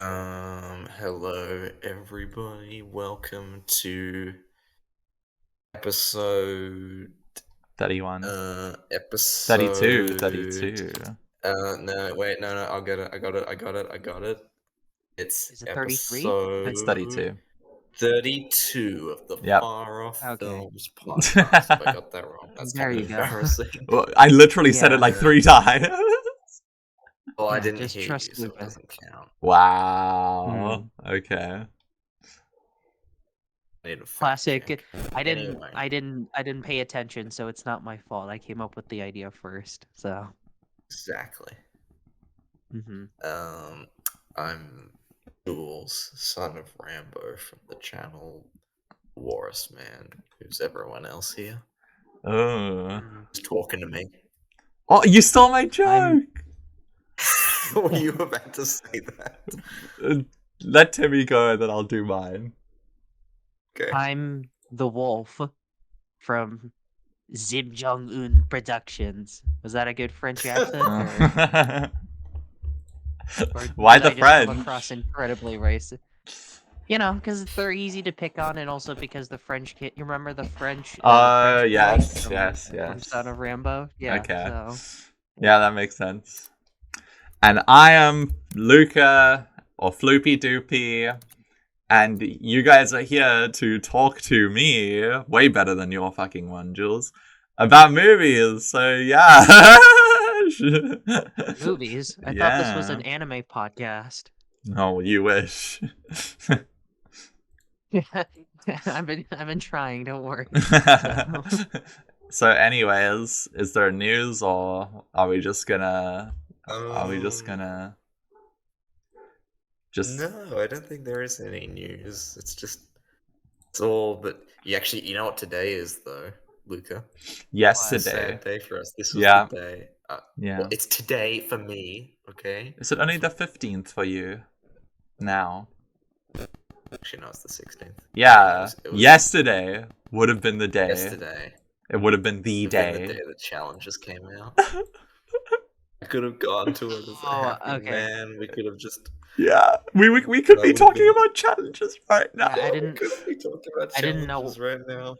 Hello everybody. Welcome to episode 31. episode 32. No, wait, no, I got it. It's Is it 33? episode It's 32. 32 of the Yep. Far Off Okay. Films podcast. If I got that wrong, that's There kind of you go. embarrassing. Well, I literally said it Yeah. like 3 times. Well, I Yeah, didn't just hear trust you, so it Luka. doesn't count. Wow. Okay. I need a fact Classic. check. I didn't pay attention, so it's not my fault. I came up with the idea first. So Exactly. Mhm. I'm Jules, son of Rambow from the channel Walrus Man. Who's everyone else here? Oh. Who's talking to me? Oh, you stole my joke! Were you about to say that? Let Timmy go and then I'll do mine. Okay. I'm the wolf from Zim Jong Un Productions. Was that a good French accent? Or Why did the I just come French? across incredibly racist? You know, because they're easy to pick on, and also because the French kid. You remember the French? French Yes, boy yes, from yes. Son of Rambow. Yeah. Okay. So. Yeah, that makes sense. And I am Luka, or Floopy Doopy, and you guys are here to talk to me, way better than your fucking one, Jules, about movies, so yeah. Movies? I thought this was an anime podcast. No, you wish. I've been trying, don't worry. So anyways, is there news, or are we just gonna... No, I don't think there is any news. It's all, but you know what today is, though, Luka? Yesterday. Sad day for us. This was Yeah. the day. Yeah. Well, it's today for me, okay? Is it only the 15th for you now? Actually, no, it's the 16th. Yeah. It was Yesterday would have been the day. yesterday. It would have been the It would have been day. the day the challenges came out. I could have gone to it as a happy okay. man. We could have just... Yeah. We could That be would talking be- about challenges right now. Yeah, We could be talking about I didn't challenges right now.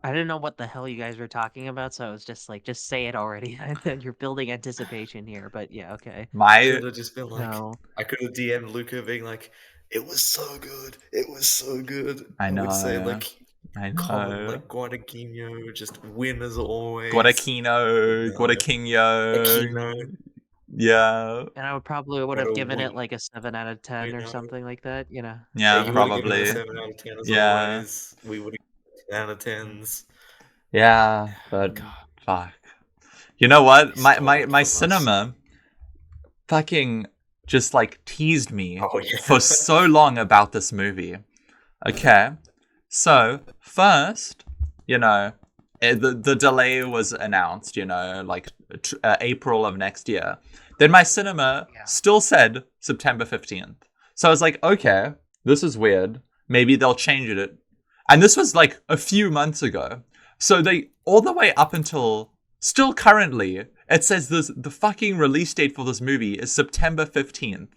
I didn't know what the hell you guys were talking about, so I was just like, just say it already. And then you're building anticipation here, but yeah, okay. I could have just been like... No. I could have DM'd Luka being like, it was so good. It was so good. I would say, know. like, I comment, know. like, Guadagnino, just win as always. Guadagnino, Guadagnino. Aquino. Yeah. And I would probably would have What a given it woman. like a 7 out of 10 You or know. something like that, you know. Yeah, you would've given it probably. a 7 out of 10 as Yeah. always. We would have given 10 out of 10s. Yeah, but God. fuck. You know what? He My stole my it my from us. cinema fucking just like teased me Oh, yeah. for so long about this movie. Okay. So, first, you know, the delay was announced, you know, like April of next year. Then my cinema Yeah. still said September 15th. So I was like, okay, this is weird. Maybe they'll change it. And this was like a few months ago. So they, all the way up until, still currently, it says the fucking release date for this movie is September 15th.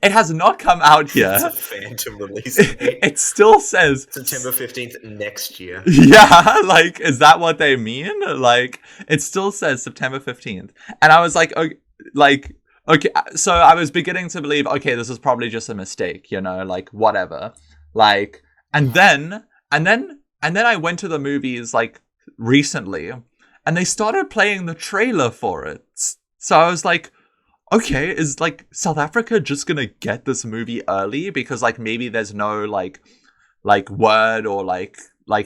It has not come out It's yet. a phantom release date. It still says September 15th next year. Yeah, like, is that what they mean? Like, it still says September 15th. And I was like, okay, so I was beginning to believe, okay, this is probably just a mistake, you know, like, whatever. Like, and then I went to the movies, like, recently, and they started playing the trailer for it. So I was like, okay, is, like, South Africa just gonna get this movie early? Because, like, maybe there's no, like word, or like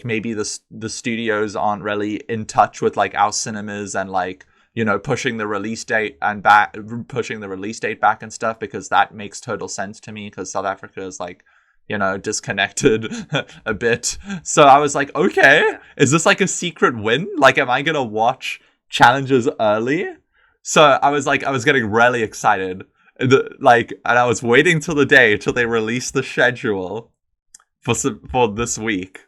maybe the studios aren't really in touch with like our cinemas and like, you know, pushing the release date back and stuff, because that makes total sense to me, because South Africa is like, you know, disconnected a bit. So I was like, okay, is this like a secret win? Like, am I gonna watch challenges early? So I was getting really excited, and I was waiting till the day till they released the schedule for this week,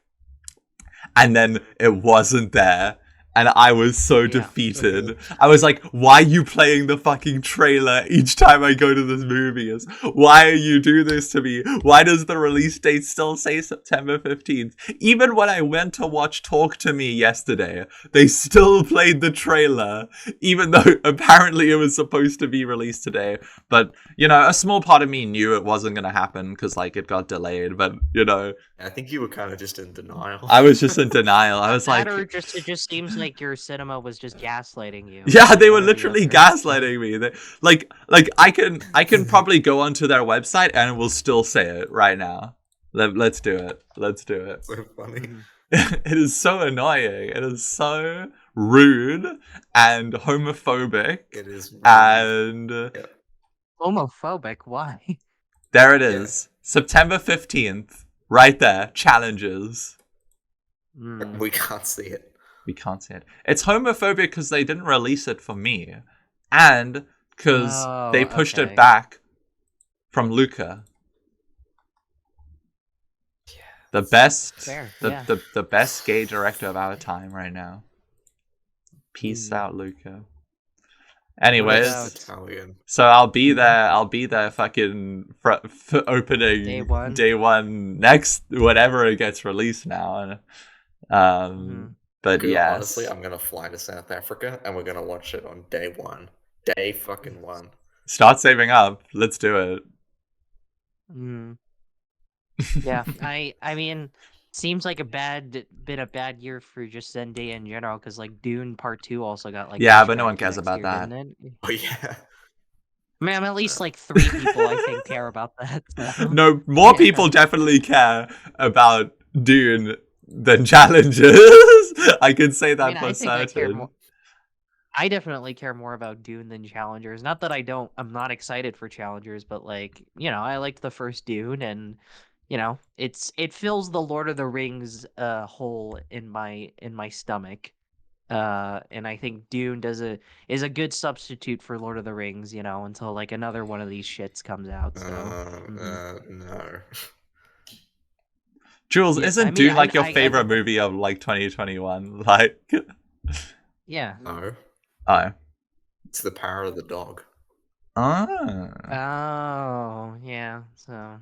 and then it wasn't there, And I was so defeated. I was like, why are you playing the fucking trailer each time I go to this movie? Why are you do this to me? Why does the release date still say September 15th? Even when I went to watch Talk to Me yesterday, they still played the trailer, even though apparently it was supposed to be released today. But, you know, a small part of me knew it wasn't going to happen because, like, it got delayed. But, you know, I think you were kind of just in denial. I was just in denial. I was like... Or just, it just seems like your cinema was just gaslighting you. Yeah, they were literally gaslighting me. Like I can probably go onto their website and we'll still say it right now. Let's do it. Let's do it. So funny. It is so annoying. It is so rude and homophobic. It is rude. And Homophobic? Why? there it is. Yeah. September 15th. Right there. Challenges. We can't see it. We can't see it. It's homophobic because they didn't release it for me. And because they pushed it back from Luka. Yeah, the best fair. The best gay director of our time right now. Peace out, Luka. Anyways, so I'll be there fucking for opening day one next whenever it gets released now. But yeah, honestly, I'm gonna fly to South Africa and we're gonna watch it on day one. Day fucking one. Start saving up. Let's do it. Yeah, I mean, seems like a bad year for just Zendaya in general, because like Dune Part 2 also got like... Yeah, but no one cares about that. Oh yeah. Man, at least like 3 people I think care about that. So. No, more people definitely care about Dune than Challenges. I can say that for certain. I definitely care more about Dune than Challengers. Not that I'm not excited for Challengers, but like, you know, I liked the first Dune, and you know, it fills the Lord of the Rings hole in my stomach. And I think Dune is a good substitute for Lord of the Rings, you know, until like another one of these shits comes out. So no. Jules, isn't Dune like your favorite movie of like 2021? Like, yeah. No. Oh. It's The Power of the Dog. Oh, yeah. So.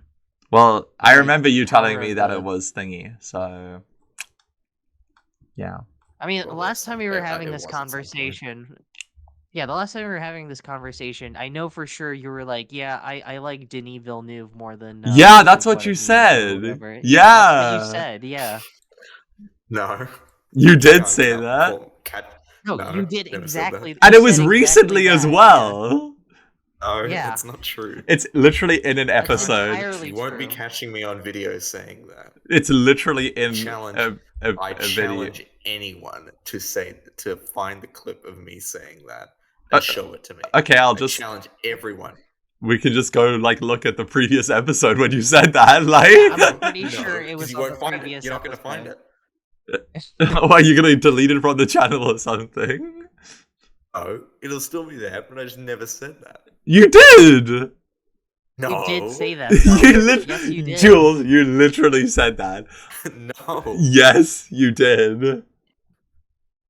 Well, I remember you telling me that it was thingy. So. Yeah. I mean, the last time we were having this conversation. Yeah, the last time we were having this conversation, I know for sure you were like, yeah, I like Denis Villeneuve more than... yeah, that's what you said. Yeah. That's what you said, yeah. No. You did say that. No, you did exactly. And it was recently as well. No, that's not true. It's literally in an episode. You won't be catching me on video saying that. It's literally in I challenge anyone to find the clip of me saying that and show it to me. Okay, I challenge everyone. We can just go like look at the previous episode when you said that. Like, I'm pretty sure it was. You won't find it. You're not going to find it. Why are you going to delete it from the channel or something? No, it'll still be there, but I just never said that. You did! No. You did say that. Yes, you did. Jules, you literally said that. No. Yes, you did.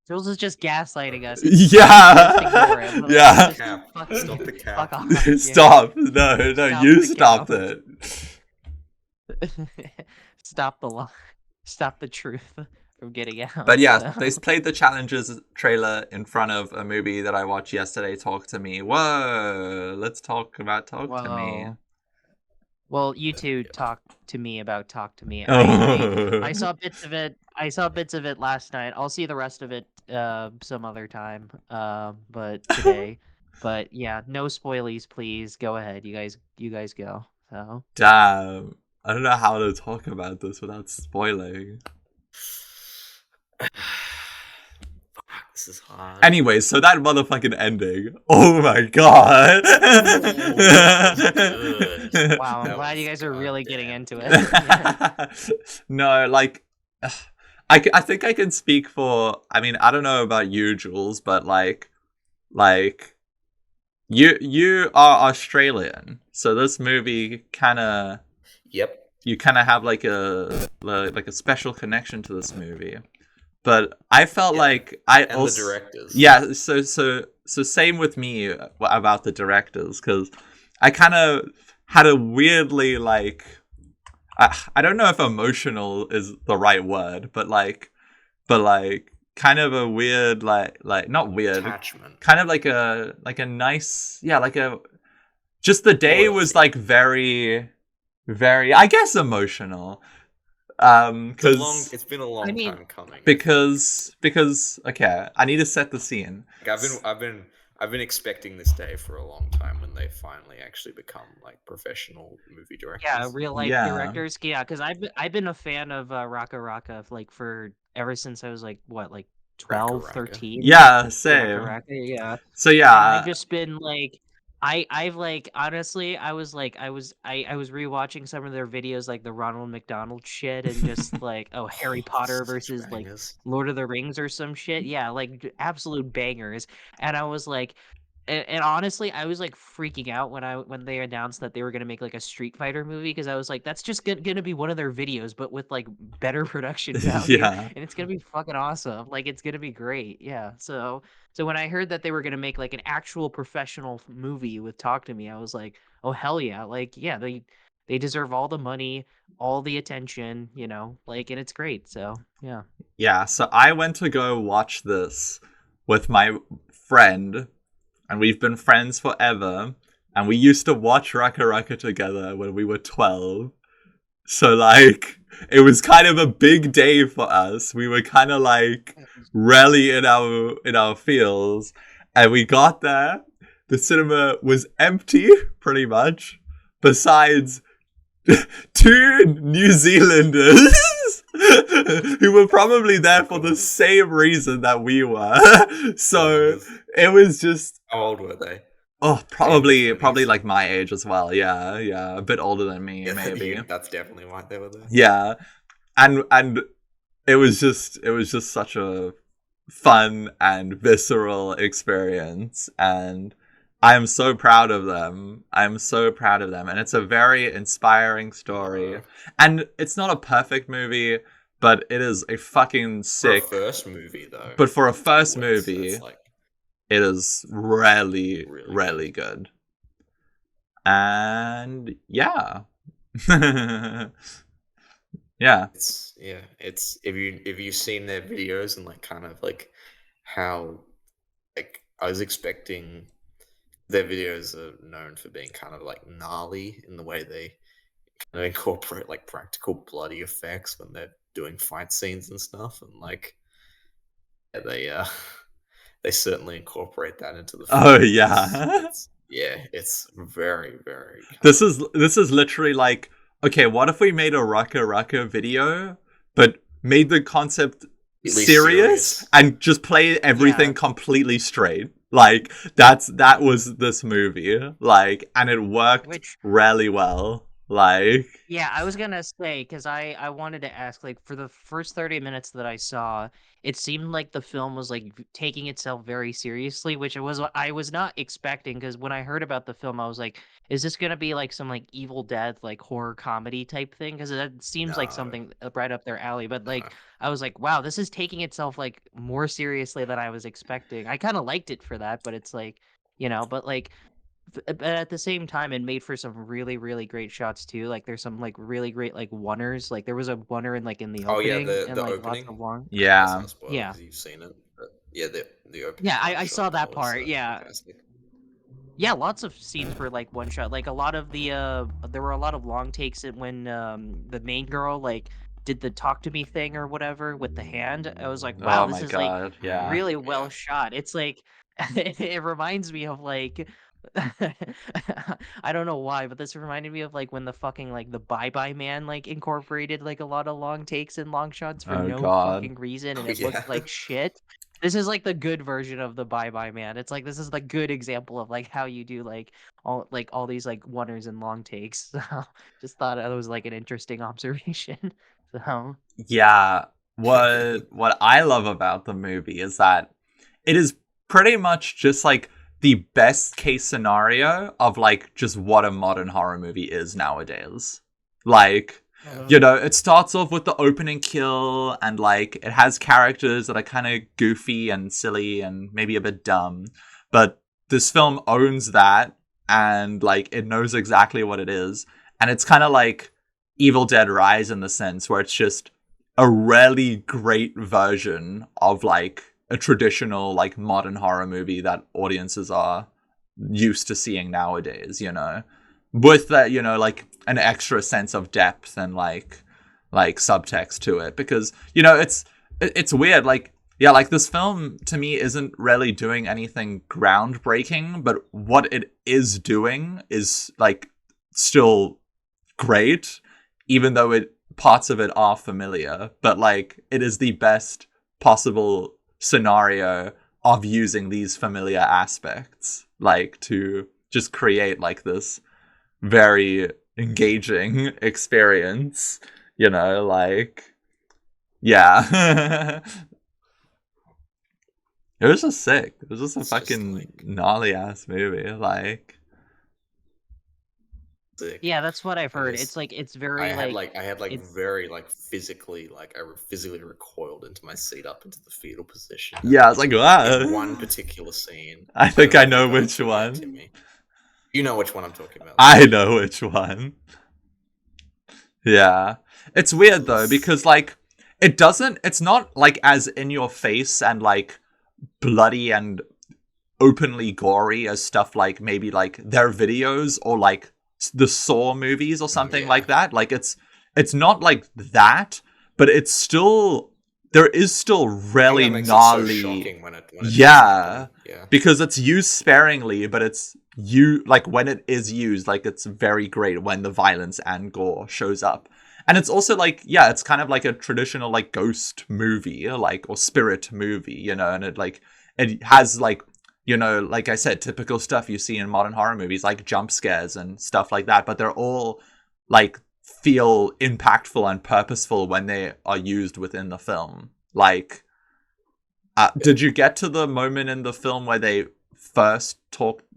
Jules is just gaslighting us. Yeah. Yeah. Stop the cap. Fuck off. Stop. No, you stopped it. Stop the truth from getting out. But yeah, they played the Challenges trailer in front of a movie that I watched yesterday, Talk to Me. Whoa, let's talk about Talk to Me. Well, you two talk to me about Talk to Me. I saw bits of it. I saw bits of it last night. I'll see the rest of it some other time. But today. But yeah, no spoilies, please. Go ahead. You guys go. So. Damn. I don't know how to talk about this without spoiling. This is hard. Anyways, so that motherfucking ending. Oh my god. Wow, I'm glad you guys are really getting into it. No, like, I think I can speak for, I mean, I don't know about you, Jules, but like, you are Australian, so this movie kind of... Yep. You kind of have like a special connection to this movie. but I felt Yeah. like I And also the directors. yeah. So same with me about the directors, because I kind of had a weirdly like I don't know if emotional is the right word, but like kind of a weird like not weird, Attachment. kind of like a nice, yeah, like a just the day was Loyalty. like very I guess emotional. Because It's been a long I mean, time coming. I think. because okay, I need to set the scene. Like, I've been expecting this day for a long time when they finally actually become like professional movie yeah, directors. real life Yeah, directors. Yeah, because I've been a fan of Raka Raka like for ever since I was like what, like Raka 12, Raka. 13. yeah, Raka same. Raka, yeah. So And I've yeah, just been like, I've like honestly, I was rewatching some of their videos, like the Ronald McDonald shit, and just like, oh, Harry Oh, Potter such versus like bangers. Lord of the Rings or some shit. Yeah, like absolute bangers. And I was like, and honestly, I was like freaking out when they announced that they were gonna make like a Street Fighter movie, because I was like, that's just gonna be one of their videos, but with like better production value, yeah, and it's gonna be fucking awesome. Like it's gonna be great. Yeah. So when I heard that they were gonna make like an actual professional movie with Talk to Me, I was like, oh hell yeah! Like yeah, they deserve all the money, all the attention, like, and it's great. So yeah. yeah. So I went to go watch this with my friend, and we've been friends forever. And we used to watch Raka Raka together when we were 12. So like it was kind of a big day for us. We were kind of like really in our fields, and we got there. The cinema was empty, pretty much, besides two New Zealanders who were probably there for the same reason that we were. So Zealanders. it was just How old were they? In their probably 20s. like my age as well. Yeah, yeah, a bit older than me, Yeah, maybe. that's definitely why they were there. Yeah, and it was just such a fun and visceral experience, and I am so proud of them. I'm so proud of them, and it's a very inspiring story. And it's not a perfect movie, but it is a fucking For a sick. first movie, though. But for a first Ooh, movie, it's like it is really, really really good. And yeah. Yeah. It's if you've seen their videos and like kind of like how like I was expecting their videos are known for being kind of like gnarly in the way they kind of incorporate like practical bloody effects when they're doing fight scenes and stuff, and like yeah, they certainly incorporate that into the film. Oh yeah. It's very very kind This of is literally like, okay, what if we made a Raka Raka video, but made the concept at least serious and just play everything Yeah. completely straight? Like that was this movie. Like, and it worked Which really well. Like Yeah, I was gonna say, because I wanted to ask, like, for the first 30 minutes that I saw, it seemed like the film was like taking itself very seriously, which it was what I was not expecting. Because when I heard about the film, I was like, is this gonna be like some like Evil Dead like horror comedy type thing? Because it seems like no, something right up their alley. But no. like, I was like, wow, this is taking itself like more seriously than I was expecting. I kind of liked it for that, but it's like, but like. But at the same time, it made for some really, really great shots too. Like there's some like really great like oneers. Like there was a oneer in the Oh yeah, opening, and the like lots opening. of long. I mean, that's yeah. not a spoiler Yeah, because you've seen it. But yeah, the opening yeah, I shot saw that was part. Yeah, fantastic. yeah, lots of scenes were like one shot. Like a lot of the there were a lot of long takes when the main girl like did the talk to me thing or whatever with the hand. I was like, wow, Oh this my is like god. Yeah. Mm, really well yeah. shot. It's like it reminds me of like I don't know why, but this reminded me of like when the fucking like the Bye Bye Man like incorporated like a lot of long takes and long shots for Oh no god. fucking reason, and Oh it yeah. looked like shit. This is like the good version of the Bye Bye Man. It's like this is the good example of like how you do all these like oneers and long takes. So just thought that was like an interesting observation. So Yeah. What I love about the movie is that it is pretty much just like the best case scenario of like just what a modern horror movie is nowadays. Like you know, it starts off with the opening kill, and like it has characters that are kind of goofy and silly and maybe a bit dumb, but this film owns that, and like it knows exactly what it is, and it's kind of like Evil Dead Rise in the sense where it's just a really great version of like a traditional like modern horror movie that audiences are used to seeing nowadays, you know, with that, you know, like an extra sense of depth and like subtext to it, because you know it's weird, like yeah, like this film to me isn't really doing anything groundbreaking, but what it is doing is like still great, even though it parts of it are familiar, but like it is the best possible scenario of using these familiar aspects like to just create like this very engaging experience, you know, like yeah. It was just sick. It was just a It's just fucking like gnarly ass movie, like sick. Yeah, that's what I've I heard. just It's very like I had like it's very like physically like physically recoiled into my seat up into the fetal position yeah, I was like in one wow. particular scene. I I don't think know I if you know got which into it yet, one. Timmy. You know which one I'm talking about, though. I know which one. Yeah. It's weird though, because like it's not like as in your face and like bloody and openly gory as stuff like maybe like their videos or like the Saw movies or something Yeah. like that. Like it's not like that, but it's still there is still I think really that makes it so gnarly. shocking when it does Yeah, happen. Yeah. because it's used sparingly, but it's you like when it is used, like it's very great when the violence and gore shows up. And it's also like, yeah, it's kind of like a traditional like ghost movie, like or spirit movie, you know, and it has like, you know, like I said, typical stuff you see in modern horror movies, like jump scares and stuff like that, but they're all like feel impactful and purposeful when they are used within the film. Like did you get to the moment in the film where they first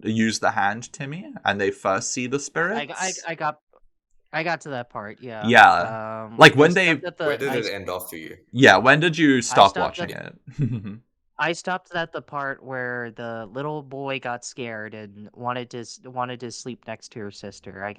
use the hand, Timmy, and they first see the I spirits? I got to that part, yeah. Yeah. Like I when they stopped at Where the did it end off for you? yeah, when did you I stop stopped watching at it? I stopped at the part where the little boy got scared and wanted to sleep next to her sister. I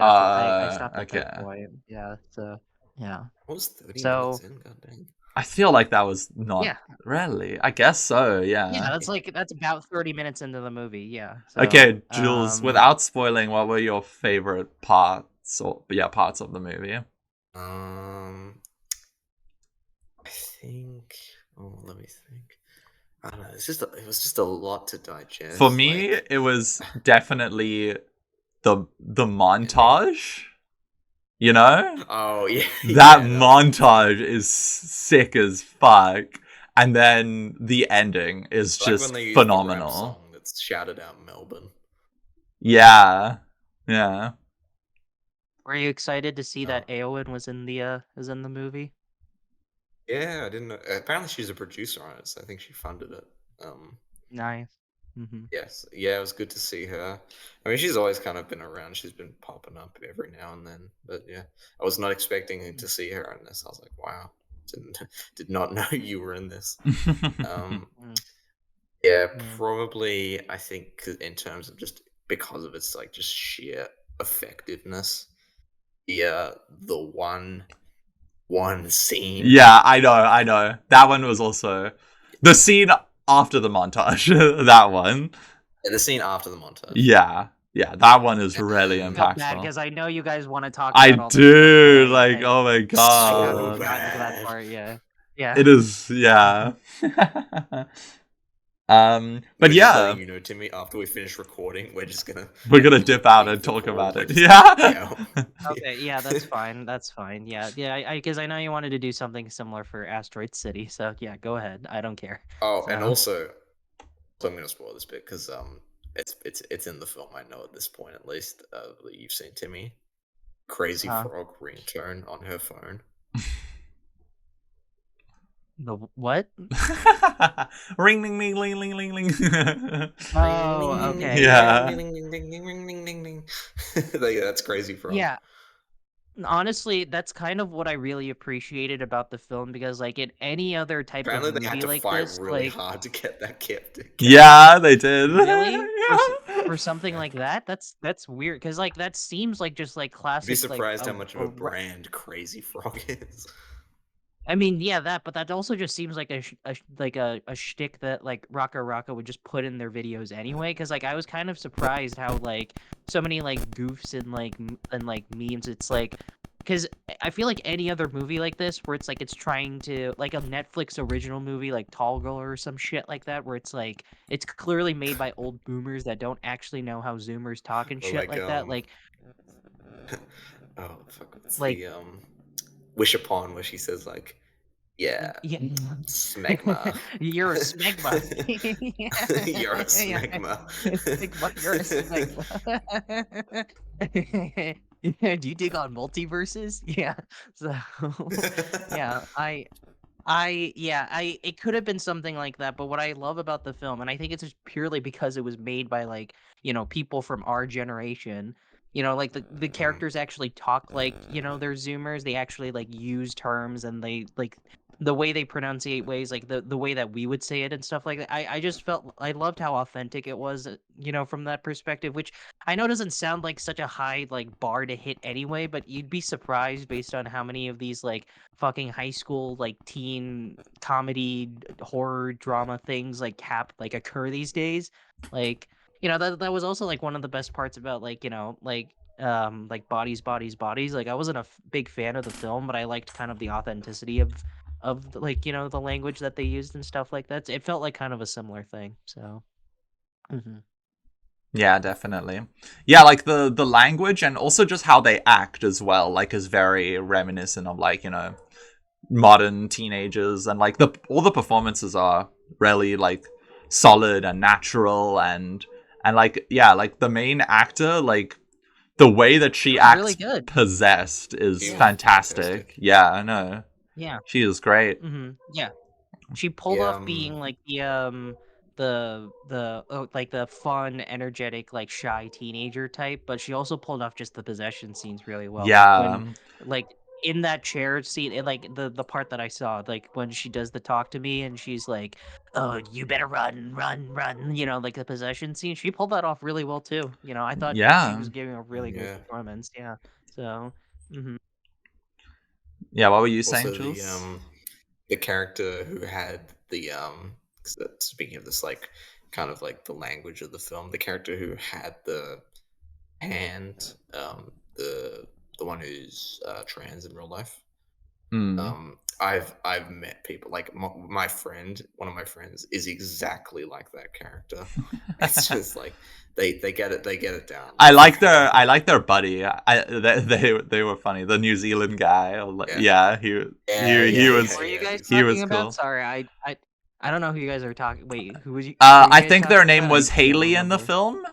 stopped at that Okay. point. Yeah, so yeah. I was 30 minutes So in, god dang. I feel like that was not yeah, really. I guess so, yeah, yeah. that's about 30 minutes into the movie. Yeah. So Okay, Jules, without spoiling, what were your favorite parts or yeah, parts of the movie? I think. Oh, let me think. I don't know. It was just a lot to For digest. me, Like it was definitely the ending. montage, you know? Oh yeah, That yeah. That was montage is sick as fuck. And then the ending is I like when just they use the rap phenomenal. song that's shouted out in Melbourne. Yeah. Yeah. were you excited to see Oh that Eowyn was in the movie? yeah, I didn't know. Apparently, she's a producer on it, so I think she funded it. Um, Nice. Mm-hmm. yes, yeah, it was good to see her. I mean, she's always kind of been around. She's been popping up every now and then, but yeah, I was not expecting to see her in this. I was like, wow, didn't did not know you were in this. Um, Mm, Yeah, yeah. probably. I think in terms of just because of its like just sheer effectiveness. Yeah, the one scene. Yeah, I know. That one was also the scene after the montage. That one. The scene after the montage. Yeah. Yeah, that one is And really then Felt bad impactful. because I know you guys want to talk I about all this stuff, but do. Like, oh my I haven't so god. gotten to that bad. part yet. Yeah. It is, yeah. But We're just yeah, letting you know, Timmy, after we finish recording, we're just gonna we're gonna dip out leave and the talk call. about We're it. just gonna be Yeah. out. Okay, yeah, that's fine. That's fine. Yeah, yeah, I because I know you wanted to do something similar for Asteroid City, so yeah, go ahead. I don't care. Oh, and So, also, so I'm gonna spoil this bit because it's in the film. I know at this point at least. That you've seen Timmy. Crazy uh, Frog ringtone on her phone. the what? Ring, ling, ling, ling, ling, ling, ling. Oh, okay, yeah. Yeah. Like, that's Crazy Frog. Yeah, Honestly, that's kind of what I really appreciated about the film because, like, in any other type of Apparently, they had movie to like fight this, really like, hard to get that kept. Yeah, they did. really Yeah. for something like that, that's weird because like that seems like just like You'd be classic like surprised how much of a brand Crazy Frog is. I mean, yeah, that, but that also just seems like like a shtick that like Raka Raka would just put in their videos anyway. Because like I was kind of surprised how like so many like goofs and like and like memes. It's like because I feel like any other movie like this where it's like it's trying to like a Netflix original movie like Tall Girl or some shit like that where it's like it's clearly made by old boomers that don't actually know how Zoomers talk and Or shit like, like that. oh fuck, what's Like the Wish Upon where she says like, yeah, yeah. smegma. You're a smegma. You're a Yeah. smegma. Smegma, you're a smegma. Yeah, do you dig on multiverses? Yeah. So yeah, it could have been something like that, but what I love about the film, and I think it's just purely because it was made by like, people from our generation, like the Mm, characters actually talk like, they're Zoomers. They actually like use terms and they like the way they pronunciate ways, like the way that we would say it and stuff like that. I just felt I loved how authentic it was, from that perspective, which I know doesn't sound like such a high like bar to hit anyway, but you'd be surprised based on how many of these like fucking high school like teen comedy horror drama things like occur these days. Like, that was also like one of the best parts about like, like bodies. Like I wasn't a big fan of the film, but I liked kind of the authenticity of like, the language that they used and stuff like that. It felt like kind of a similar thing. So mhm. Yeah, definitely. Yeah, like the language and also just how they act as well, like is very reminiscent of like, modern teenagers, and like the all the performances are really like solid and natural, and like yeah, like the main actor, like the way that It she was really acts good. possessed he is Yeah. was fantastic. fantastic. Yeah, I know. Yeah. She is great. Yeah. She pulled Yeah, off being like like the fun, energetic, like shy teenager type, but she also pulled off just the possession scenes really well. Like when Yeah. like in that chair scene, like the part that I saw, like when she does the talk to me and she's like, "Oh, you better run, run, run," like the possession scene. She pulled that off really well too. I thought she Yeah. was giving a really good yeah. performance. Yeah. So, mhm. Yeah, what were you saying, Also, Jules? the character who had the speaking of this, like kind of like the language of the film, the character who had the hand, the one who's trans in real life. Hmm. I've met people like my friend. One of my friends is exactly like that character. It's just like they get it. They get it down. I like their buddy. They were funny. The New Zealand guy. Yeah, Yeah, yeah, he yeah, Who yeah, was are you yeah. guys He's he talking was about? cool. Sorry, I don't know who you guys are talking. Wait, who are you I guys think their talking name about? was Can't Haley in the remember. film,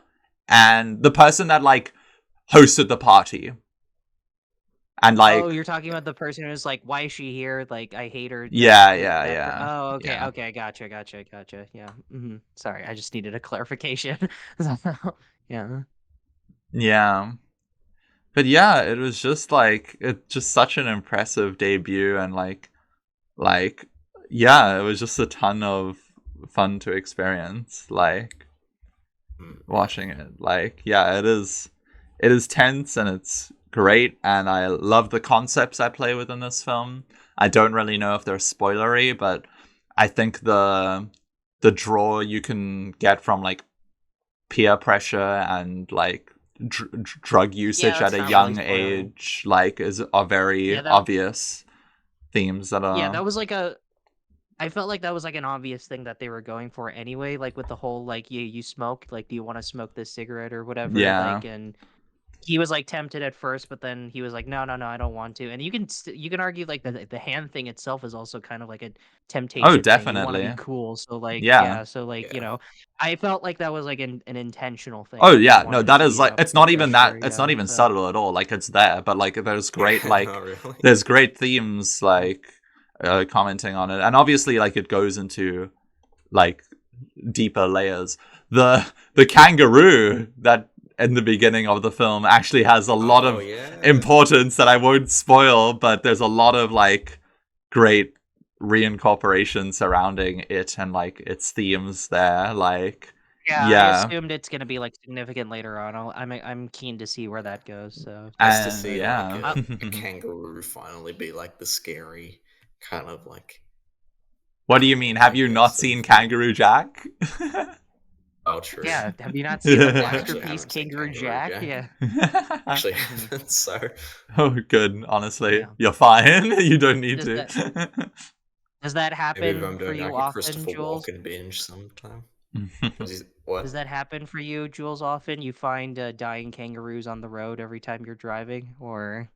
and the person that like hosted the party, and Oh, like you're talking about the person who's like, "Why is she here? Like, I hate her." yeah, Oh, okay, yeah, okay, gotcha. Yeah. Sorry, I just needed a clarification. Yeah. yeah. But yeah, it was just like it just such an impressive debut, and like yeah, it was just a ton of fun to experience. Like mm, watching it. Like, yeah, it is tense and it's great, and I love the concepts I play with in this film. I don't really know if they're spoilery, but I think the draw you can get from like peer pressure and like drug Yeah, usage at that's a not really young spoilery. age like is are very Yeah, obvious themes that that are was like a. I felt like that was like an obvious thing that they were going for anyway. Like with the whole like you smoke, like do you want to smoke this cigarette or whatever? yeah. Like and he was like tempted at first, but then he was like, no, no, no, I don't want to. And you can argue like the hand thing itself is also kind of like a Oh, temptation thing. You want to be definitely. cool, so like Yeah. yeah, so like yeah. I felt like that was like an intentional thing. Oh Like they yeah, no, wanted to that is be like it's peer not even that pressure. it's Yeah, not even so subtle at all. Like it's there, but like Oh, really? there's great themes like commenting on it, and obviously like it goes into like deeper layers. The kangaroo that in the beginning of the film actually has a lot Oh of yeah. importance that I won't spoil, but there's a lot of like great reincorporation surrounding it and like its themes there. Like, Yeah, I yeah, assumed it's gonna be like significant later on. I'm keen to see where that goes. So Nice to and see like yeah. a kangaroo finally be like the scary kind of like What do you mean? animal, I Have you not guess, of the seen film. Kangaroo Jack? Oh, true. yeah, have you not seen the I actually masterpiece haven't seen Kangaroo Kangaroo Jack? Jack. Yeah. Actually Mhm. haven't, so Oh, good. Honestly, Yeah. you're fine. You don't need Does to. that does that maybe if happen I'm for doing you like a often, Christopher Jules? Walken binge sometime. What? Does that happen for you, Jules, often? You find dying kangaroos on the road every time you're driving, or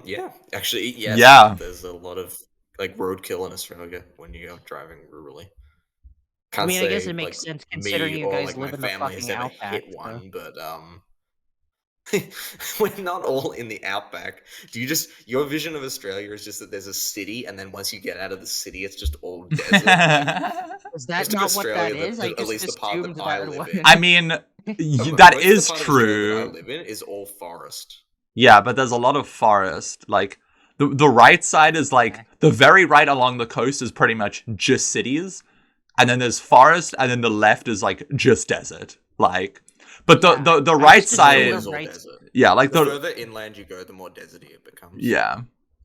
Yeah, actually, yes. Yeah, There's a lot of like roadkill in Australia when you go driving rurally. I Can't mean, I guess say it makes like sense considering me you or guys like my live in the family has fucking ever outback. hit So one, but we're not all in the outback. Do you just your vision of Australia is just that there's a city, and then once you get out of the city, it's just all desert? Like is that most of not what that Australia, is? I at just least the part that assumed I that live was. in, I mean, that most of the is part of Australia that I true. live in is all forest. Yeah, but there's a lot of forest. Like the right side is like Okay. the very right along the coast is pretty much just cities, and then there's forest, and then the left is like just desert. Like, but the Yeah, the I right just It's assumed side, the always all right. desert. yeah, like The the further inland you go, the more deserty it becomes. yeah.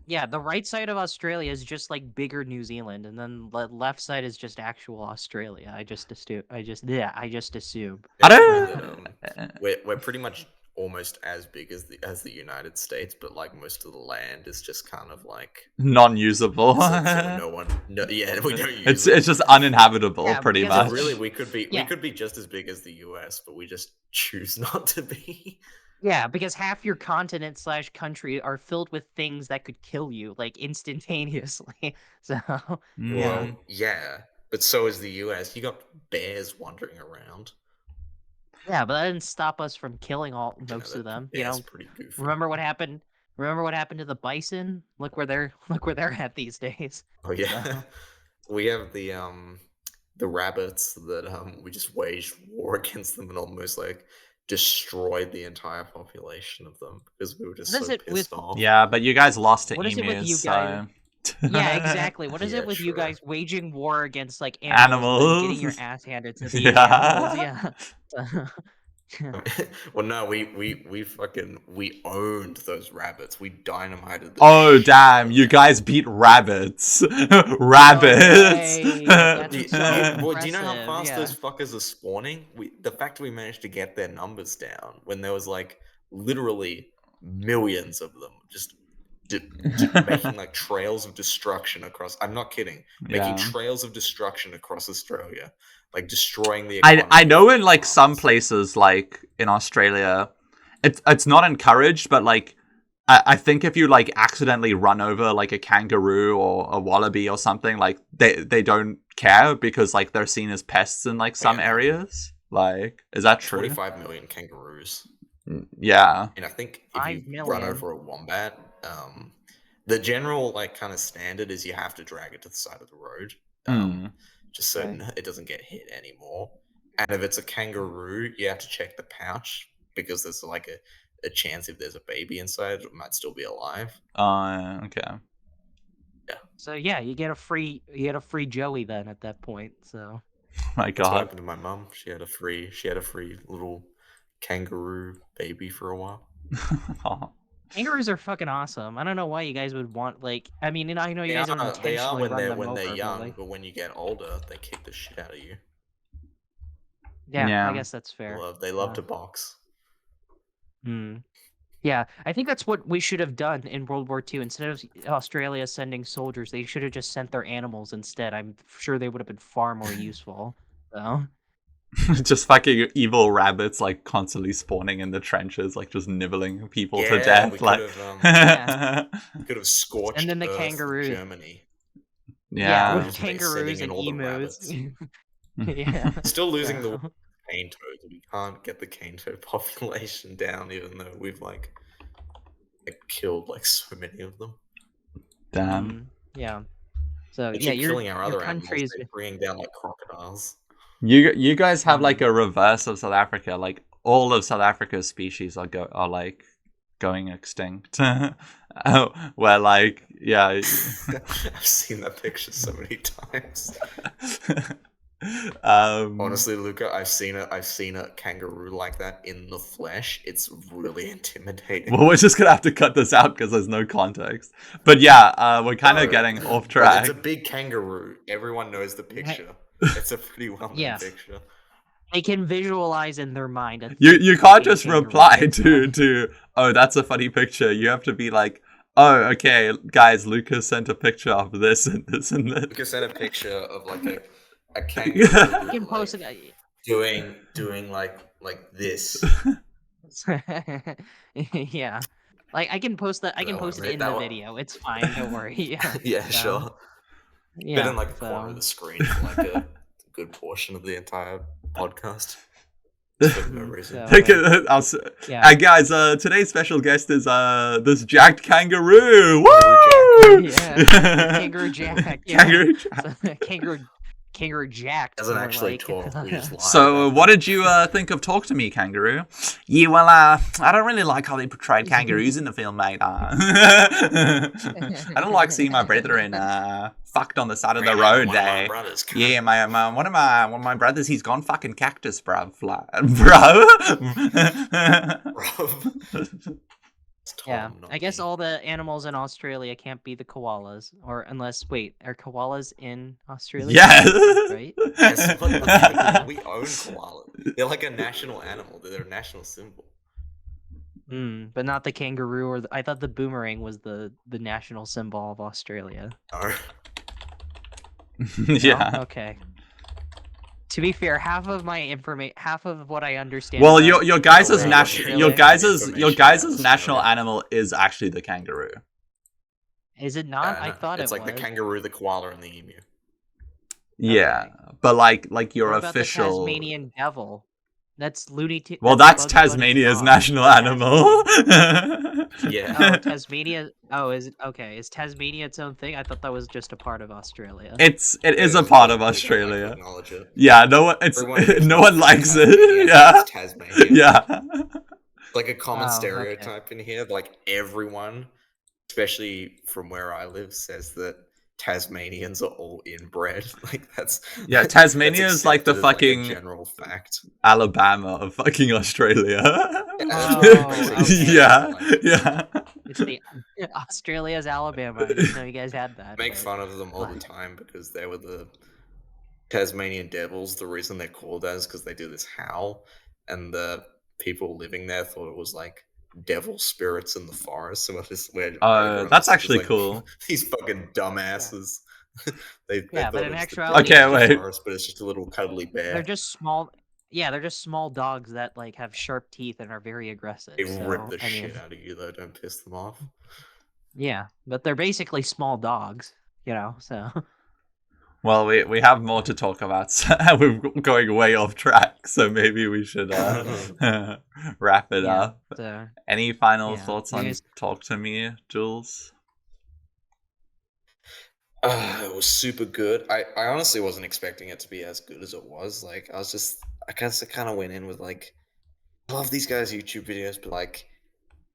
Yeah, the right side of Australia is just like bigger New Zealand, and then the left side is just actual Australia. I just assume. I just assume. I I find that don't. we're pretty much almost as big as the United States, but like most of the land is just kind of like Non-usable. so no one yeah, we don't use It's it. just uninhabitable, Yeah, pretty because So it's really much. we yeah, could be just as big as the US, but we just choose not to be. yeah, because half your continent slash country are filled with things that could kill you like instantaneously. So yeah, Mm. Well, yeah, but so is the US. You got bears wandering around. yeah, but that didn't stop us from killing all You know most of that them. You bear's know, pretty goofy. remember what happened? Remember what happened to the bison? Look where they're at these days. Oh yeah. So We have the rabbits that we just waged war against them and almost like destroyed the entire population of them because we were just what is so it with pissed off. Yeah, but you guys lost to what is it with emus, you guys? so Yeah, exactly. What is Yeah, it with you true. guys waging war against like animals and then getting your animals. ass handed to the animals? Yeah. Yeah. Well, no, we fucking we owned those rabbits. We dynamited the Oh shit out damn! of You them. guys beat rabbits. No Rabbits. way. That's so Well, do you know how impressive. fast those Yeah. fuckers are spawning? The fact we managed to get their numbers down when there was like literally millions of them, just making like trails of destruction across. I'm not kidding. Making Yeah. trails of destruction across Australia, like destroying the I economy of know in like like some farmers. places like in Australia, it's not encouraged, but like I think if you like accidentally run over like a kangaroo or a wallaby or something, like they don't care because like they're seen as pests in like Oh, yeah, some no. areas. Like, is that true? 25 million kangaroos. Yeah. And I think if you 5 million. run over a wombat, the general like kind of standard is you have to drag it to the side of the road, Mm. just so Right. it doesn't get hit anymore. And if it's a kangaroo, you have to check the pouch because there's like a chance if there's a baby inside, it might still be alive. Okay. Yeah, So yeah, you get a free Joey then at that point. So My that's what God. happened to my mum. She had a free little kangaroo baby for a while. kangaroos are fucking awesome. I don't know why you guys would want like. I mean, I know you guys don't They are intentionally run them when they're over, but young, like, but when you get older, they kick the shit out of you. yeah, I Yeah. guess that's fair. They love to box. Hmm. Yeah, I think that's what we should have done in World War II. Instead of Australia sending soldiers, they should have just sent their animals instead. I'm sure they would have been far more useful. So, Just fucking evil rabbits like constantly spawning in the trenches, like just nibbling people to Yeah, death. we Like, yeah. could have And scorched then the earth kangaroos. Germany. Yeah, yeah. with Just sending kangaroos in and all the emus. rabbits. Yeah. Still losing the So, cane toads. We can't get the cane toad population down, even though we've like killed like so many of them. Damn. yeah. So They yeah, keep killing our your other animals. country is They're bringing down like crocodiles. You guys have like a reverse of South Africa. Like all of South Africa's species are like going extinct. Where like yeah. I've seen that picture so many times. Honestly, Luca, I've seen a kangaroo like that in the flesh. It's really intimidating. Well, we're just gonna have to cut this out because there's no context. But yeah, we're kind of getting off track. It's a big kangaroo. Everyone knows the picture. It's a pretty well-known picture. They can visualize in their mind. You can't just reply to oh, that's a funny picture. You have to be like, oh, okay, guys, Lucas sent a picture of this and this and this. Lucas sent a picture of like a kangaroo You can post it. Doing like this. Yeah. Like I can post that. I can post it in the video. It's fine. Don't worry. Yeah. Yeah, sure. Yeah. Been in like a corner of the screen for like a good portion of the entire podcast. For no reason. Guys, today's special guest is this jacked kangaroo. Woo! Yeah. Kangaroo Jack. Yeah. Kangaroo Jack. Kangaroo Jack doesn't actually talk. So, what did you think of Talk to Me, Kangaroo? Yeah, well, I don't really like how they portrayed kangaroos in the film, mate. I don't like seeing my brethren fucked on the side of the road. Yeah, one of my brothers, he's gone fucking cactus, bruv. Yeah, I guess all the animals in Australia can't be the koalas, or unless are koalas in Australia? Yeah, right. Yes, we own koalas. They're like a national animal. They're a national symbol. But not the kangaroo, or I thought the boomerang was the national symbol of Australia. Oh. Yeah. No? Okay. To be fair, half of what I understand. Well, your guys' national animal is actually the kangaroo. Is it not? I thought it's like the kangaroo, the koala, and the emu. Yeah, okay. But like your what about official the Tasmanian devil. That's Looney Tunes. Well, that's Tasmania's national animal. Yeah. Oh, Tasmania. Oh, is it okay? Is Tasmania its own thing? I thought that was just a part of Australia. It is a part of Australia. Yeah, no one likes it. Yeah. Tasmania. Yeah. Like a common stereotype in here, like everyone, especially from where I live, says that Tasmanians are all inbred. Like that's Tasmania is like the fucking general fact. Alabama of fucking Australia. Yeah. Yeah. It's the Australia's Alabama. I didn't know you guys had that. Make fun of them all the time because they were the Tasmanian devils. The reason they're called that is because they do this howl, and the people living there thought it was like devil spirits in the forest. So that's actually cool. These fucking dumbasses. They but in actuality, forest, but it's just a little cuddly bear. They're just small. Yeah, they're just small dogs that like have sharp teeth and are very aggressive. They rip the shit out of you though. Don't piss them off. Yeah, but they're basically small dogs, so. Well, we have more to talk about. So we're going way off track, so maybe we should wrap it up. Any final thoughts on Talk to Me, Jules? It was super good. I honestly wasn't expecting it to be as good as it was. Like, I guess I kind of went in with like, I love these guys' YouTube videos, but like,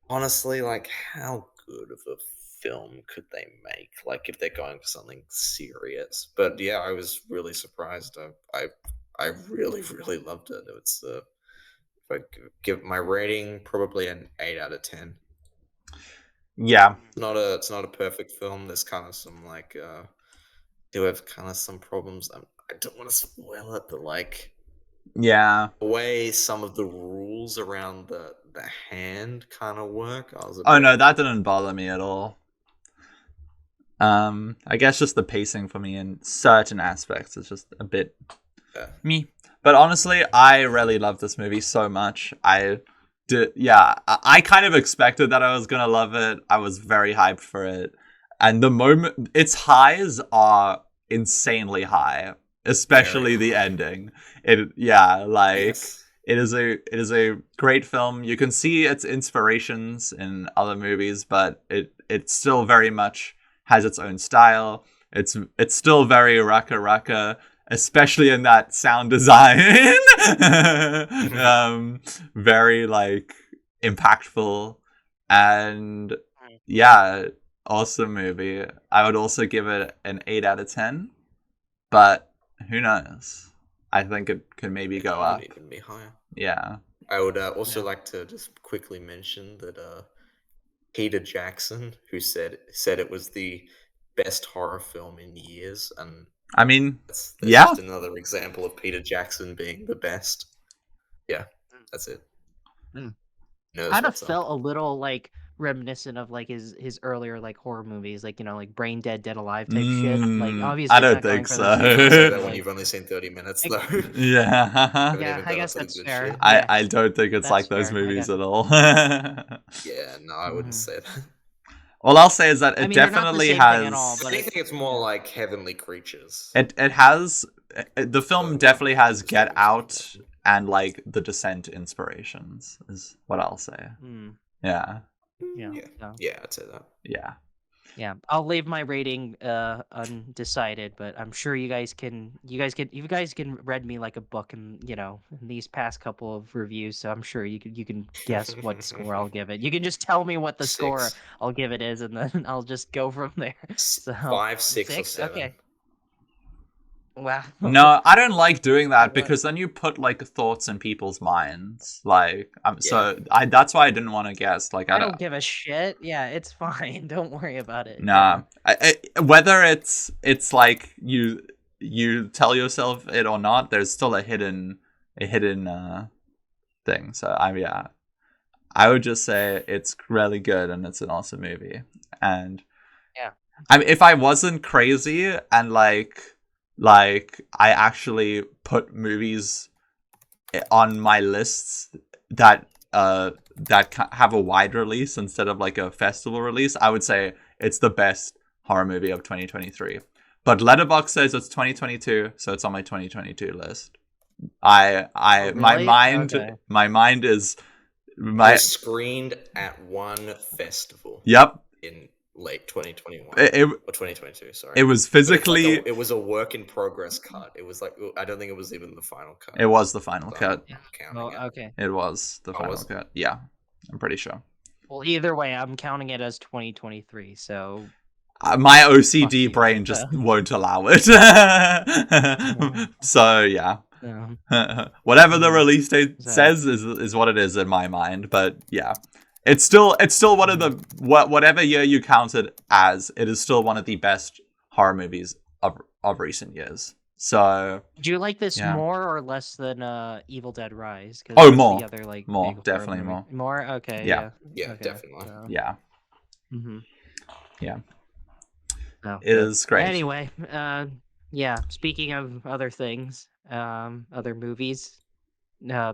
honestly, like, how good of a film could they make? Like, if they're going for something serious. But yeah, I was really surprised. I really, really loved it. It's if I give my rating, probably an 8 out of 10. Yeah, it's not a perfect film. There's kind of some like do have kind of some problems. I don't want to spoil it, but like the way some of the rules around the hand kind of work. No, that didn't bother me at all. I guess just the pacing for me in certain aspects is just a bit me. But honestly, I really love this movie so much. I kind of expected that I was gonna love it. I was very hyped for it, and the moment its highs are insanely high, especially the ending. It is a great film. You can see its inspirations in other movies, but it still very much has its own style. It's still very Raka Raka. especially in that sound design. Very like impactful, and yeah, awesome movie. I would also give it an 8 out of 10, but who knows? I think it could maybe go up. Could even be higher. Yeah. I would also like to just quickly mention that Peter Jackson, who said it was the best horror film in years, and I mean, that's yeah. just another example of Peter Jackson being the best. Yeah, that's it. Knows Kind of what's up. felt a little like reminiscent of like his earlier like horror movies, like like Brain Dead, Dead Alive type shit. Like obviously, I it's don't not coming think from so. the same You can't place, say but, that when like, you've only seen 30 minutes, I- though. Yeah. Haven't yeah, even I got guess up to the that's good fair. shit. Yeah, I don't think it's like that's those fair, I movies guess. at all. Yeah, no, I wouldn't say that. All I'll say is that I it mean, they're not the definitely same has. thing at all, If but anything, it's more like Heavenly Creatures. It has the film So, definitely has just Get having Out something and like The Descent inspirations is what I'll say. Yeah. Yeah, I'd say that. Yeah. I'll leave my rating undecided, but I'm sure you guys can read me like a book in in these past couple of reviews, so I'm sure you can guess what score I'll give it. You can just tell me what the score 6. I'll give it is, and then I'll just go from there. So 5, 6, or 6? 7. Okay. Wow. No, I don't like doing that What? because then you put like thoughts in people's minds. Like, Yeah. that's why I didn't want to guess. Like, I don't give a shit. Yeah, it's fine. Don't worry about it. Nah. Whether it's like you tell yourself it or not, there's still a hidden thing. So I would just say it's really good and it's an awesome movie. And Yeah. I mean, if I wasn't crazy and like I actually put movies on my lists that have a wide release instead of like a festival release, I would say it's the best horror movie of 2023. But Letterboxd says it's 2022, so it's on my 2022 list. Really? My mind Okay. It was screened at one festival. Yep. In late 2021 or 2022. Sorry, it was physically. It was a work in progress cut. It was like I don't think it was even the final cut. It was the final cut. Okay. It was the final cut. Yeah, I'm pretty sure. Well, either way, I'm counting it as 2023. So my OCD brain just won't allow it. So yeah. Whatever the release date says is what it is in my mind. But yeah. It's still one of the whatever year you count it as, it is still one of the best horror movies of recent years. So do you like this more or less than Evil Dead Rise? Oh, more. The other, like, more, definitely more. More? Okay. Yeah. Yeah, okay. definitely. So. Yeah. Yeah. No, it is great. Anyway, yeah. Speaking of other things, other movies.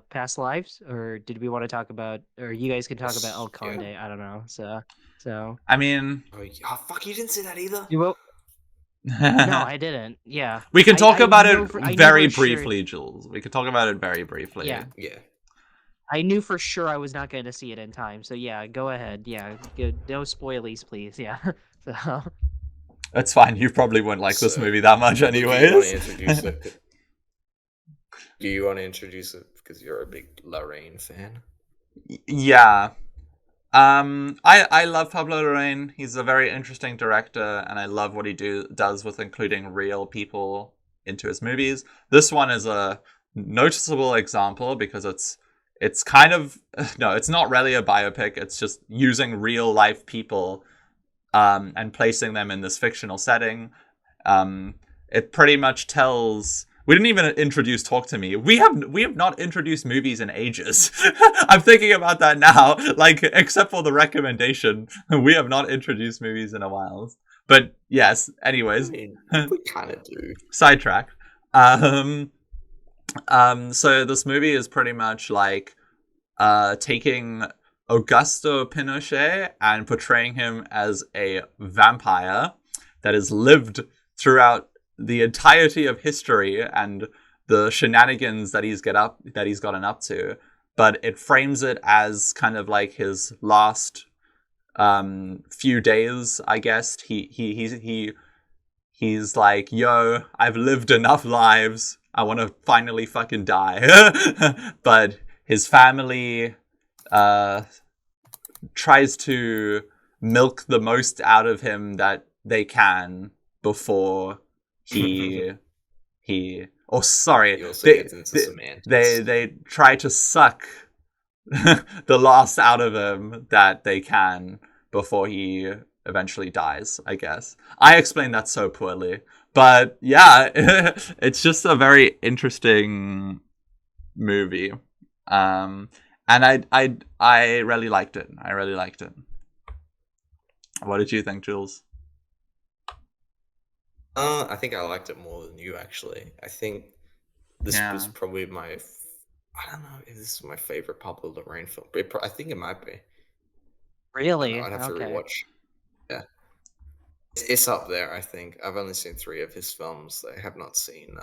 Past lives, or did we want to talk about, or you guys can talk about El Conde? I don't know. So I mean, oh fuck, you didn't say that either. You will. No, I didn't. Yeah, we can talk about it very briefly, sure. Jules. We can talk about it very briefly. Yeah. I knew for sure I was not going to see it in time. So yeah, go ahead. Yeah, no spoilies, please. Yeah. So. That's fine. You probably wouldn't like this movie that much, anyways. Do you want to introduce it because you're a big Lorraine fan? Yeah. I love Pablo Larraín. He's a very interesting director, and I love what he does with including real people into his movies. This one is a noticeable example because it's kind of no, it's not really a biopic. It's just using real life people and placing them in this fictional setting. It pretty much tells. We didn't even introduce Talk to Me. We have not introduced movies in ages. I'm thinking about that now. Like, except for the recommendation, we have not introduced movies in a while. But yes, anyways. I mean, we kind of do. Sidetrack. So this movie is pretty much like taking Augusto Pinochet and portraying him as a vampire that has lived throughout the entirety of history and the shenanigans that he's gotten up to, but it frames it as kind of like his last few days, I guess. He he's like, yo, I've lived enough lives. I want to finally fucking die. But his family tries to milk the most out of him that they can before he oh sorry, He also they gets into they semantics. they try to suck the last out of him that they can before he eventually dies, I guess. I explained that so poorly. But yeah, it's just a very interesting movie. And I really liked it. I really liked it. What did you think, Jules? I think I liked it more than you actually. I think this was Yeah. probably I don't know if this is my favorite Pablo Larraín film. But I think it might be. I don't know. Really? I'd have to Okay. rewatch. Yeah, it's up there. I think I've only seen 3 of his films. I have not seen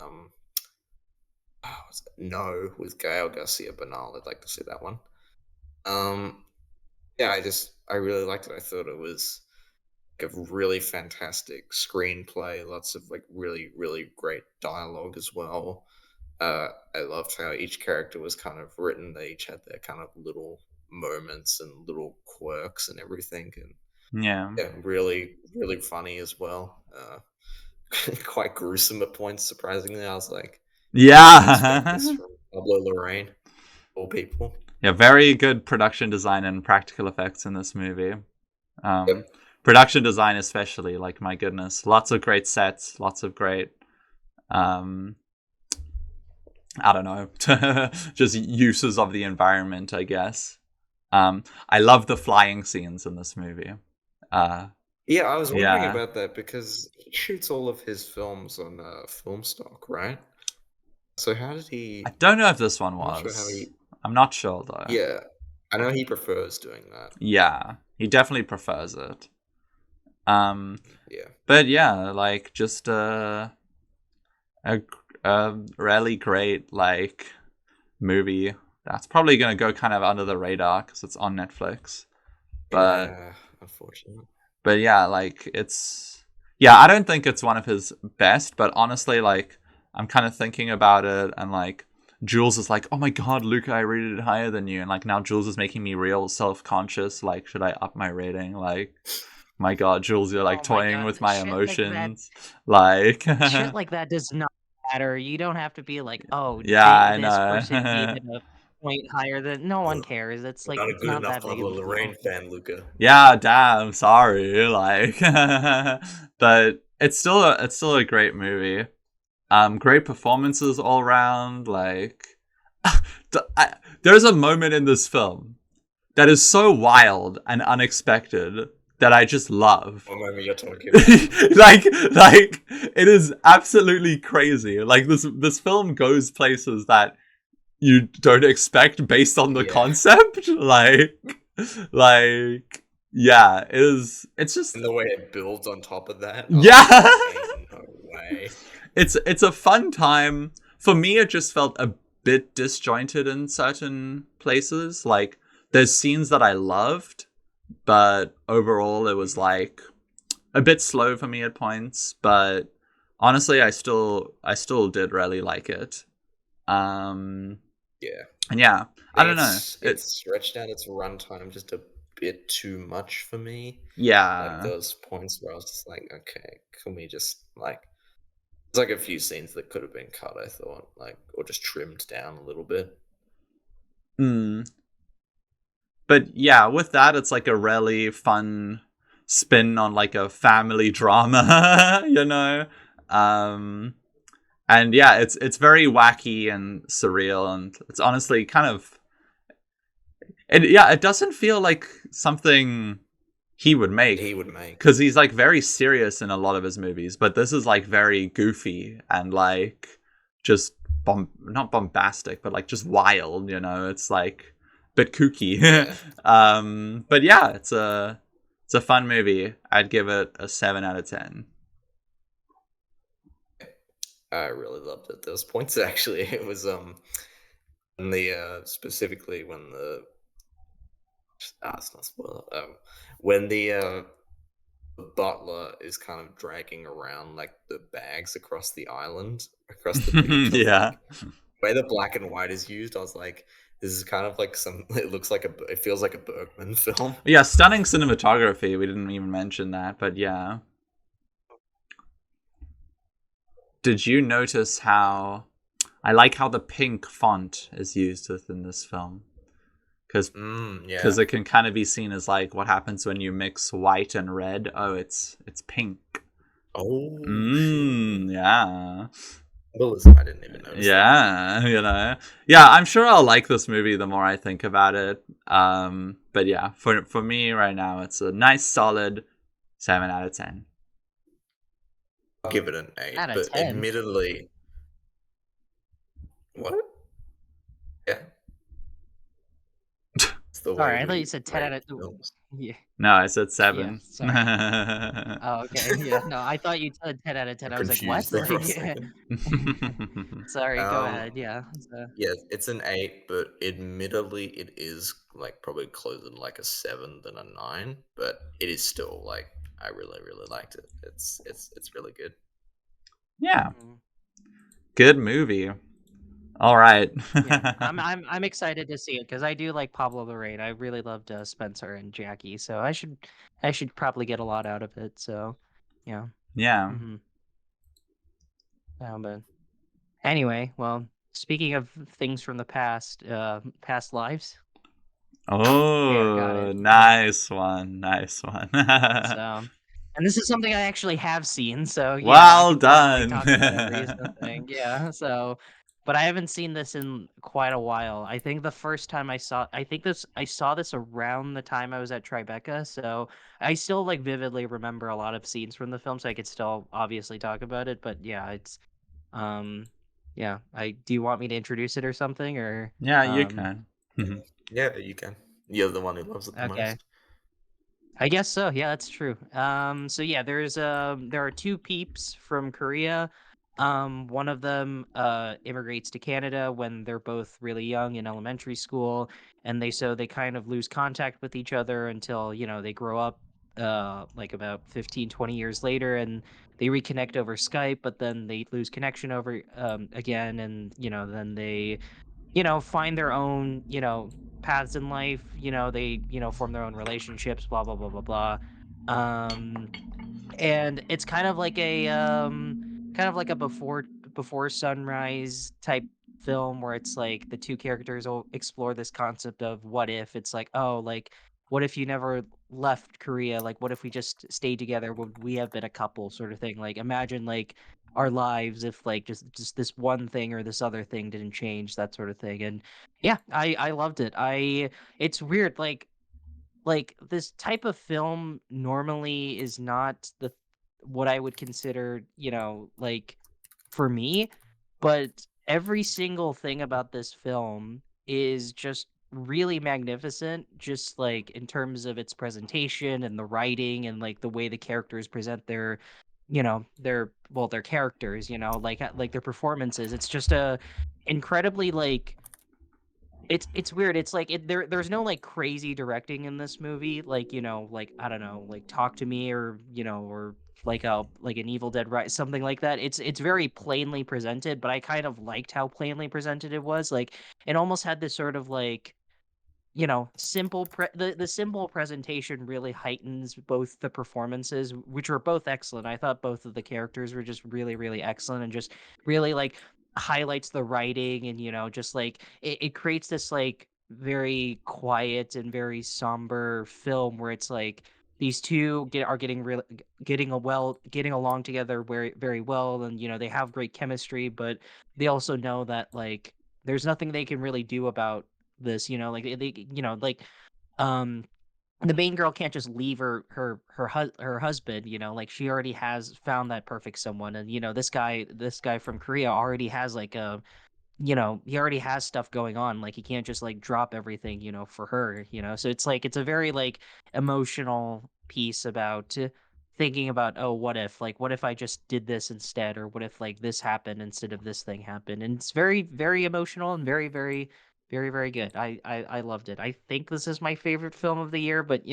what's it? No, with Gael Garcia Bernal. I'd like to see that one. Um, yeah, I really liked it. I thought it was like a really fantastic screenplay. Lots of like really great dialogue as well. I loved how each character was kind of written. They each had their kind of little moments and little quirks and everything, and Yeah. yeah, really funny as well. Quite gruesome at points. Surprisingly, I was like, didn't expect this Yeah. from Pablo Larraín, all people. Yeah, very good production design and practical effects in this movie. Um, Yep. Production design, especially, like, my goodness, lots of great sets, lots of great, um, I don't know, just uses of the environment, I guess. I love the flying scenes in this movie. Yeah, I was wondering Yeah, about that because he shoots all of his films on film stock, right? So how did I he? don't know if this one I'm not sure how was. he. I'm not sure though. Yeah, I know he prefers doing that. Yeah, he definitely prefers it. Um, Yeah. but yeah, like just a really great like movie that's probably gonna go kind of under the radar because it's on Netflix. But Yeah, unfortunately. yeah, like it's yeah, I don't think it's one of his best, but honestly, like I'm kind of thinking about it, and like Jules is like, oh my god, Luca, I rated it higher than you, and like now Jules is making me real self conscious. Like, should I up my rating? Like, my god, Jules, you're like Oh my toying god, with my emotions. Like, shit yeah, like that does not matter. You don't have to be like, "Oh, I this person gave know. it a point higher than." No one cares. It's We're like not a it's good not enough that big of Pablo a Lorraine deal. fan, Luca. Yeah, damn, sorry. Like, but it's still a great movie. Great performances all around. Like, there's a moment in this film that is so wild and unexpected that I just love. What movie you're talking about? Like it is absolutely crazy. Like this film goes places that you don't expect based on the Yeah, concept. Like yeah, it is. It's just and the way it builds on top of that, I was yeah. like, "Ain't no way." It's a fun time. For me, it just felt a bit disjointed in certain places. Like there's scenes that I loved, but overall it was like a bit slow for me at points. But honestly, I still did really like it. Um, Yeah, and yeah, I I think don't know. it's stretched out its runtime just a bit too much for me. Like Yeah. those points where I was just like, okay, can we just like? There's like a few scenes that could have been cut. I thought, like, or just trimmed down a little bit. Mm. But yeah, with that, it's like a really fun spin on like a family drama, you know. Um, and yeah, it's very wacky and surreal, and it's honestly kind of it doesn't feel like something he would make He would make. because he's like very serious in a lot of his movies, but this is like very goofy and like just not bombastic, but like just wild, you know. It's like a bit kooky. Yeah, But yeah, it's a fun movie. I'd give it a 7 out of 10. I really loved it. Those points actually, it was when the specifically when the it's not spoiler. When the the butler is kind of dragging around like the bags across the island, across the beach. I was Yeah. like, way the black and white is used, I was like, this is kind of like some. It looks like it feels like a Bergman film. Yeah, stunning cinematography. We didn't even mention that, but yeah. Did you notice how I like how the pink font is used within this film? Because Yeah. it can kind of be seen as like what happens when you mix white and red. Oh, it's pink. Oh shit. Yeah. Symbolism. I didn't even notice that. Yeah, Yeah, I'm sure I'll like this movie the more I think about it. But yeah, for me right now, it's a nice solid 7 out of 10. I'll give it an eight, Out of but 10. admittedly, what? Yeah, it's the way Sorry, I thought you we said 10 out rate of. films. Yeah, No, I said yeah. 7. Sorry. Oh, okay. Yeah. No, I thought you said 10 out of I'm 10. I was like, what? confused there for a Like, second. sorry. Go Um, ahead. Yeah. So, yeah, it's an eight, but admittedly, it is like probably closer to like a seven than a nine. But it is still like I really, really liked it. It's really good. Yeah, mm, good movie. All right. yeah, I'm excited to see it because I do like Pablo Larraín. I really loved Spencer and Jackie, so I should probably get a lot out of it. So, yeah. Yeah. Mm-hmm. But anyway, well, speaking of things from the past, past lives. There, got Oh, it. nice one. Nice one. So, and this is something I actually have seen, so yeah, I Well can finally done. talk about a recent thing. Yeah, so, but I haven't seen this in quite a while. I think the first time I saw this around the time I was at Tribeca, so I still like vividly remember a lot of scenes from the film, so I could still obviously talk about it. But yeah, um, yeah. Do you want me to introduce it or something, or Yeah, you can. Yeah, you can. You're the one who loves it the okay? most. I guess so. Yeah, that's true. So yeah, there are two peeps from Korea. One of them immigrates to Canada when they're both really young in elementary school, and they kind of lose contact with each other until, they grow up like about 15, 20 years later, and they reconnect over Skype, but then they lose connection over again, and then they find their own, paths in life, they, form their own relationships, blah blah blah blah blah. Um and it's kind of like a before sunrise type film where it's like the two characters will explore this concept of what if. It's like, oh, like what if you never left Korea? Like what if we just stayed together? Would we have been a couple, sort of thing? Like imagine like our lives if like just this one thing or this other thing didn't change, that sort of thing. And yeah, I loved it. It's weird, like this type of film normally is not what I would consider, like for me, but every single thing about this film is just really magnificent, just like in terms of its presentation and the writing and like the way the characters present their characters, like their performances. It's just a incredibly like it's weird. It's like there's no like crazy directing in this movie. Like, like I don't know, like Talk to Me or, or like an Evil Dead Rise, something like that. It's very plainly presented, but I kind of liked how plainly presented it was. Like it almost had this sort of like, the simple presentation really heightens both the performances, which were both excellent. I thought both of the characters were just really really excellent, and just really like highlights the writing, and just like it creates this like very quiet and very somber film where it's like these two are getting along together very very well, and they have great chemistry, but they also know that like there's nothing they can really do about this, like like um the main girl can't just leave her husband, like she already has found that perfect someone, and this guy from Korea already has like he already has stuff going on, like he can't just like drop everything, for her, so it's like it's a very like emotional piece about thinking about, oh, what if I just did this instead, or what if like this happened instead of this thing happened. And it's very very emotional and very very very very good. I loved it. I think this is my favorite film of the year, but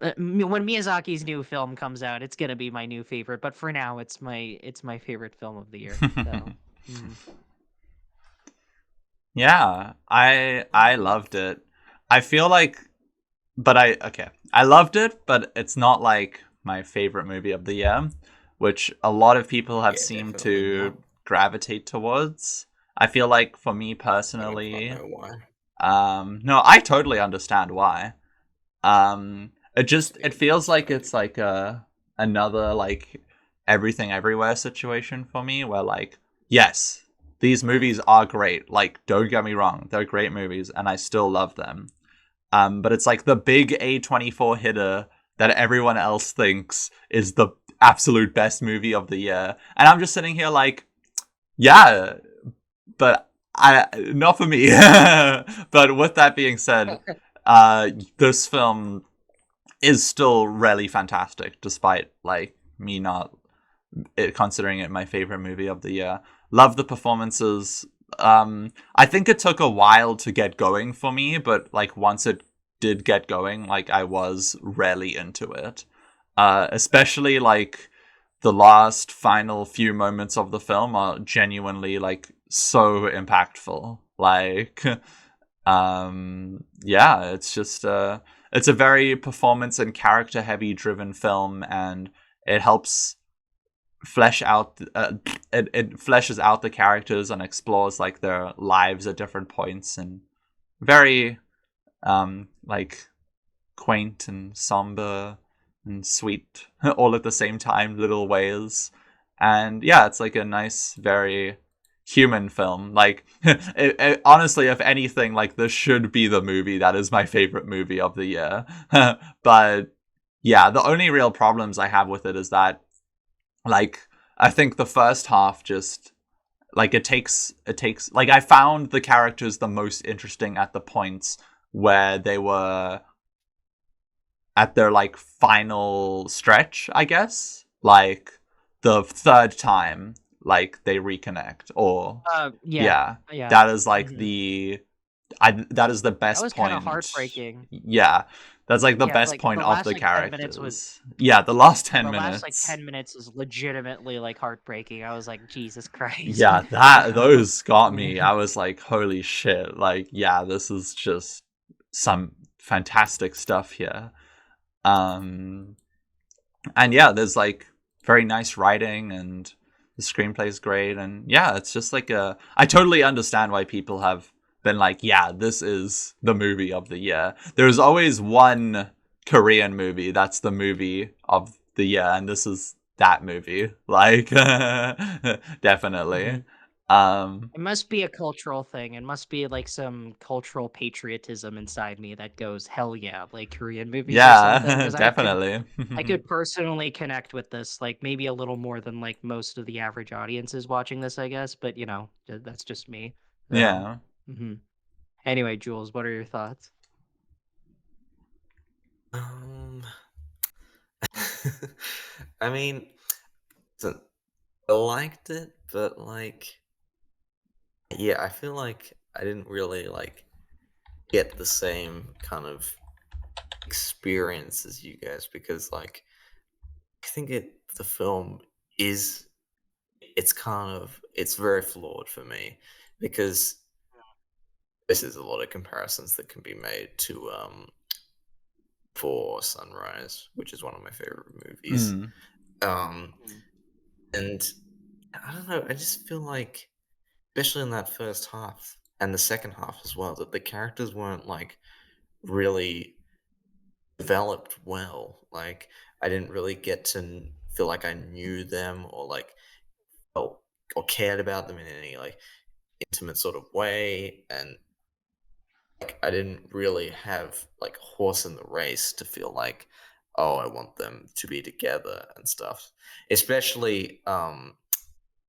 When Miyazaki's new film comes out, it's gonna be my new favorite. But for now, it's my favorite film of the year. So, mm. Yeah, I loved it. I feel like, but I loved it, but it's not like my favorite movie of the year, which a lot of people have Yeah, seemed definitely not. to gravitate towards. I feel like for me I don't quite personally, know why. no, I totally understand why. It Maybe feels like maybe. it's like another like everything everywhere situation for me, where like, yes, these movies are great. Like, don't get me wrong, they're great movies, and I still love them. But it's like the big A24 hitter that everyone else thinks is the absolute best movie of the year, and I'm just sitting here like, yeah, but I not for me. But with that being said, this film is still really fantastic, despite like me not considering it my favorite movie of the year. Love the performances. I think it took a while to get going for me, but like once it did get going, like I was really into it. Especially like the last final few moments of the film are genuinely like so impactful. Like yeah, it's just it's a very performance and character heavy driven film, and it helps flesh out it fleshes out the characters and explores like their lives at different points, and very like quaint and somber and sweet all at the same time, little ways. And yeah, it's like a nice, very human film. Like, honestly, if anything, like this should be the movie that is my favorite movie of the year. But yeah, the only real problems I have with it is that, like, I think the first half just like it takes like I found the characters the most interesting at the points where they were at their like final stretch, I guess. Like the third time like they reconnect, or Yeah, yeah, yeah. that is like Hmm. that is the That best was kind of point. heartbreaking. Yeah. That's like the Yeah, best like point the of last the like 10 minutes was characters. Yeah, the last 10 the last like minutes. 10 minutes is legitimately like heartbreaking. I was like, Jesus Christ. Yeah, that Yeah. those got Yeah. me. I was like, holy shit. Like, yeah, this is just some fantastic stuff here. Um and yeah, there's like very nice writing, and the screenplay is great, and yeah, it's just like a I totally understand why people have been like, yeah, this is the movie of the year. There's always one Korean movie that's the movie of the year, and this is that movie. Like definitely. Hmm. um It must be a cultural thing. It must be like some cultural patriotism inside me that goes, hell yeah, like Korean movies or something. yeah, Because definitely. I could personally connect with this, like maybe a little more than like most of the average audiences watching this, I guess. But that's just me. So, Yeah. hmm anyway, Jules, what are your thoughts? Um, I mean, so I liked it, but like, yeah, I feel like I didn't really like get the same kind of experience as you guys because, like, I think the film is it's very flawed for me because this is a lot of comparisons that can be made to For Sunrise, which is one of my favorite movies. Mm. Um, and I don't know, I just feel like, especially in that first half and the second half as well, that the characters weren't like really developed well. Like, I didn't really get to feel like I knew them or like felt or cared about them in any like intimate sort of way. And like, I didn't really have like a horse in the race to feel like, oh, I want them to be together and stuff. Especially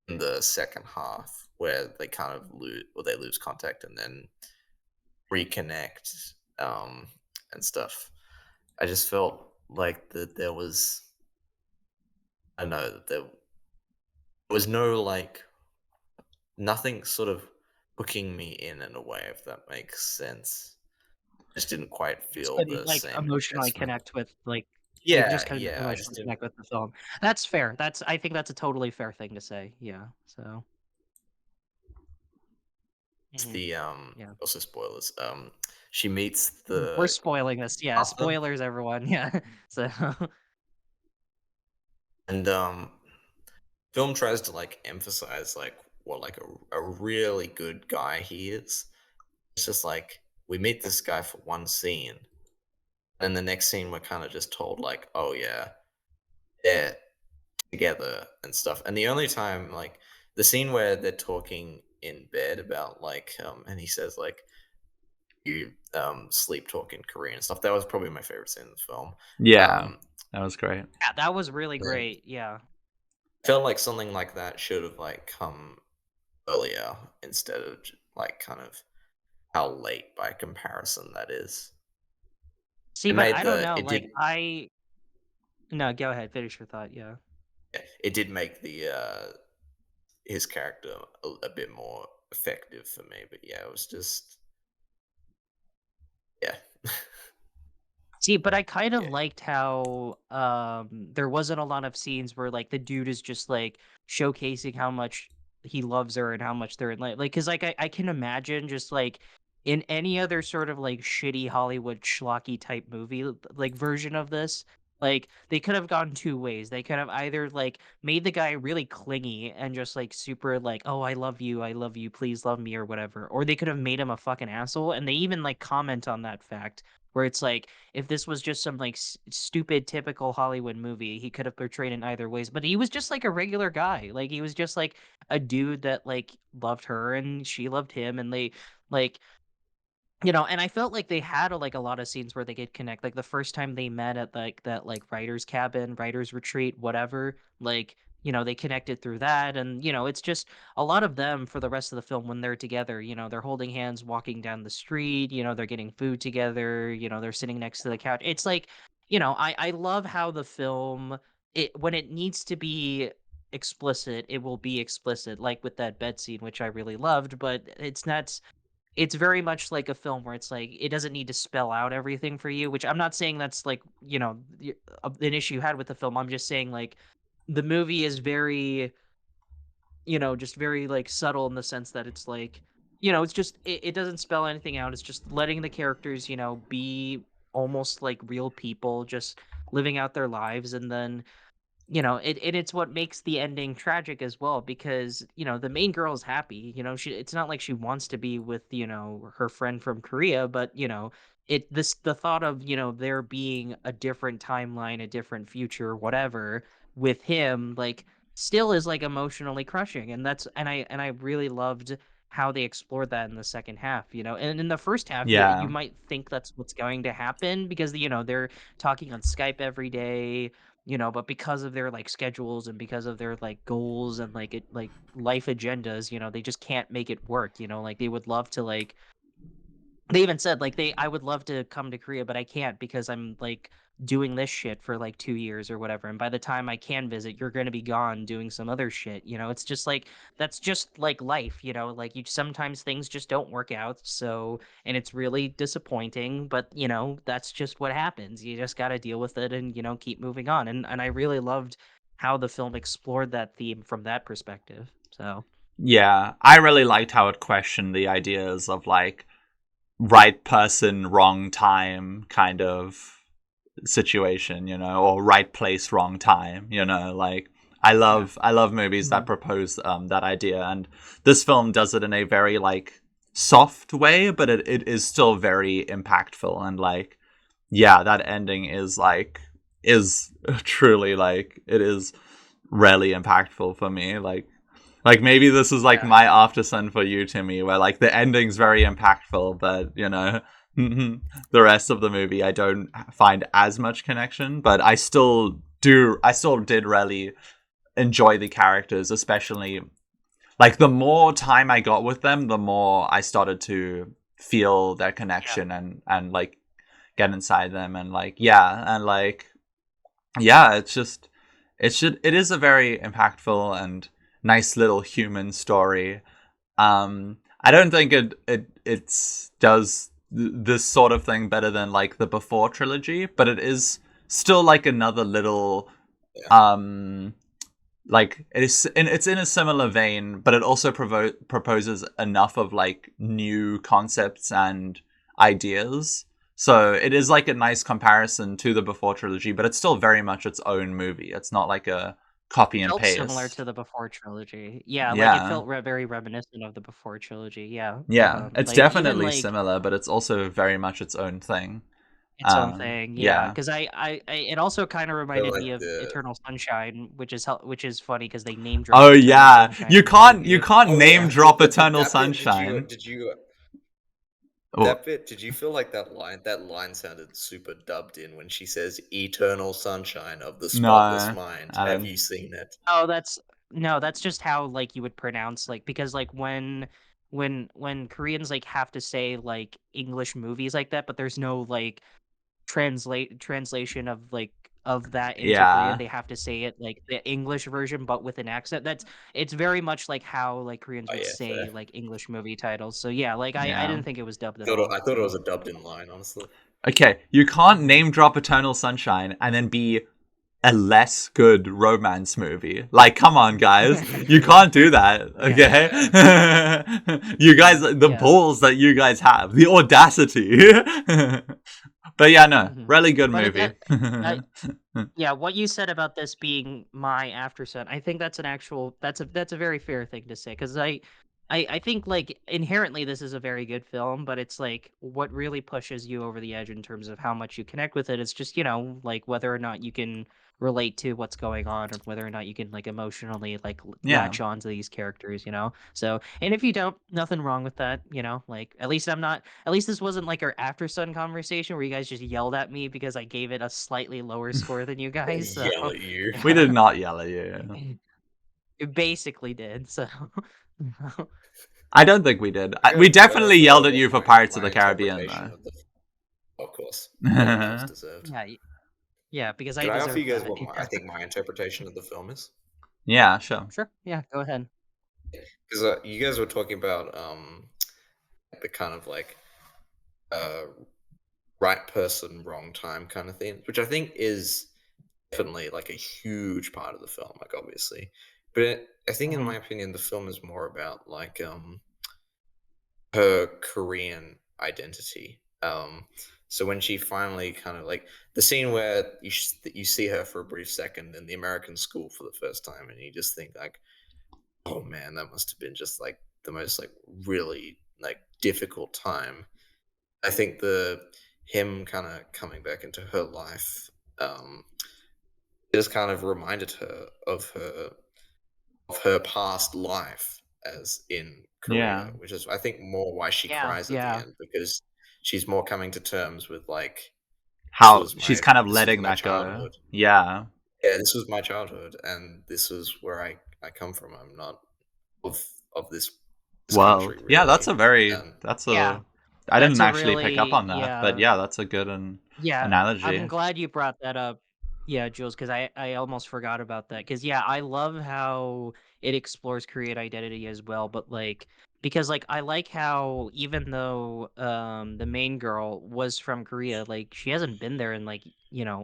in the second half where they kind of lose contact and then reconnect and stuff. I just felt like that there was I know that there was no like nothing sort of hooking me in a way, if that makes sense. just didn't quite Just feel couldn't, the like, same emotionally investment. connect with, like, Yeah, just couldn't yeah, I just emotionally didn't. connect with the film. That's fair. I think that's a totally fair thing to say. Yeah. So, It's mhm, the yeah. also spoilers. She meets We're the spoiling this. Yeah, Arthur, spoilers, everyone. Yeah. So, and film tries to like emphasize like what like a really good guy he is. It's just like we meet this guy for one scene, and the next scene we're kind of just told like, oh yeah, they're together and stuff. And the only time like the scene where they're talking in bed about like and he says like you sleep talk in Korean and stuff. That was probably my favorite scene in the film. Yeah, Um, that was great. yeah, that was really and great. Yeah. felt like something like that should have like come earlier instead of like kind of how late by comparison that is. See, It but made I don't the know. it did Like, I no, go ahead. Finish your thought. Yeah. it did make the his character a bit more effective for me. But yeah, it was just yeah. See, but I kind of Yeah. liked how there wasn't a lot of scenes where like the dude is just like showcasing how much he loves her and how much they're in like cuz like I can imagine just like in any other sort of like shitty Hollywood schlocky type movie like version of this, like they could have gone two ways. They could have either like made the guy really clingy and just like super like, "Oh, I love you, please love me" or whatever. Or they could have made him a fucking asshole and they even like comment on that fact where it's like if this was just some like stupid typical Hollywood movie, he could have portrayed in either ways. But he was just like a regular guy. Like he was just like a dude that like loved her and she loved him, and they like and I felt like they had like a lot of scenes where they could connect. Like the first time they met at like that like writer's cabin, writer's retreat, whatever. Like they connected through that, and it's just a lot of them for the rest of the film when they're together. They're holding hands, walking down the street. They're getting food together. They're sitting next to the couch. It's like I love how the film when it needs to be explicit, it will be explicit. Like with that bed scene, which I really loved, but it's very much like a film where it's like it doesn't need to spell out everything for you, which I'm not saying that's like, an issue you had with the film. I'm just saying like the movie is very, just very like subtle in the sense that it's like, it's just it doesn't spell anything out. It's just letting the characters, be almost like real people just living out their lives, and then it's what makes the ending tragic as well because the main girl is happy. It's not like she wants to be with her friend from Korea, but the thought of there being a different timeline, a different future, whatever with him, like still is like emotionally crushing, and I really loved how they explored that in the second half. And in the first half, you Yeah, might think that's what's going to happen because they're talking on Skype every day, but because of their like schedules and because of their like goals and like life agendas, they just can't make it work. Like they would love to like they even said like I would love to come to Korea, but I can't because I'm like doing this shit for like 2 years or whatever. And by the time I can visit, you're gonna be gone doing some other shit. It's just like that's just like life, like you sometimes things just don't work out. So and it's really disappointing, but that's just what happens. You just gotta deal with it and keep moving on. And I really loved how the film explored that theme from that perspective. So yeah. I really liked how it questioned the ideas of like right person, wrong time kind of situation, or right place, wrong time, like yeah. I love movies that Mhm. propose that idea, and this film does it in a very like soft way, but it is still very impactful, and like yeah, that ending is like is truly like it is really impactful for me, like maybe this is like Yeah. my after sun for you, Timmy, where like the ending's very impactful, but the rest of the movie I don't find as much connection. But I still did really enjoy the characters, especially like the more time I got with them, the more I started to feel their Yeah. connection and like get inside them and like yeah, and like yeah, it's just it is a very impactful and nice little human story. I don't think it does this sort of thing better than like the Before trilogy, but it is still like another little Yeah. like it's in a similar vein, but it also proposes enough of like new concepts and ideas. So it is like a nice comparison to the Before trilogy, but it's still very much its own movie. It's not like a copy and Felt similar paste. to the Before trilogy. Yeah, like it Yeah. felt very reminiscent of the Before trilogy. Yeah. Yeah. It's Like even definitely like similar, but it's also very much its own thing. its own thing. Yeah, Yeah. because it also kind of I feel reminded me like of the Eternal Sunshine, which is funny because they name drop Oh Eternal yeah. Sunshine You in the can't you movie. can't oh name yeah, drop but Eternal that bit, did you Sunshine. did you Oh, that bit, did you feel like that line sounded super dubbed in when she says eternal sunshine of the spotless no. mind? I Have don't you seen it? Oh, that's no, that's just how like you would pronounce like because like when Koreans like have to say like English movies like that, but there's no like translation of like of that into Korean. yeah. They have to say it like the English version, but with an accent. It's very much like how like Koreans Oh would yeah, fair. say like English movie titles. So yeah, like I Yeah. didn't think it was dubbed at Thought all. I thought it was So a dubbed in line, honestly. Okay, you can't mhm. name drop Eternal Sunshine and then be a less good romance movie. Like, come on, guys. You can't do that, Yeah, Yeah. okay? You guys, the yeah. balls that you guys have, the audacity. But yeah, no, Hmm. really good But movie. I, yeah, what you said about this being my after sun, I think that's a very fair thing to say because I think like inherently this is a very good film, but it's like what really pushes you over the edge in terms of how much you connect with it. It's just like whether or not you can relate to what's going on or whether or not you can like emotionally like Yeah. latch on to these characters. So and if you don't, nothing wrong with that. Like at least this wasn't like our after sun conversation where you guys just yelled at me because I gave it a slightly lower score than you guys. So Yell at you. We did not yell at you. it basically did. So I don't think we did. I We gotta, I gotta definitely say yelled though, at you what for Pirates of my the Caribbean, interpretation though. of the, of course, more than that was deserved. yeah, yeah, because I Can I offer deserve you guys that. what I think my interpretation of the film is? Yeah, sure. Sure. Yeah, go ahead. Because you guys were talking about the kind of like uh right person, wrong time kind of thing, which I think is definitely like a huge part of the film, like obviously. But I think, in Hmm. my opinion, the film is more about like her Korean identity. So when she finally kind of like the scene where you see her for a brief second in the American school for the first time, and you just think like, oh man, that must have been just like the most like really like difficult time. I think the him kind of coming back into her life um just kind of reminded her of her past life as in Korea, Yeah. which is I think more why she Yeah, cries at the yeah, end, because she's more coming to terms with like How she's kind of this was letting my that go. childhood. Yeah. Yeah, this was my childhood, and this is where I come from. I'm not of this World. country Yeah, really. And that's yeah. a I didn't That's a actually pick up really on that, but yeah. yeah, that's a good Yeah, I'm analogy. glad you brought that up. Yeah, Jules, because I almost forgot about that. Because yeah, I love how it explores Korean identity as well. But like, because like I like how even though the main girl was from Korea, like she hasn't been there in like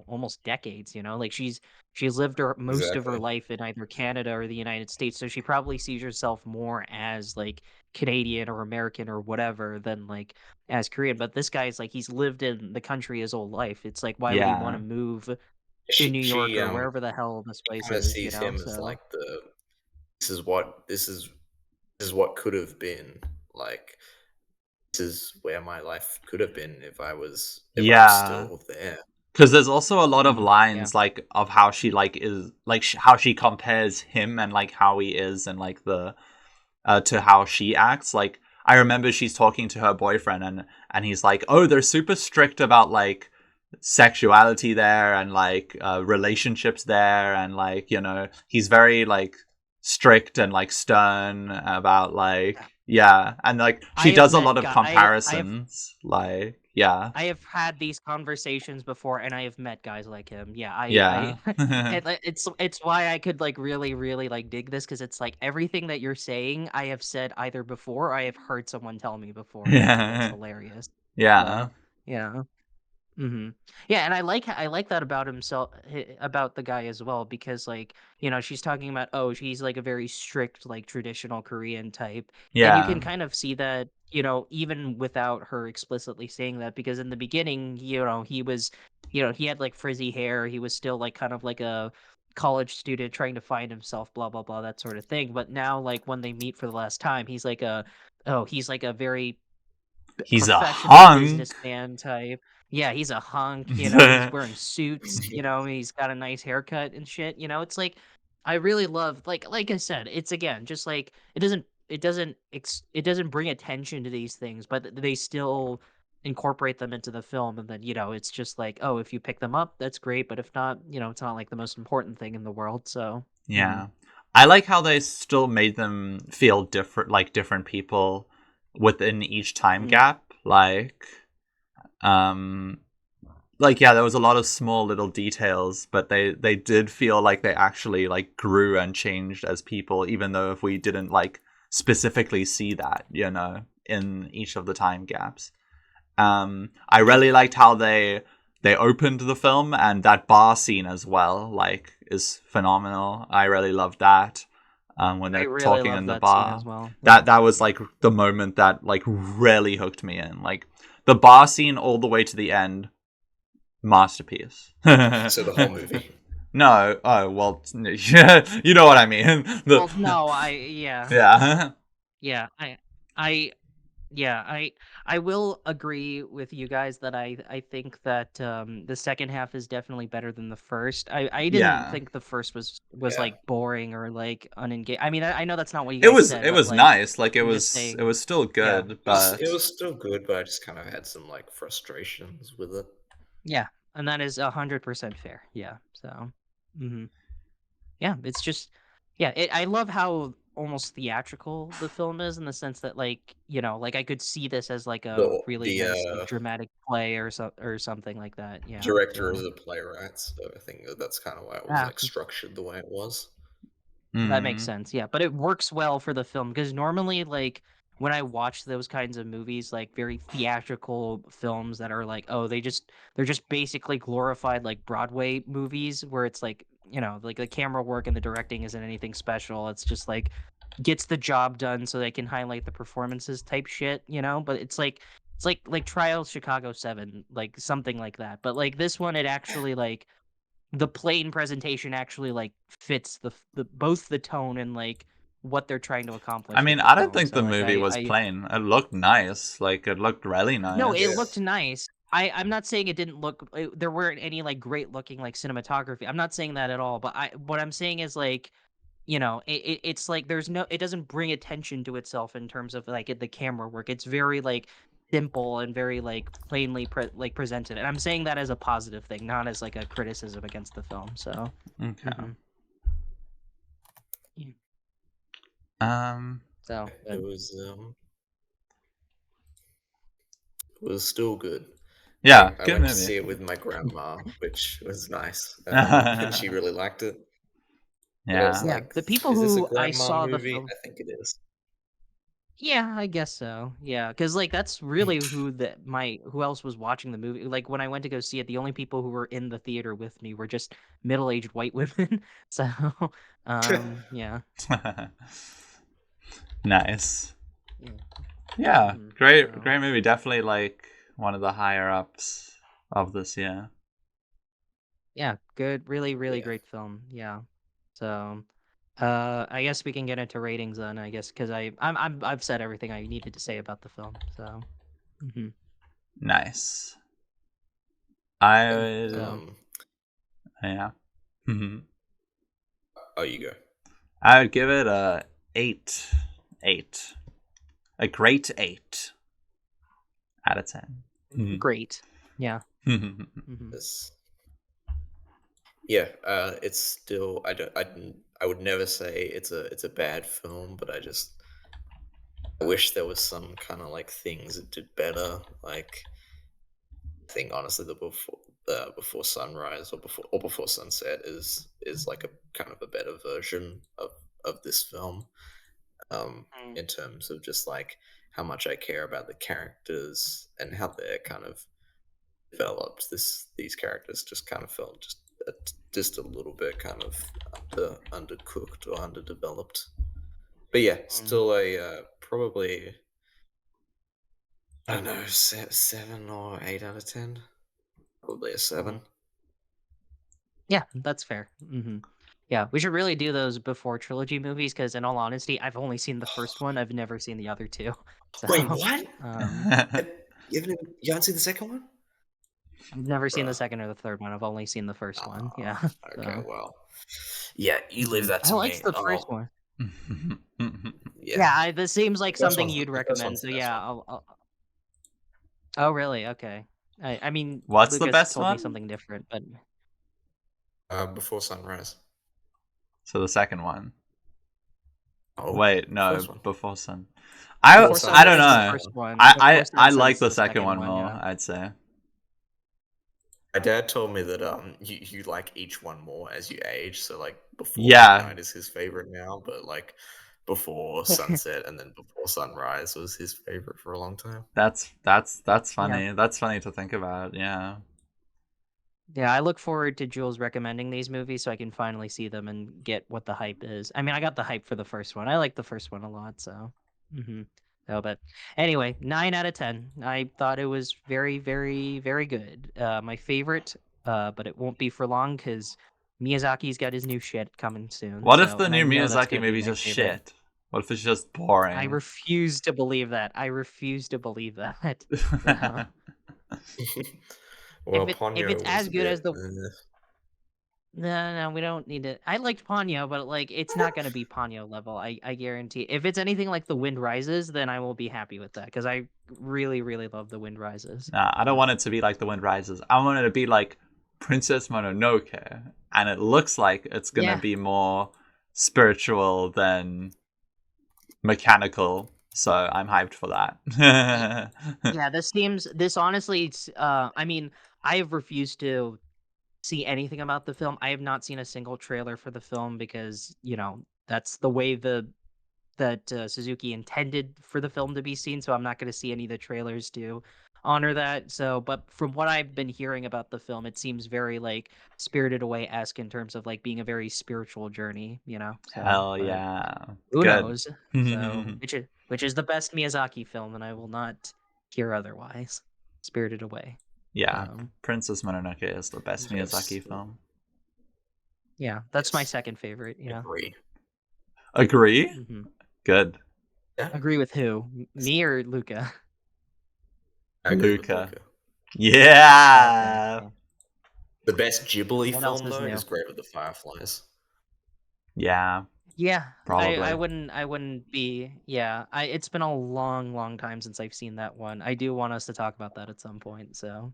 almost decades. Like she's lived most of her exactly. life in either Canada or the United States, so she probably sees herself more as like Canadian or American or whatever than like as Korean, but this guy's like he's lived in the country his whole life. It's like why would he want to Yeah. move to New York She or wherever the hell this place kind of is, sees him as So like the this is what could have been, like this is where my life could have been if I was Yeah. still there. Because there's also a lot of yeah. lines like of how she like is like how she compares him and like how he is and like the to how she acts. Like I remember she's talking to her boyfriend and he's like, "Oh, they're super strict about like sexuality there and like relationships there and like, he's very like strict and like stern about like yeah, and like I she have does a met lot of guy comparisons like yeah. I have had these conversations before and I have met guys like him. Yeah, I Yeah. it's why I could like really really like dig this because it's like everything that you're saying I have said either before or I have heard someone tell me before and I think it's Yeah. hilarious. Yeah. So yeah. Yeah, and I like that about himself, about the guy as well, because like, she's talking about, oh, he's like a very strict, like traditional Korean type, and you can Yeah. kind of see that, even without her explicitly saying that, because in the beginning, he was, he had like frizzy hair, he was still like kind of like a college student trying to find himself, blah blah blah, that sort of thing. But now, like when they meet for the last time, he's like a very He's a professional hunk. businessman type. Yeah, he's a hunk, he's wearing suits, he's got a nice haircut and shit. It's like I really love, like I said, it's again just like it doesn't bring attention to these things, but they still incorporate them into the film, and then it's just like, oh, if you pick them up, that's great, but if not, it's not like the most important thing in the world. So Yeah. I like how they still made them feel different, like different people within each time mm, gap. Um, yeah, there was a lot of small little details, but they did feel like they actually like grew and changed as people, even though if we didn't like specifically see that, in each of the time gaps. I really liked how they opened the film, and that bar scene as well, like, is phenomenal. I really loved that. When I they're really talking love in the that scene as bar, well. Yeah. that was like the moment that like really hooked me in. Like the bar scene all the way to the end, masterpiece. So the whole movie. No, oh well, yeah, you know what I mean. Well, no, yeah. Yeah, Yeah, I yeah, I will agree with you guys that I think that the second half is definitely better than the first. I didn't yeah. think the first was Yeah. like boring or like unengaged. I mean, I know that's not what you It guys was said, it but was like nice. Like I'm just it saying, was still yeah. good, It but was still good, but I just kind of had some like frustrations with it. Yeah, and that is 100% fair. Yeah. So, mhm. Yeah, it's just yeah, I love how almost theatrical the film is, in the sense that, like, like I could see this as like a The really the nice like dramatic play or something like that. Yeah. director is So a playwright, so I think that's kind of why it was ah, like structured the way it was. that makes mm, sense. Yeah, but it works well for the film, because normally, like, when I watch those kinds of movies, like very theatrical films that are like, oh, they're just basically glorified like Broadway movies, where it's like, like the camera work and the directing isn't anything special. It's just like gets the job done so they can highlight the performances type shit, But it's like Trial Chicago 7, like something like that. But like this one, it actually like the plain presentation actually like fits the both the tone and like what they're trying to I accomplish mean, with the I don't film. think So the like movie was I plain. It looked nice. Like it looked really no, it Yeah. nice. looked nice. I'm not saying it didn't look, there weren't any like great looking like cinematography. I'm not saying that at all, but what I'm saying is like, it's like there's no, it doesn't bring attention to itself in terms of like the camera work. It's very like simple and very like plainly presented. And I'm saying that as a positive thing, not as like a criticism against the film. So Okay. mhm. Yeah. Um. So, It but was still good. Yeah. I Good went to movie. see it with my grandma, which was nice, and she really liked it. But I was Yeah. yeah, like, the people "Is this a who I grandma saw the movie?" film, I think it is. yeah, I guess so. Yeah, because like that's really who else was watching the movie. Like when I went to go see it, the only people who were in the theater with me were just middle-aged white women. So, yeah, Nice. yeah, Yeah. Great. so Great movie. Definitely like one of the higher ups of this year. yeah, good, really, really Yeah. great film. Yeah, so. I guess we can get into ratings then. I guess because I've said everything I needed to say about the film. So, mhm. Nice. Yeah. I. So Yeah. Mhm. Oh, you go. I would give it a 8. 8. A great 8 out of 10. Mhm. great. Yeah. Hmm. It's Yeah, it's still I would never say it's a bad film, but I wish there was some kind of like things it did better. Like I think honestly, the before sunrise or before sunset is like a kind of a better version of this film. Mm. In terms of just like how much I care about the characters and how they're kind of developed. These characters just kind of felt just a little bit kind of undercooked or underdeveloped. But yeah, Mm. still a probably I don't know 7 or 8 out of 10. Probably a 7. Yeah, that's fair. Yeah, we should really do those before trilogy movies because, in all honesty, I've only seen the first one. I've never seen the other two. So, Wait, what? um, You haven't seen the second one? I've never seen the Bruh. second or the third one. I've only seen the first one. Ah, Yeah. okay, So, well. Yeah, you leave that I to liked me. the first Oh, one. yeah. Yeah, this seems like The first something one's you'd the first recommend. one's So the best yeah, one. Oh, really? Okay. I mean, What's the Lucas best told me one? something different, but Before Sunrise. So the second one. Oh, Wait, the no, first one. before Sun. Before I Before don't Sunrise is the Sunset's the know. second first one. one. Before I like Sunset's the the second second one one. more, Yeah. I'd say. My dad told me that you like each one more as you age. So like before Yeah, Midnight is his favorite now, but like before Sunset and then before Sunrise was his favorite for a long time. that's Yeah. funny. That's funny to think about. Yeah. Yeah, I look forward to Jules recommending these movies so I can finally see them and get what the hype is. I mean, I got the hype for the first one. I like the first one a lot, so. hmm So, but anyway, 9 out of 10. I thought it was very, very, very good. My favorite, but it won't be for long because Miyazaki's got his new shit coming soon. What if So, the and I new know that's Miyazaki gonna be movie's my just favorite. shit? What if it's just I boring? refuse to believe that. I refuse to believe that. So, Well, if it's Ponyo was as a good bit. as the no, we don't need to. I liked Ponyo, but like, it's not going to be Ponyo level. I guarantee. If it's anything like The Wind Rises, then I will be happy with that because I really, really love The Wind Rises. Nah, I don't So, want it to be like The Wind Rises. I want it to be like Princess Mononoke, and it looks like it's gonna yeah, be more spiritual than mechanical. So I'm hyped for y- that. yeah. This honestly, I mean, I have refused to see anything about the film. I have not seen a single trailer for the film because that's the way that Suzuki intended for the film to be seen. So I'm not going to see any of the trailers to honor that. So, but from what I've been hearing about the film, it seems very like Spirited Away esque in terms of like being a very spiritual journey. So, Hell but yeah, who good. knows? So, which is the best Miyazaki film, and I will not hear otherwise. Spirited Away. Yeah, Um, Princess Mononoke is the best Yes, Miyazaki film. yeah, that's my yes, second favorite. Yeah. agree. Agree? hmm Good. Yeah, Agree with who? Me or Luca? I agree with Luca. Luca. Okay. Yeah. Okay. The best Ghibli What else film is though new? is Grave of the Fireflies. Yeah, Yeah, I probably. wouldn't be yeah. It's been a long, long time since I've seen that one. I do want us to talk about that at some point, so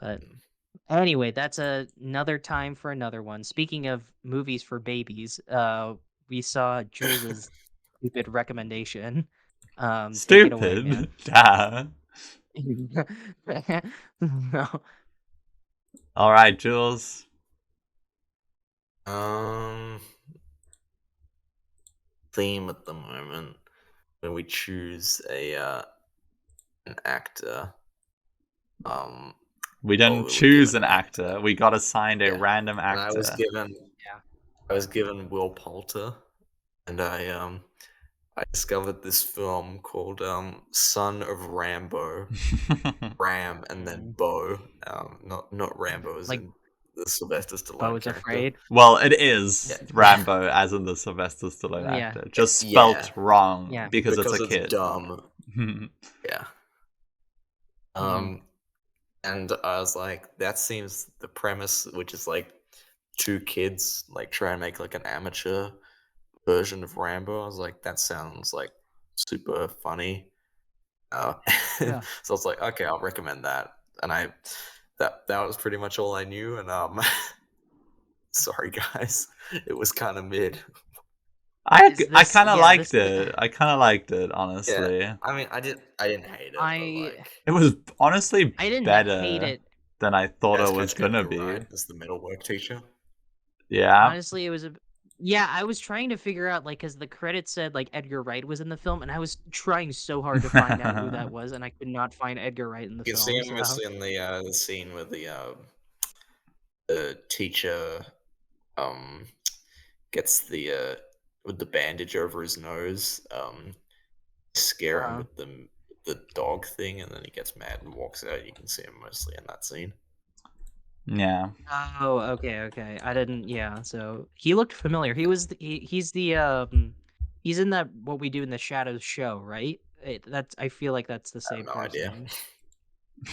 but anyway, that's another time for another one. Speaking of movies for babies, we saw Jules's stupid recommendation. Take it away, man. Stupid. Duh. No. All right, Jules. Um, theme at the moment when we choose a an actor. Um, We what didn't were we choose given an an actor? actor. We got assigned a Yeah, random and actor. Yeah. I was given Will Poulter, and I discovered this film called Son of Rambo. Ram and then Mm. Bo. Not Rambo as Like in the Sylvester Stallone Bo's character. afraid. Well, it Yeah, is Rambo, as in the Sylvester Stallone Yeah. actor, just yeah, spelt wrong Yeah. because it's a because it's kid. dumb. Yeah. hmm Um, and I was like, that seems the premise, which is like two kids like try and make like an amateur version of Rambo. I was like, that sounds like super funny. Uh, so Yeah. I was like, okay, I'll recommend that. And that was pretty much all I knew. And sorry guys, it was kind of mid. Is I this kind of yeah, liked this it. I kind of liked it, Yeah, honestly. I mean, I didn't hate it, but I like, It was honestly I didn't hate better it. than I thought as it was Coach gonna Edgar be. Wright as the middle work teacher. Yeah. Honestly, it was a Yeah, I was trying to figure out, like, because the credits said, like, Edgar Wright was in the film, and I was trying so hard to find out who that was, and I could not find Edgar Wright in the You can see film, him so in the scene with the teacher um gets the with the bandage over his nose, scare him uh with the dog thing, and then he gets mad and walks out. You can see him mostly in that scene. Yeah. Oh, okay, okay. I didn't yeah, so he looked familiar. He's in that What We Do in the Shadows show, right? That's I feel like that's the I have same no idea. person.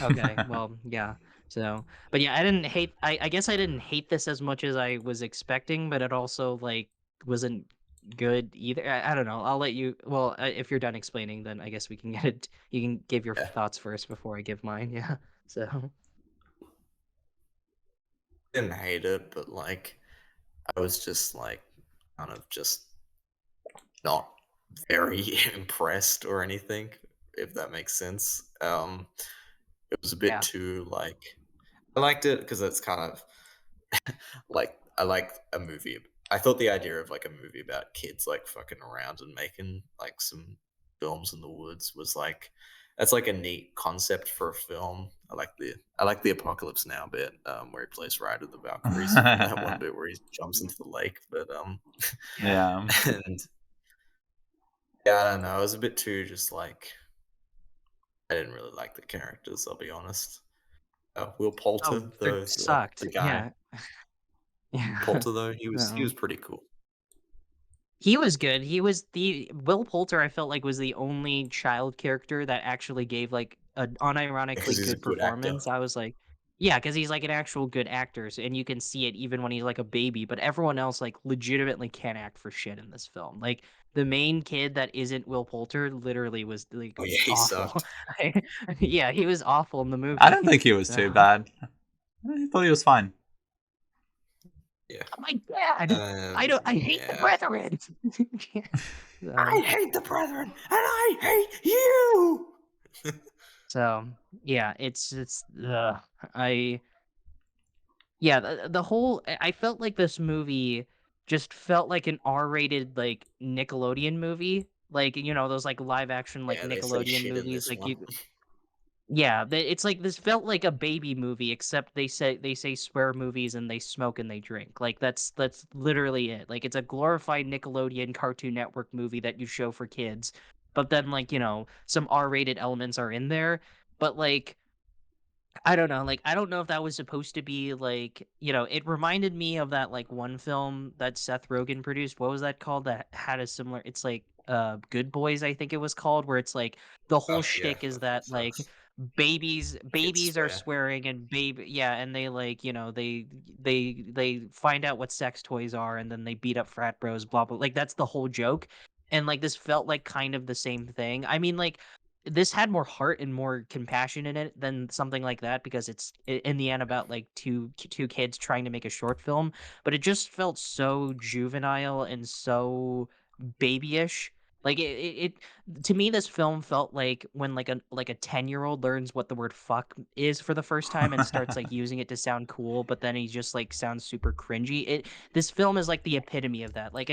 Okay, well, yeah. So, but yeah, I guess I didn't hate this as much as I was expecting, but it also like wasn't good either. I don't know. I'll let you well, if you're done explaining, then I guess we can get it you can give your Yeah, thoughts first before I give mine. Yeah. So, didn't hate it, but like I was just like kind of just not very impressed or anything, if that makes sense. It was a bit yeah. too like I liked it because it's kind of like I like a movie. I thought the idea of like a movie about kids like fucking around and making like some films in the woods was like that's like a neat concept for a film. I like the Apocalypse Now bit where he plays Ride of the Valkyries and that one bit where he jumps into the lake. But Yeah. Yeah. and yeah, I don't know. It was a bit too just like I didn't really like the characters. I'll be honest. Will Poulter, Oh, they the sucked. guy Yeah. Yeah. Poulter though, he No. was pretty cool. He was good. He was the Will Poulter, I felt like, was the only child character that actually gave, like, an Because unironically he's a good good actor. performance. I was like yeah, because he's, like, an actual good actor, and you can see it even when he's, like, a baby, but everyone else, like, legitimately can't act for shit in this film. Like, the main kid that isn't Will Poulter literally was, like, Oh yeah, he awful. sucked. Yeah, he was awful in the I movie. don't think he was So too bad. I thought he was fine. Yeah. oh my god! I hate the Yeah. brethren! I So hate the brethren, and I hate you. So, yeah, it's I yeah, the whole I felt like this movie just felt like an R-rated like Nickelodeon movie. Like, those like live action like Yeah, they say Nickelodeon shit in movies this like one. you yeah, it's like this felt like a baby movie except they say swear movies and they smoke and they drink. Like that's literally it. Like it's a glorified Nickelodeon Cartoon Network movie that you show for kids. But then like, some R-rated elements are in there, but like I don't know, like, I don't know if that was supposed to be, like it reminded me of that, like, one film that Seth Rogen produced. What was that called that had a similar it's, like, Good Boys, I think it was called, where it's, like, the whole Oh yeah, shtick is that that, like, sucks. Kids babies are swear. swearing and baby yeah, and they, like, they find out what sex toys are, and then they beat up frat bros, blah, blah like, that's the whole joke, and, like, this felt like kind of the same thing. I mean, like, this had more heart and more compassion in it than something like that because it's in the end about like two kids trying to make a short film, but it just felt so juvenile and so babyish. Like to me, this film felt like when like a 10-year-old learns what the word fuck is for the first time and starts like using it to sound cool, but then he just like sounds super cringy. This film is like the epitome of that. Like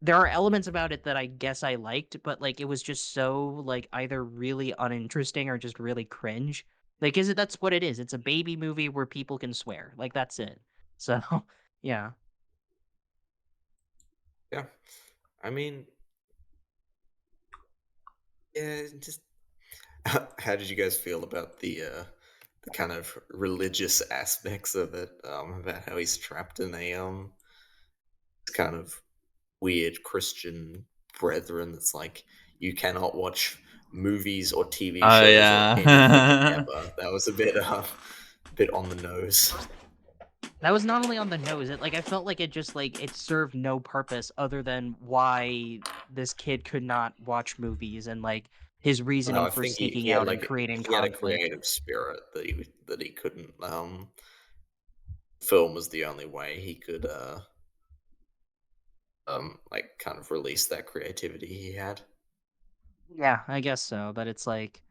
there are elements about it that I guess I liked, but, like, it was just so, like, either really uninteresting or just really cringe. Like, is it that's what it is. It's a baby movie where people can swear. Like, that's it. So, yeah. Yeah. I mean, yeah, just how did you guys feel about the kind of religious aspects of it? About how he's trapped in a kind of weird Christian brethren that's like you cannot watch movies or TV Oh shows or anything yeah. ever. That was a bit on the nose. That was not only on the nose, I felt like it served no purpose other than why this kid could not watch movies and, like, his No, reasoning I for think sneaking he had out and like creating he had a conflict. creative spirit that he couldn't film was the only way he could like kind of release that creativity he had. Yeah, I guess so, but it's like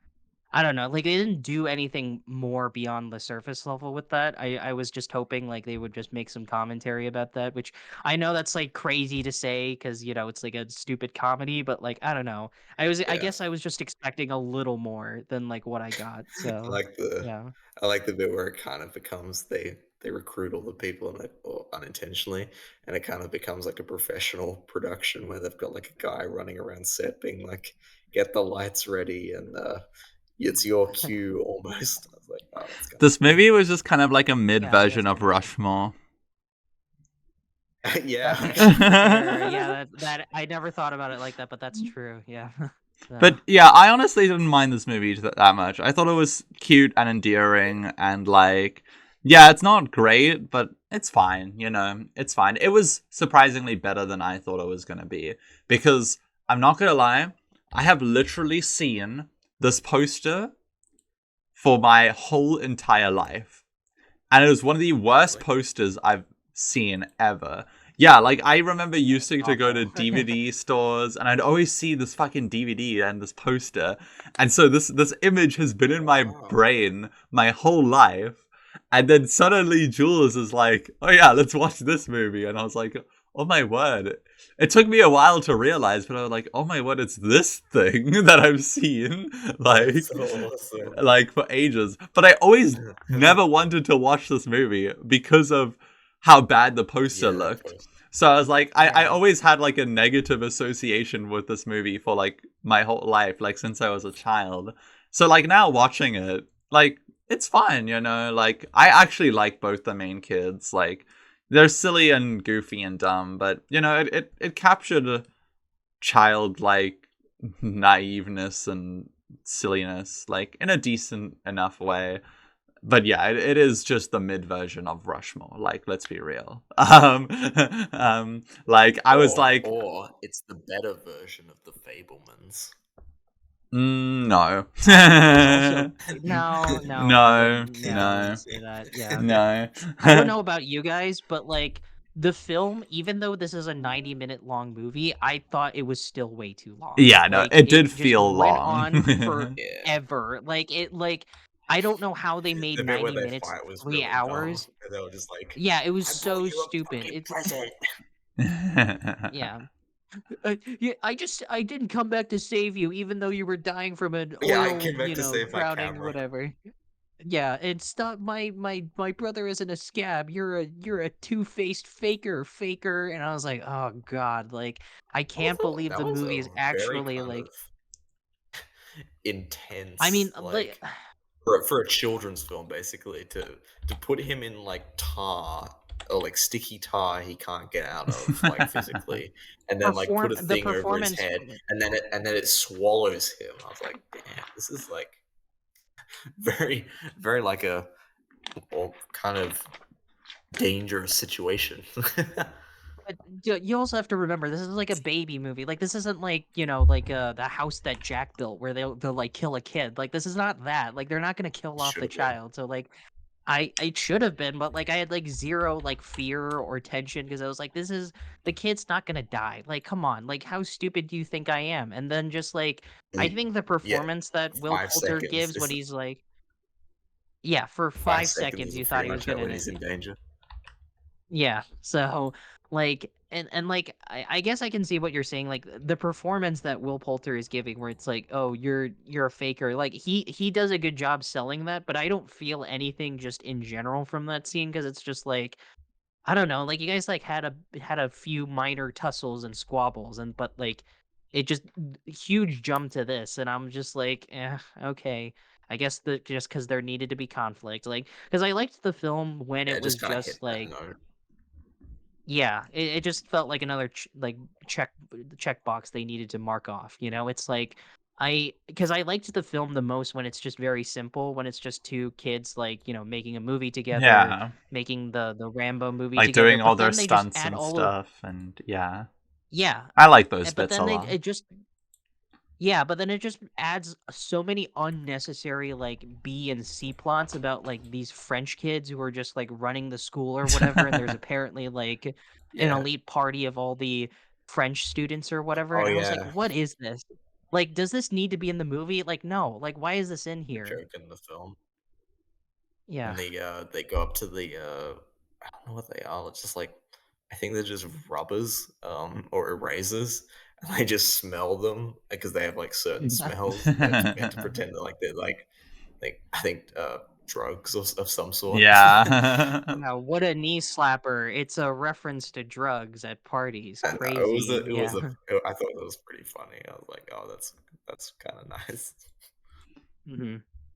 I don't know, like, they didn't do anything more beyond the surface level with that. I was just hoping, like, they would just make some commentary about that, which I know that's, like, crazy to say because it's, like, a stupid comedy, but, like, I don't know. I Yeah. guess I was just expecting a little more than, like, what I got, I so, like the yeah. I like the bit where it kind of becomes they recruit all the people and or unintentionally, and it kind of becomes like a professional production where they've got like a guy running around set being like, "Get the lights ready," and it's your cue almost. I was like, "Oh, that's kind of This funny." movie was just kind of like a mid Yeah, that's version of pretty good. Rushmore. Yeah, Sure, yeah, that I never thought about it like that, but that's true, yeah. So, But yeah, I honestly didn't mind this movie that much. I thought it was cute and endearing, and like, yeah, it's not great, but it's fine. It's fine. It was surprisingly better than I thought it was gonna be, because I'm not gonna lie, I have literally seen this poster for my whole entire life, and it was one of the worst really. posters I've seen ever. Yeah, like I remember used to go to awful. DVD stores, and I'd always see this fucking DVD and this poster, and so this image has been in Oh my wow. brain my whole life, and then suddenly Jules is like, "Oh yeah, let's watch this movie," and I was like, "Oh my word!" It took me a while to realize, but I was like, "Oh my word, it's this thing that I've seen That's like so awesome. for ages." But I always never wanted to watch this movie because of how bad the poster Yeah, that looked. post. So I was like, I Yeah. always had like a negative association with this movie for like my whole life, like since I was a child. So like now watching it, like it's fine. Like I actually like both the main kids. Like they're silly and goofy and dumb, but it captured a childlike naiveness and silliness, like in a decent enough way. But yeah, it is just the mid version of Rushmore. Like, let's be real. Like I was like, Or it's the better version of the Fablemans. no, It's also no, no, I no, wouldn't. Yeah, I wouldn't no, say that. Yeah. no. I don't know about you guys, but like the film, even though this is a 90-minute long movie, I thought it was still way too long. Yeah, no, Like it it did just feel went long. on Yeah. forever. Like I don't know how they made The bit where 90 their minutes fight was 3 really dumb, hours. and they were just like, Yeah, it was "I bought so you a stupid. fucking It's present." yeah. Yeah, I didn't come back to save you, even though you were dying from an Yeah, I oil, came back to save my drowning or camera. whatever. Yeah, and stop my brother isn't a scab. You're a two-faced faker. And I was like, "Oh god, like I can't believe That the was movie a is very actually kind of like I mean, intense, like like, for a children's film, basically, to put him in, like, tar or, like, sticky tar he can't get out of, like, physically, and then, like, put a the thing over his performance head, and then it swallows him. I was like, "Damn, this is, like, very, very, like, a well, kind of dangerous situation." but you also have to remember this is like a baby movie. Like this isn't like, like the house that Jack built where they'll like kill a kid. Like this is not that. Like they're not going to kill off Should the have been. child. So like I it should have been, but like I had like zero like fear or tension because I was like, this is the kid's not gonna die. Like, come on, like how stupid do you think I am? And then just like I Y think the Yeah, performance that Will 5 Poulter seconds gives when is he's like, yeah, for 5 5 seconds seconds is you thought pretty he was much how gonna when he's in danger. yeah. So like and like I guess I can see what you're saying. Like the performance that Will Poulter is giving, where it's like, oh, you're a faker. Like he does a good job selling that, but I don't feel anything just in general from that scene because it's just like I don't know, like, you guys, like, had a few minor tussles and squabbles, and but, like, it just huge jump to this, and I'm just like, "Eh, okay." I guess that just because there needed to be conflict, like, because I liked the film when Yeah, it it was just kinda hit just, that like note. yeah, it just felt like another like checkbox they needed to mark off. It's like because I liked the film the most when it's just very simple, when it's just two kids like making a movie together, Yeah, making the Rambo movie like together. doing all But their then they just stunts add and all of stuff, and yeah, yeah, I like those but bits a then they lot. it just yeah, but then it just adds so many unnecessary like B and C plots about like these French kids who are just like running the school or whatever, and there's apparently like an Yeah. elite party of all the French students or whatever, Oh, and I was like, yeah. "What is this?" Like, does this need to be in the movie? Like, no. Like, why is this in here? joke in the film. Yeah. And they go up to the I don't know what they are. It's just like I think they're just rubbers or erasers, and they just smell them because they have like certain smells. And they're meant to pretend that like they're like I think drugs of some sort. Yeah. Wow, what a knee slapper. It's a reference to drugs at parties. And it was Crazy. Yeah. I thought it was pretty funny. I was like, oh, that's kind of nice.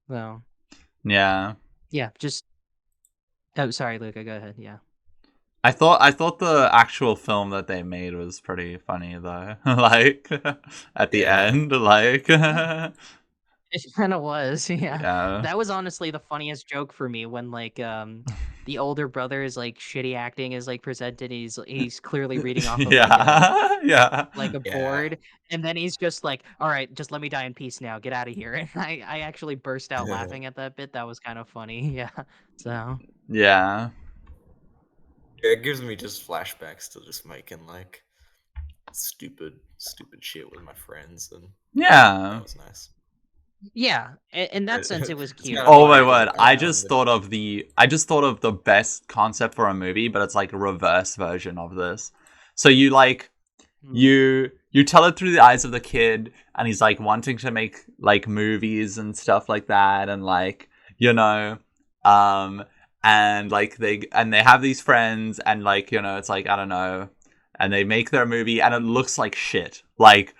Well, Yeah. yeah, just oh, sorry, Luca, go ahead. Yeah. I thought the actual film that they made was pretty funny though. Like at the Yeah. end, like It kind of was, yeah. yeah. That was honestly the funniest joke for me when like the older brother is like shitty acting is like presented. He's clearly reading off of Yeah. Yeah. like a Yeah. board, and then he's just like, "All right, just let me die in peace now. Get out of here." And I actually burst out laughing at that bit. That was kind of funny. Yeah. So Yeah. It gives me just flashbacks to just making like stupid shit with my friends, and Yeah. that was nice. yeah, in that sense, it was It's cute. kinda Oh my funny word! that, I just thought of the best concept for a movie, but it's like a reverse version of this. So you like Mm. you tell it through the eyes of the kid, and he's like wanting to make like movies and stuff like that, and like um, and like they have these friends, and like it's like I don't know, and they make their movie, and it looks like shit, like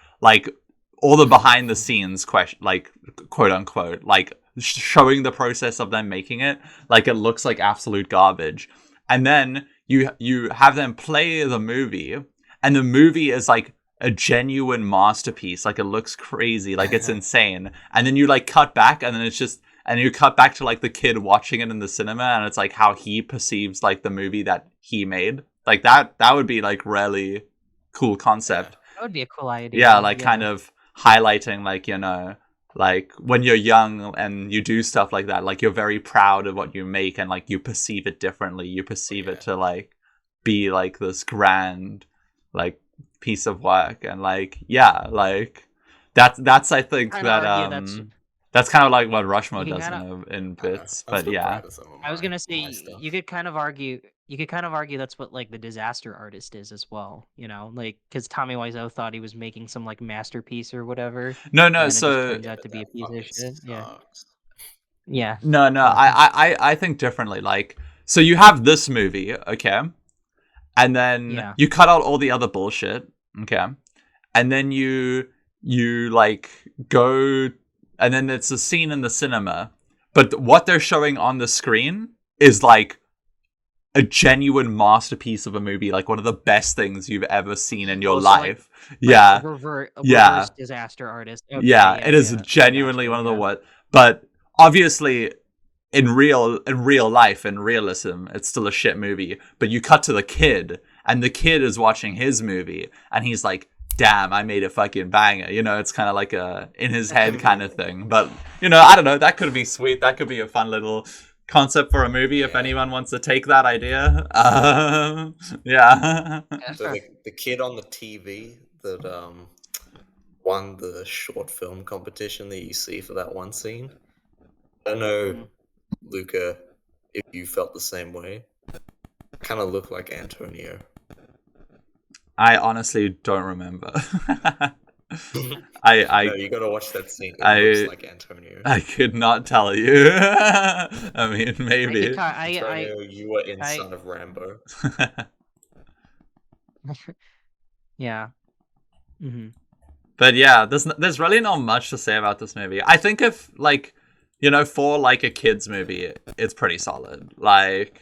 all the behind the scenes question, like quote unquote, like showing the process of them making it, like it looks like absolute garbage, and then you have them play the movie, and the movie is like a genuine masterpiece, like it looks crazy, like it's insane, and then you like cut back, and then it's just and you cut back to like the kid watching it in the cinema, and it's like how he perceives like the movie that he made, like that would be like really cool concept. That would be a cool idea. Yeah, like kind of highlighting like like when you're young and you do stuff like that, like you're very proud of what you make, and like you perceive it differently, you perceive it to like be like this grand like piece of work, and like like that's I think Kinda that argue that's kind of like what you Rushmore can does kind of. in I don't know. bits, I'm but still yeah. proud of some of I was gonna say my stuff. you could kind of argue. You could kind of argue that's what like the disaster artist is as well. Like because Tommy Wiseau thought he was making some like masterpiece or whatever, No, and no, then it just so turns Yeah, out but to be a that piece of fucking shit. Yeah. sucks. Yeah. no, no, But I think differently. Like, so you have this movie, okay, and then yeah. you cut out all the other bullshit, okay, and then you like go, and then it's a scene in the cinema, but what they're showing on the screen is like a genuine masterpiece of a movie, like one of the best things you've ever seen in your Oh, so like life. Yeah, yeah, reverse disaster artist. Okay. yeah. Yeah. It is Yeah. I genuinely gotcha. one of the Yeah. what, but obviously in real life, in realism, it's still a shit movie. But you cut to the kid, and the kid is watching his movie, and he's like, "Damn, I made a fucking banger." It's kind of like a in his head kind of thing. But I don't know. That could be sweet. That could be a fun little concept for a movie if Yeah. anyone wants to take that idea. Yeah. Yeah, So sure. the kid on the TV that won the short film competition that you see for that one scene. I don't know, Mm. Luca, if you felt the same way. Kind of looked like Antonio. I honestly don't remember. No, I you gotta watch that scene. It I looks like Antonio. I could not tell you. I mean, I could maybe. Antonio, you were in I Son of Rambo. yeah. Hmm. But yeah, there's really not much to say about this movie. I think if like, for like a kids movie, it's pretty solid. Like,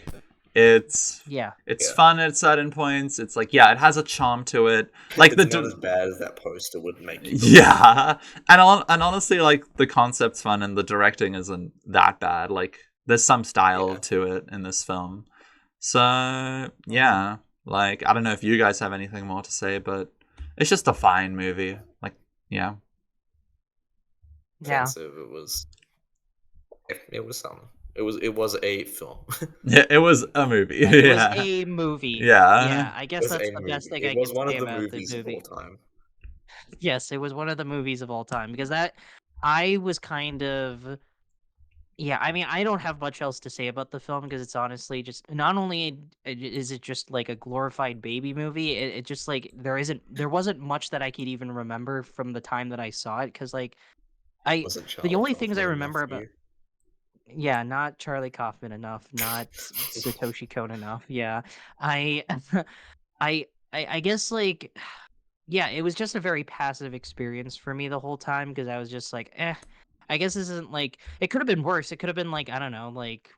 it's Yeah. it's Yeah. fun at certain points. It's like, yeah, it has a charm to it. Like It's the not as bad as that poster would make you believe. yeah, and honestly, like the concept's fun and the directing isn't that bad. Like, there's some style Yeah. to it in this film. So yeah, like I don't know if you guys have anything more to say, but it's just a fine movie. Like, yeah. Yeah. Offensive. It was something. It was a film. Yeah, it was a movie. It Yeah. was a movie. Yeah. Yeah. I It guess was that's a the best movie. thing I It was can one say of the about the movies of all movie. time. Yes, it was one of the movies of all time because that I was kind of yeah, I mean, I don't have much else to say about the film because it's honestly just not only is it just like a glorified baby movie, it just like there wasn't much that I could even remember from the time that I saw it because like I Wasn't the Charlie only things I Kaufman enough remember for about you? yeah, not Charlie Kaufman enough, not Satoshi Kon enough. Yeah. I I guess like yeah, it was just a very passive experience for me the whole time because I was just like, eh, I guess this isn't like it could have been worse. It could have been like, I don't know, like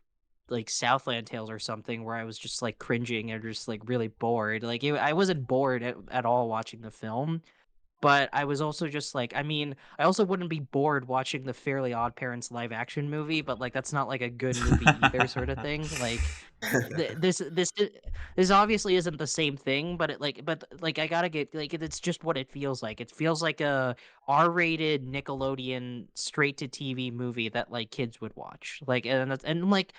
Southland Tales or something where I was just like cringing or just like really bored. I wasn't bored at all watching the film. But I was also just like, I mean, I also wouldn't be bored watching the Fairly Odd Parents live action movie, but like that's not like a good movie either, sort of thing. Like this obviously isn't the same thing, but but I gotta get like it's just what it feels like. It feels like a R-rated Nickelodeon straight to TV movie that like kids would watch. And like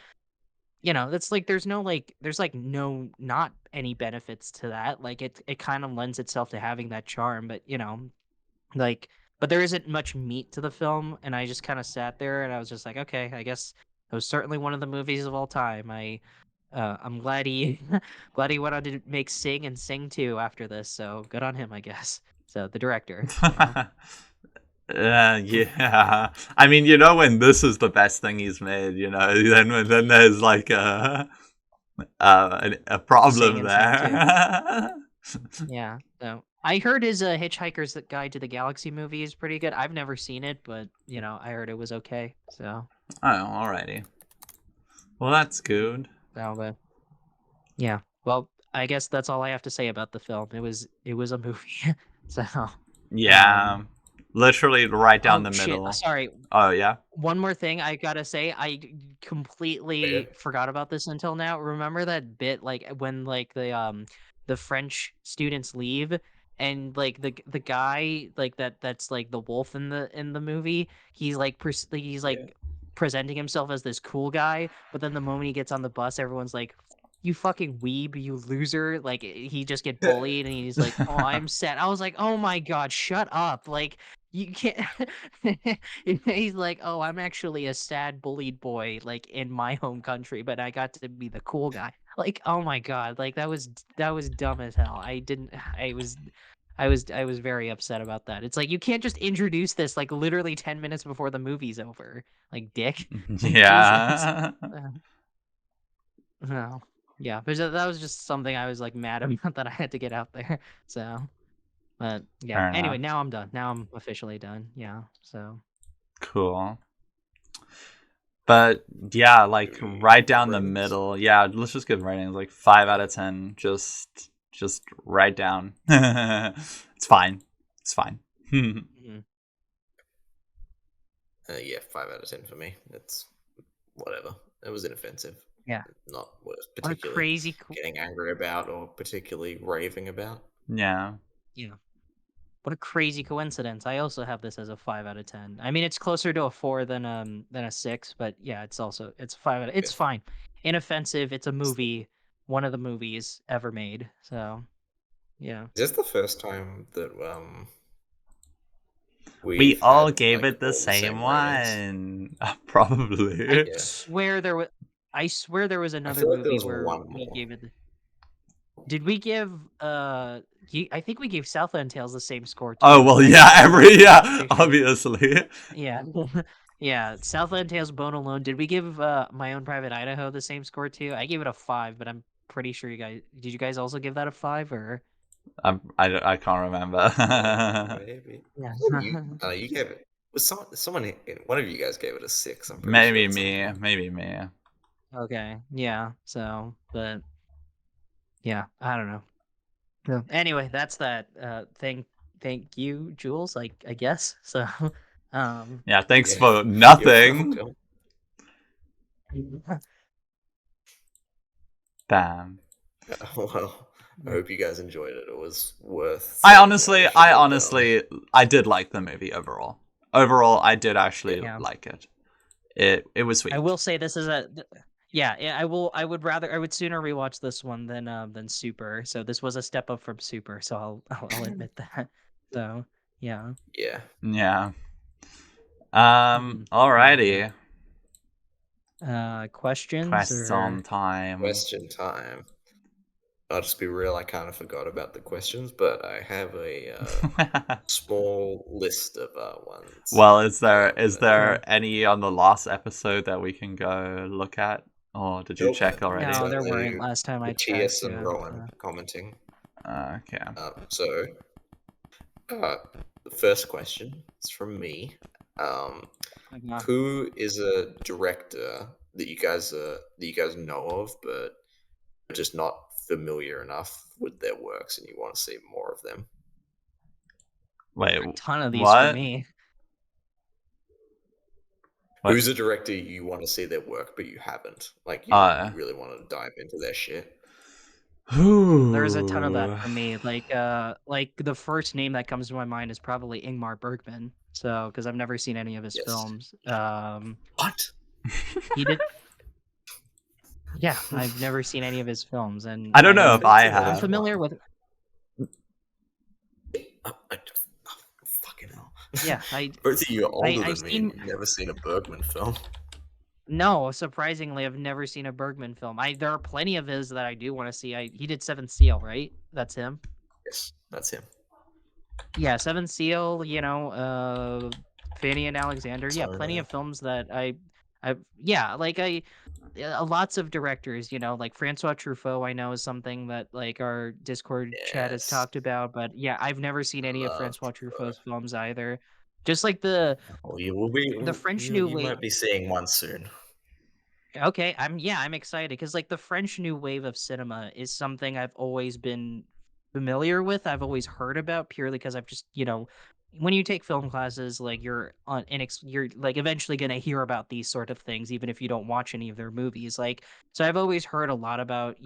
that's like there's like no not any benefits to that. Like it kind of lends itself to having that charm, but like but there isn't much meat to the film, and I just kind of sat there and I was just like, okay, I guess it was certainly one of the movies of all time. I'm glad he glad he went on to make Sing and Sing 2 after this, so good on him, I guess. So the director, Yeah. I mean, when this is the best thing he's made, then there's like a Sing problem and Sing 2. there. Yeah. So I heard his Hitchhiker's Guide to the Galaxy movie is pretty good. I've never seen it, but I heard it was okay. So, Oh, alrighty. Well, that's good. but yeah. Well, I guess that's all I have to say about the film. It was a movie. So, Yeah. um Literally right down oh the shit, middle. sorry. Oh, yeah? One more thing I gotta say, Okay. completely forgot about this until now. Remember that bit when the French students leave and like the guy that's like the wolf in the movie, he's Yeah. like presenting himself as this cool guy, but then the moment he gets on the bus, everyone's like, "You fucking weeb, you loser!" Like he just get bullied, and he's like, "Oh, I'm sad." I was like, "Oh my god, shut up!" Like you can't. He's like, "Oh, I'm actually a sad bullied boy, like in my home country, but I got to be the cool guy." Like, oh my god, like that was dumb as hell. I didn't. I was very upset about that. It's like you can't just introduce this like literally 10 minutes before the movie's over, like dick. Like Jesus. Yeah. No. Yeah, but that was just something I was like mad about that I had to get out there. So, but yeah. Fair Anyway, enough. now I'm done. Now I'm officially done. Yeah. So. Cool. But yeah, like Do we right give down the ratings? middle. Yeah, let's just give ratings like 5 out of 10. Just right down. It's fine. It's fine. Mhm. Yeah, 5 out of 10 for me. It's whatever. It was inoffensive. Yeah. Not what I was What a particularly crazy. getting angry about or particularly raving about. Yeah. Yeah. What a crazy coincidence. I also have this as a 5 out of 10. I mean, it's closer to a 4 than a 6, but yeah, it's 5 out. Yeah. It's fine. Inoffensive. It's a movie. One of the movies ever made. So yeah. Is this the first time that We we've all had gave like it the all the same same ratings? one. I Probably. Yeah. swear there was. I swear there was I another feel like there movie was where one we more. gave it. Did we give I think we gave Southland Tales the same score Oh too. well, I yeah. think so. Yeah, Pretty sure. obviously. Yeah. Yeah. Southland Tales Bone Alone. Did we give My Own Private Idaho the same score too? I gave it a 5, but I'm pretty sure did you guys also give that a 5 or I can't remember. Maybe. yeah. You gave it. Was someone one of you guys gave it a 6? I'm pretty sure Maybe at some me. point. Maybe me. Okay. Yeah. So, but yeah, I don't know. No. Anyway, that's that. Thank you, Jules, I guess. So, um Yeah. Thanks Yeah, for you're nothing. welcome. Damn. Well, I hope you guys enjoyed it. It was worth I seeing honestly, I initially, but honestly, I did like the movie overall. Overall, I did actually yeah, yeah. like it. It was I sweet. will say this is yeah, I would sooner rewatch this one than Super. So this was a step up from Super, so I'll admit that. So Yeah. Yeah. Yeah. Hmm. Alrighty. Questions Question or time. Question time. I'll just be real. I kind of forgot about the questions, but I have a small list of ones. Well, is there But okay. any on the last episode that we can go look at? Or did you nope, check it's already? No, there weren't only last time I checked. Matthias and Yeah. Rowan commenting. Okay. So the first question is from me. Um, Uh, who is a director that you guys know of, but just not familiar enough with their works, and you want to see more of them? Wait, a ton of these for what? me. What? Who's a director you want to see their work, but you haven't? Like you Uh, really want to dive into their shit. There's a ton of that who? for me. Like the first name that comes to my mind is probably Ingmar Bergman. So, because I've never seen any of his Yes. films. What? He did. Yeah, I've never seen any of his films, and I don't know if I I'm have. familiar with. Fucking hell. Yeah, I Both of you are older I've than me, and seen. you've never seen a Bergman film. No, surprisingly, I've never seen a Bergman film. There are plenty of his that I do want to see. He did Seventh Seal, right? That's him. Yes, that's him. Yeah, Seventh Seal. Fanny and Alexander. Yeah, plenty Zodiac. of films that yeah, like lots of directors. Like Francois Truffaut. I know is something that like our Discord chat has Yes, talked about, but yeah, I've never seen any of love Francois Truffaut. Truffaut's films either. Just like the Well, you will be. the French You New you Wave. might be seeing one soon. Okay, I'm excited because like the French New Wave of cinema is something I've always been familiar with. I've always heard about purely because I've just when you take film classes, like you're like eventually gonna hear about these sort of things, even if you don't watch any of their movies. Like so, I've always heard a lot about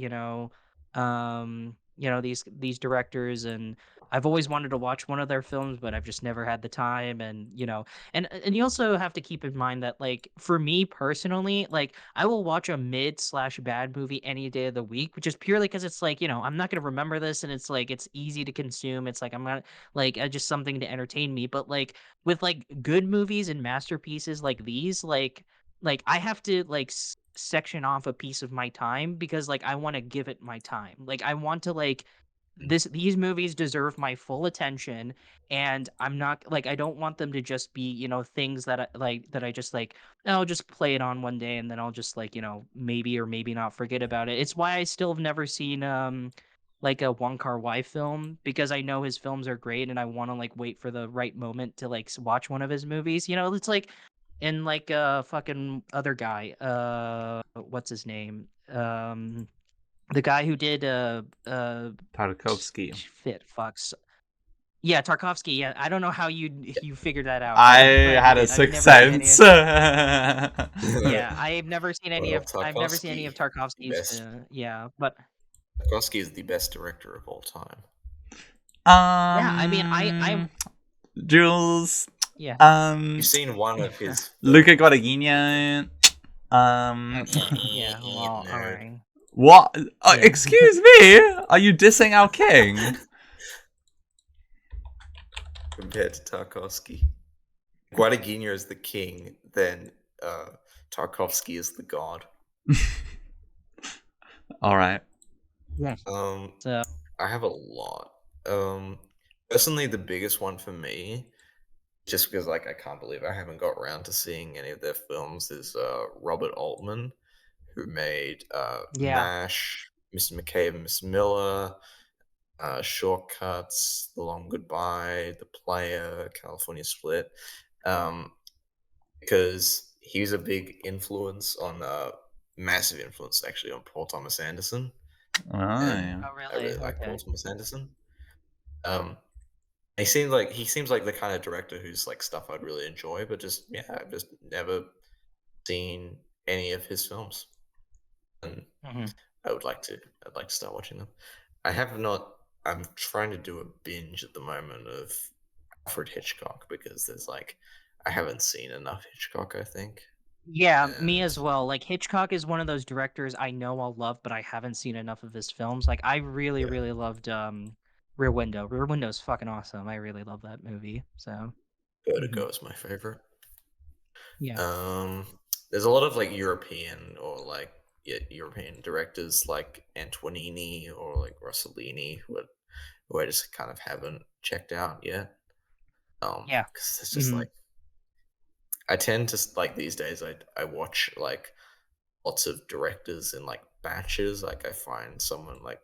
these directors, and I've always wanted to watch one of their films, but I've just never had the time, and you also have to keep in mind that like for me personally, like I will watch a mid slash bad movie any day of the week, which is purely because it's like I'm not gonna remember this, and it's like it's easy to consume. It's like I'm not like just something to entertain me. But like with like good movies and masterpieces like these, like I have to like section off a piece of my time because like I want to give it my time. Like I want to like these movies deserve my full attention, and I'm not like I don't want them to just be things that I just like I'll just play it on one day and then I'll just like maybe or maybe not forget about it. It's why I still have never seen like a Wong Kar-wai film, because I know his films are great and I want to like wait for the right moment to like watch one of his movies. It's like in like fucking other guy, what's his name, the guy who did Tarkovsky. fit fucks. Yeah, Tarkovsky. Yeah, I don't know how you figured that out, but I I'm glad you had a did. I've sixth never seen any. sense. Yeah, I've never seen any Well, of. I've never seen any of Tarkovsky, the Tarkovsky's. best. Yeah, but Tarkovsky is the best director of all time. yeah, I mean, I'm Jules. yeah. You've seen one of his Luca films. Guadagnino. Okay, yeah. Well, all Nerd. right. What? Yeah. Excuse me? Are you dissing our king? Compared to Tarkovsky, Guadagnino is the king, then Tarkovsky is the god. All right. Yeah. So I have a lot. Personally, the biggest one for me, just because like I can't believe I haven't got around to seeing any of their films, is Robert Altman, who made yeah, MASH, Mr. McCabe and Miss Miller, Shortcuts, The Long Goodbye, The Player, California Split, because he's a big influence on, massive influence actually on Paul Thomas Anderson, Oh, and yeah. oh I really? really like Paul Okay. Thomas Anderson. Um, he seems like the kind of director who's like stuff I'd really enjoy, but just yeah, I've just never seen any of his films, and Hmm. I'd like to start watching them. I have not. I'm trying to do a binge at the moment of Alfred Hitchcock because there's like I haven't seen enough Hitchcock, I think. Yeah, me And as well. Like Hitchcock is one of those directors I know I'll love, but I haven't seen enough of his films. Like I really, yeah, really loved Rear Window. Rear Window is fucking awesome. I really love that movie. So, Vertigo mhm. is my favorite. Yeah. Um, there's a lot of like European or like European directors like Antonini or like Rossellini who I just kind of haven't checked out yet. Yeah. Because it's just Mhm. like I tend to like these days I watch like lots of directors in like batches. Like I find someone like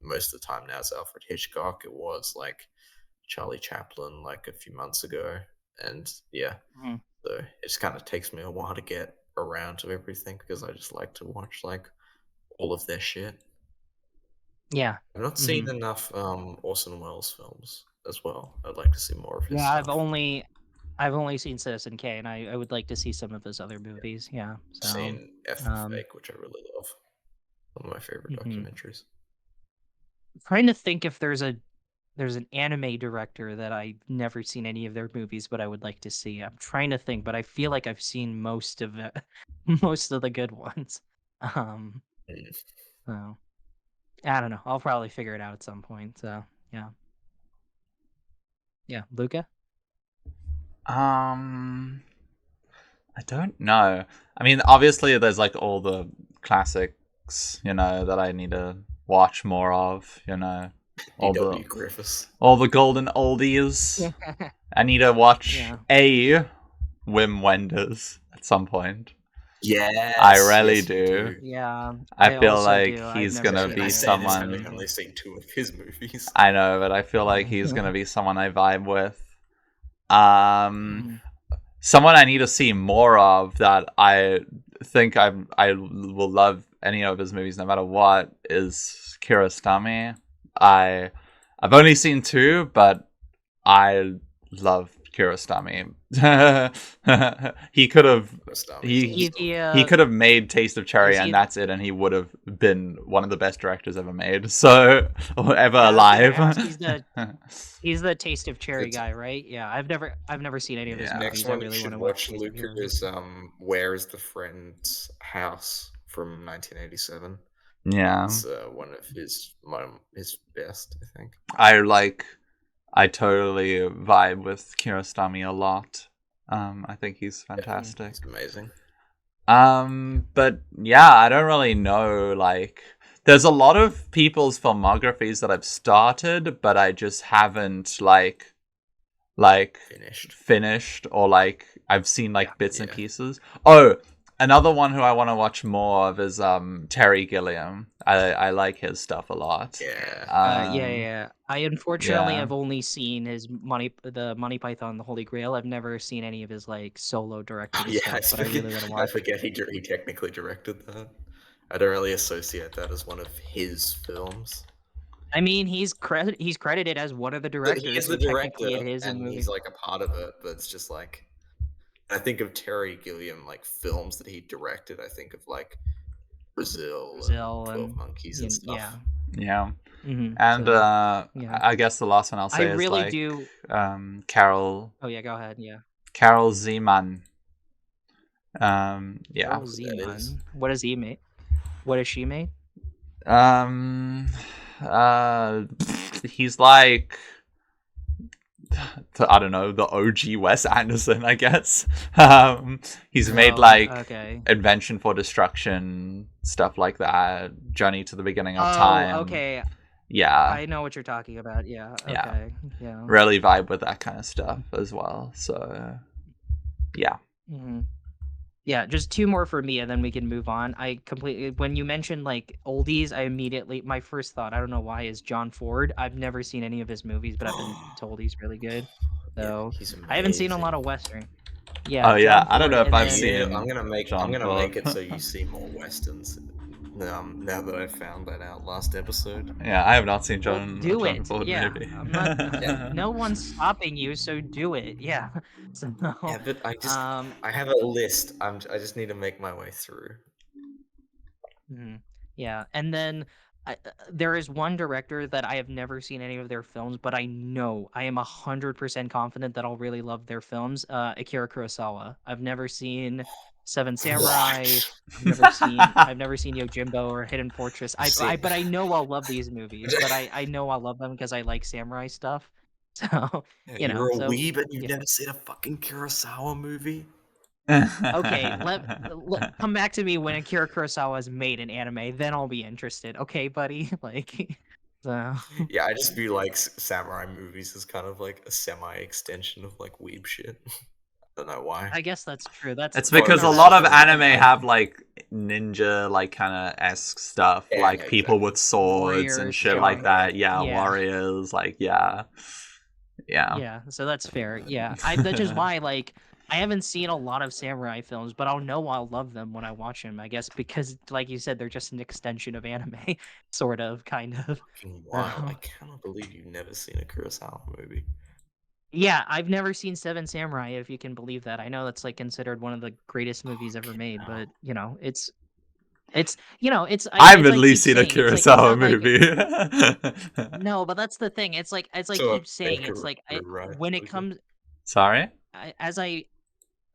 most of the time now it's Alfred Hitchcock. It was like Charlie Chaplin like a few months ago, and yeah, Mhm. so it just kind of takes me a while to get around to everything because I just like to watch like all of their shit. Yeah. I've not seen Mhm. enough Orson Welles films as well. I'd like to see more of his Yeah, stuff. I've only seen Citizen K, and I would like to see some of his other Yeah. movies. Yeah. I've So, seen F for um, Fake, which I really love. One of my favorite mhm. documentaries. Trying to think if there's an anime director that I've never seen any of their movies, but I would like to see. I'm trying to think, but I feel like I've seen most of it, most of the good ones. Um, Mm. so I don't know. I'll probably figure it out at some point. So yeah, yeah. Luca. Um, I don't know. I mean, obviously, there's like all the classics, that I need to watch more of. All the D.W. Griffiths. all the golden oldies. I need to watch Yeah. a Wim Wenders at some point. I Yes, really yes, you do. do. Yeah, I I feel also like do. I've he's never gonna seen I be either of say his this having someone. only movies. seen two of his movies. I know, but I feel like he's gonna be someone I vibe with. Um, Mhm. someone I need to see more of that I think I will love any of his movies no matter what is Kiarostami. I've only seen two, but I love Kiarostami. he could have Rostami's he, He he awesome. he he could have made Taste of Cherry is and he that's it, and he would have been one of the best directors ever made. So or ever yeah, I was gonna alive. ask. He's the Taste of Cherry It's, guy, right? Yeah, I've never seen any of his Yeah. next movies. I one you really want should to watch watch, Taste of Luca, Cherry. is Where is the Friend's House from 1987. Yeah. It's one of his best, I think. I I totally vibe with Kiarostami a lot. I think he's Yeah, Mm. fantastic. it's amazing. But yeah, I don't really know. Like, there's a lot of people's filmographies that I've started, but I just haven't like Finished. finished, or like I've seen Yeah. like bits and Yeah. pieces. Oh, another one who I want to watch more of is Terry Gilliam. I like his stuff a lot. Yeah. Yeah, yeah, Um, yeah. I unfortunately yeah. have only seen the Monty Python, the Holy Grail. I've never seen any of his like solo directing Yeah, stuff, but I really want to I watch. forget he technically directed that. I don't really associate that as one of his films. I mean, he's credited as one of the He directors, is so the technically it director is a and movie. he's like a part of it, but it's just like I think of Terry Gilliam like films that he directed. I think of like Brazil and Brazil 12 and Monkeys and stuff. yeah. Yeah. And So yeah, I guess the last one I'll I say is really like do. Oh yeah, go ahead. Yeah, Carol Zeman. Yeah. Carol That is. Zeman. What has he made? What has she made? Um uh he's like I don't know, the OG Wes Anderson, I guess. He's made Oh, like okay. Invention for Destruction, stuff like that, Journey to the Beginning of Oh, Time. okay. Yeah. I know what you're talking about. Yeah. Yeah. Okay. Yeah. Really vibe with that kind of stuff as well. So yeah. hmm Yeah. Just two more for me, and then we can move on. I completely. When you mentioned like oldies, I immediately my first thought. I don't know why is John Ford. I've never seen any of his movies, but I've been told he's really good. Yeah, So he's I haven't seen a lot amazing. of Western. Yeah, Oh yeah, John I don't Ford, know if and I've then I'm seen gonna John make Ford. it so you see more westerns. Now that I found that out last episode. Yeah, I have not seen well, a do John it. Ford Yeah, movie. I'm not. Yeah, No one's stopping you, so do it. Yeah. So, yeah, but um, I have a list. I just need to make my way through. yeah, and then there is one director that I have never seen any of their films, but I am 100% confident that I'll really love their films. Akira Kurosawa. I've never seen Seven Samurai. I've never seen Yojimbo or Hidden Fortress. See, But I know I'll love these movies. But I know I'll love them because I like samurai stuff. So yeah, you know, you're a so weeb and you've yeah. never seen a fucking Kurosawa movie? Okay, come back to me when Akira Kurosawa is made an anime, then I'll be interested. Okay, buddy? Like, so Yeah, I just view like samurai movies as kind of like a semi-extension of like weeb shit. I don't know why. I guess that's true. That's It's Well, fair because a it's enough. lot just of like anime I have like ninja like kind of esque stuff, yeah, like yeah, people exactly. with swords and Warriors shit Yeah, like showing. that. Yeah, Yeah, warriors. Like yeah, yeah. yeah. So that's fair. Yeah, that's just why like I haven't seen a lot of samurai films, but I'll know I'll love them when I watch them. I guess because, like you said, they're just an extension of anime, sort of, kind of. fucking wild. I So, cannot believe you've never seen a Kurosawa movie. yeah, I've never seen Seven Samurai, if you can believe that. I know that's like considered one of the greatest movies ever Fucking made, but hell. it's I've it's at like least keep seen a saying it's Kurosawa not like movie. no, but that's the thing. It's like So keep saying it's Ikaru, like right, when it Luca? comes Sorry, as I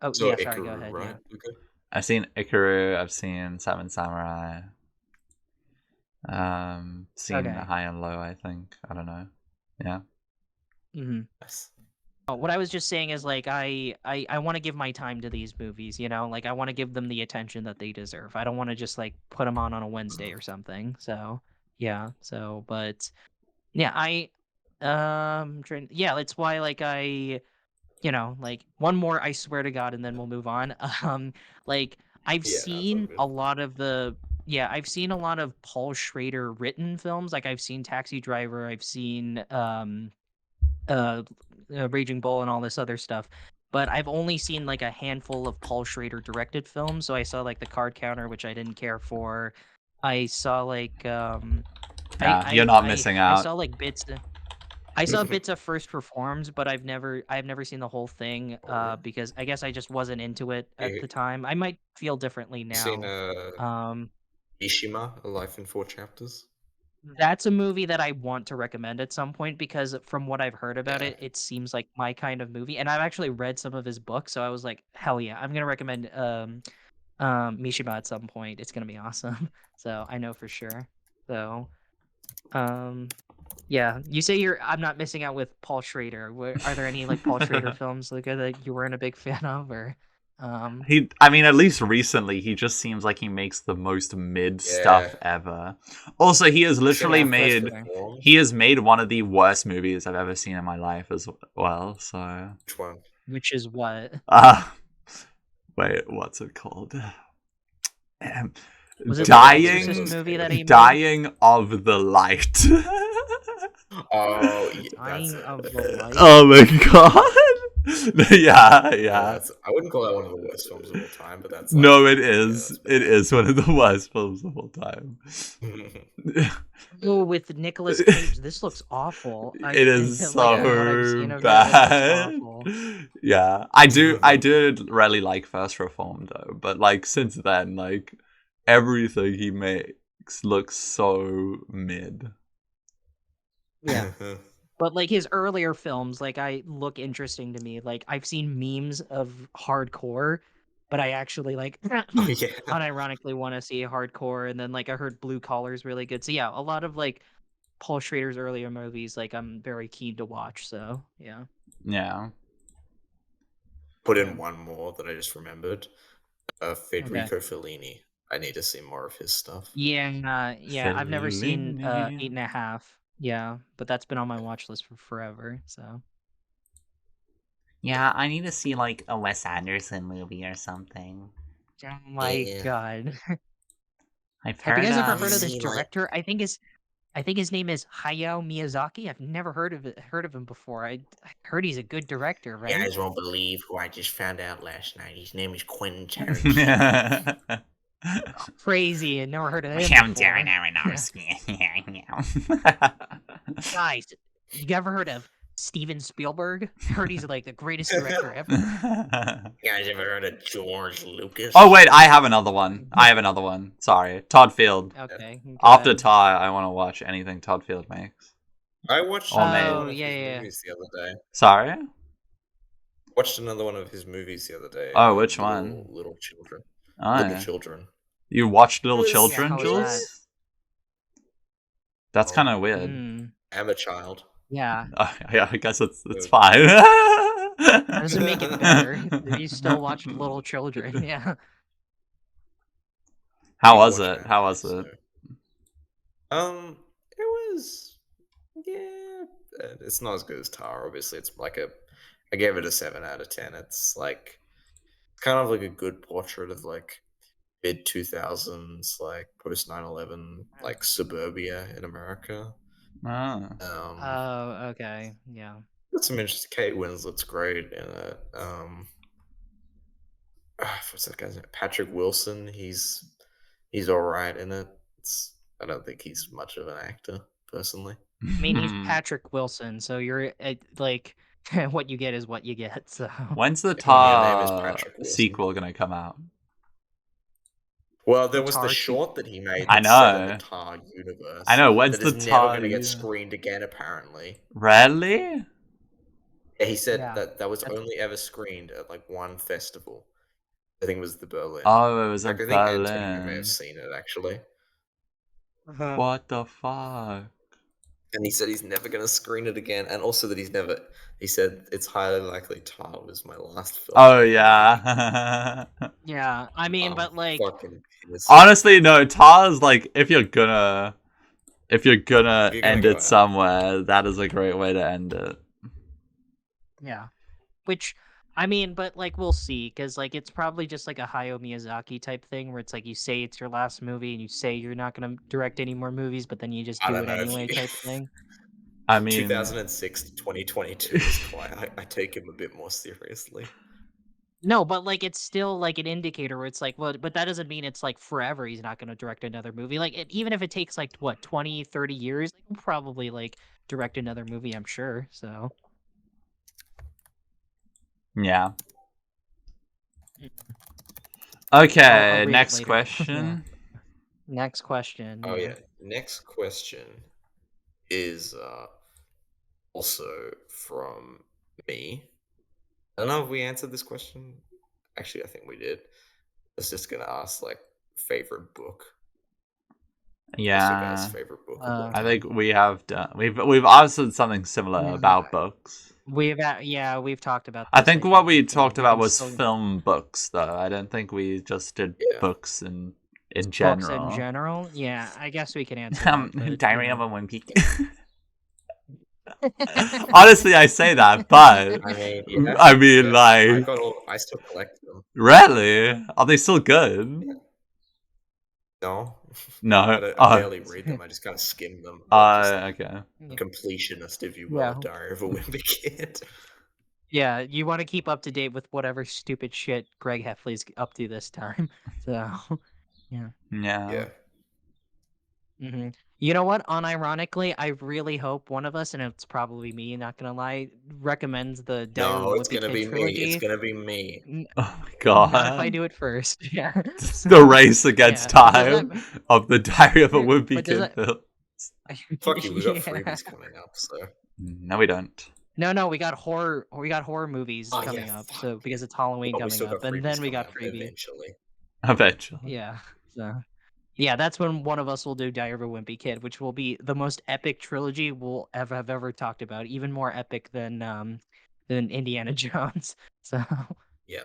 oh So yeah, sorry, go Ikaru, ahead. right, Yeah. Luca? I've seen Ikaru. I've seen Seven Samurai. Seen Okay. High and Low. I think I don't know. Yeah. hmm Yes. What I was just saying is like I want to give my time to these movies, you know? Like I want to give them the attention that they deserve. I don't want to just like put them on a Wednesday or something. So, yeah. So, but yeah, yeah, that's why like like one more I swear to God and then we'll move on. Like I've Yeah, no, it's all seen good. a lot of the yeah, I've seen a lot of Paul Schrader written films. Like I've seen Taxi Driver, I've seen uh, Raging Bull and all this other stuff. But I've only seen like a handful of Paul Schrader directed films. So I saw like The Card Counter, which I didn't care for. I saw like Yeah, you're not missing I out. saw like bits. I saw bits of First Reformed, but I've never seen the whole thing. Oh, really? Because I guess I just wasn't into it at You the time. I might feel differently seen now. Um, Ishima, A Life in Four Chapters? That's a movie that I want to recommend at some point because from what I've heard about Yeah. it, it seems like my kind of movie. And I've actually read some of his books, so I was like, hell yeah, I'm gonna recommend Mishima at some point. It's gonna be awesome. So I know for sure. So um yeah, you say I'm not missing out with Paul Schrader. Are there any like Paul Schrader films like that you weren't a big fan of or um I mean, at least recently, he just seems like he makes the most mid Yeah. stuff ever. Also, he has Seen literally yeah, First that's made fair. Reformed? he has made one of the worst movies I've ever seen in my life as well. So, Which one? Which is what? uh, wait, what's it called? Um, Was it the dying, Exorcist movie that he made? dying of the light. Oh, yeah, that's Dying it. of the Light? Oh my god. Yeah, Yeah, yeah. I wouldn't call that one of the worst films of all time, but that's like, No, it yeah, is. that's It bad. is one of the worst films of all time. Oh, with Nicolas Cage. This looks awful. It is Like from what I've so seen of it looks bad. awful. Yeah, I do really like First Reformed though, but like since then, like everything he makes looks so mid. Yeah. But like his earlier films, like I look interesting to me. Like I've seen memes of hardcore, but I actually like Oh, yeah. unironically want to see hardcore. And then like I heard Blue Collar is really good. So yeah, a lot of like Paul Schrader's earlier movies, like I'm very keen to watch. So yeah. Yeah. Put Yeah. in one more that I just remembered. Okay. Federico Fellini. I need to see more of his stuff. Yeah, I've never seen Fellini. 8.5. Yeah, but that's been on my watch list for forever. So Yeah, I need to see like a Wes Anderson movie or something. oh my Yeah. god. I've Have you heard guys ever I heard of this see, like, director? I think his name is Hayao Miyazaki. I've never heard of him before. I heard he's a good director, you right? guys won't believe who I just found out last night. His name is Quentin Tarantino. Crazy, and never heard of him before. Guys, you ever heard of Steven Spielberg? I heard he's like the greatest director ever. You guys ever heard of George Lucas? Oh wait, I have another one. Sorry, Todd Field. Okay, go After ahead. Ty, I want to watch anything Todd Field makes. I watched Or made. Oh, one of his yeah. movies the other day. Sorry. watched another one of his movies the other day. Oh, which Little one? Little Children. Oh, Little yeah. Children. You watched It Little was. Yeah, Children, how was that? Jules? That's kind Oh, of weird. Mm, I'm a child. yeah. Yeah, I guess it's Uh, fine. That doesn't make it better. You still watched Little Children. Yeah. How You can was watch it? anime, How was so it? it was yeah. It's not as good as Tar. Obviously, it's like a. I gave it a 7 out of 10. It's like kind of like a good portrait of like mid 2000s, like post 9/11, like suburbia in America. Oh. Oh, okay. Yeah. Got some interesting. Kate Winslet's great in it. What's that guy's name? Patrick Wilson. He's all right in it. I don't think he's much of an actor personally. I mean, he's Patrick Wilson, so you're like, what you get is what you get. So When's the Your name is Tar Patrick Wilson. sequel gonna come out? Well, there the was the Tar short that he made I that's set in the know. Tar universe. I know. When's That the is never Tar? going to get screened again, apparently. Really? Yeah, he said Yeah. that was only ever screened at like one festival. I think it was the Berlin. Oh, it was In in fact, I think Antonio may have Berlin. seen it actually. What the fuck? And he said he's never going to screen it again, and also that he said it's highly likely Tar was my last film. Oh yeah. Yeah. I mean, I'm but like, fucking pissed. Honestly, no. Tar's like if you're gonna If you're gonna end go it out. somewhere, that is a great way to end it. yeah. Which, I mean, but like we'll see, because like it's probably just like a Hayao Miyazaki type thing, where it's like you say it's your last movie and you say you're not gonna direct any more movies, but then you just I do don't it know if anyway, you- type thing. I mean, 2006 to 2022 is quite. I take him a bit more seriously. No, but like it's still like an indicator where it's like, well, but that doesn't mean it's like forever he's not going to direct another movie. Like even if it takes like what 20, 30 years, like, he'll probably like direct another movie, I'm sure. So yeah. I'll Okay, read it next later. question. Next question. Oh yeah. Next question is also from me. I don't know if we answered this question. Actually, I think we did. I was just gonna ask like favorite book. What's your guys' Yeah, favorite book of all I time? think we have done. We've answered something similar Yeah. about books. We've talked about I this. think what we but, talked we about can was still- film books, though. I don't think we just did Yeah. books in books general. in general. Yeah, I guess we can answer that. But, Diary of a Wimpy. Honestly, I say that, but I mean, like, I still collect them. really, are they still good? No, No, I barely read them. I just kind of skim them. okay. Completionist, if you will, Yeah. of Diary of a Wimpy Kid. Yeah, you want to keep up to date with whatever stupid shit Greg Heffley's up to this time. So, yeah. Yeah. hmm You know what? Unironically, I really hope one of us, and it's probably me, not gonna lie, recommends the Diary No, of a it's Wimpy gonna Kid be trilogy. me. It's gonna be me. Oh my Not if I god. do it first. Yeah. The race against Yeah, but does time of the Diary of a Wimpy but does Kid film. Fuck you, we got Yeah. freebies coming up, so. No, we don't. No, we got horror movies Oh, coming yeah, up. fuck. So because it's Halloween But we coming still up, got and freebies then we coming got up freebie. eventually. Eventually. Yeah. So yeah, that's when one of us will do Diary of a Wimpy Kid, which will be the most epic trilogy we'll have ever talked about. Even more epic than Indiana Jones. So Yeah.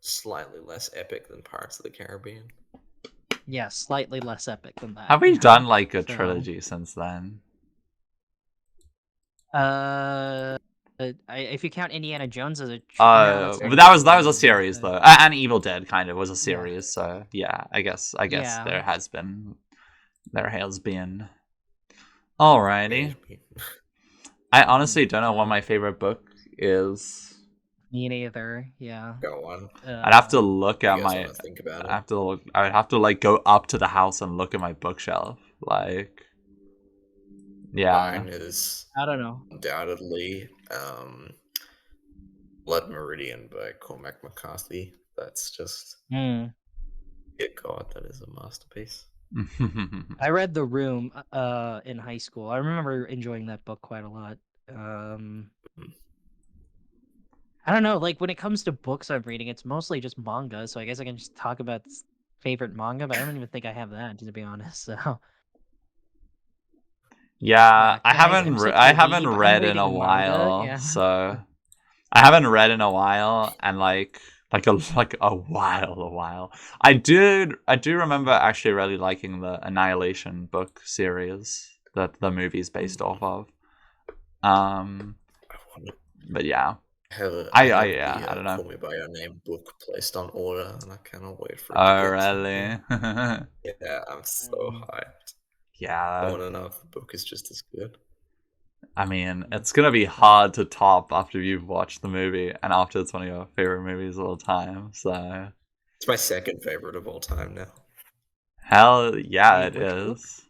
Slightly less epic than Pirates of the Caribbean. yeah, slightly less epic than that. Have we yeah. done like a So- trilogy since then? If you count Indiana Jones as a But that was a series though, and Evil Dead kind of was a series. So yeah, I guess Yeah. there has been. Alrighty. I honestly don't know what my favorite book is. Me neither. Yeah. Go on. I'd have to look at You guys my. wanna think about it? I would have to like go up to the house and look at my bookshelf. Like, yeah. Mine is I don't know. undoubtedly Blood Meridian by Cormac McCarthy. That's just good God, that is a masterpiece. I read The Room in high school. I remember enjoying that book quite a lot. I don't know. Like when it comes to books I'm reading, it's mostly just manga. So I guess I can just talk about favorite manga, but I don't even think I have that to be honest. So Yeah, yeah, guys, I'm such a I haven't weeb. I'm read in a reading manga. while, Yeah. so I haven't read in a while, and like a while. I do remember actually really liking the Annihilation book series that the movie's based off of. I want to But yeah, I I have yeah, the I don't know. Call Me by Your Name book placed on order, and I cannot wait for it to Oh get to me. really? Yeah, I'm so Um, hyped. I Yeah, want to know if the book is just as good. I mean, it's gonna be hard to top after you've watched the movie and after it's one of your favorite movies of all time. So It's my second favorite of all time now. hell yeah, wait, it which book? is.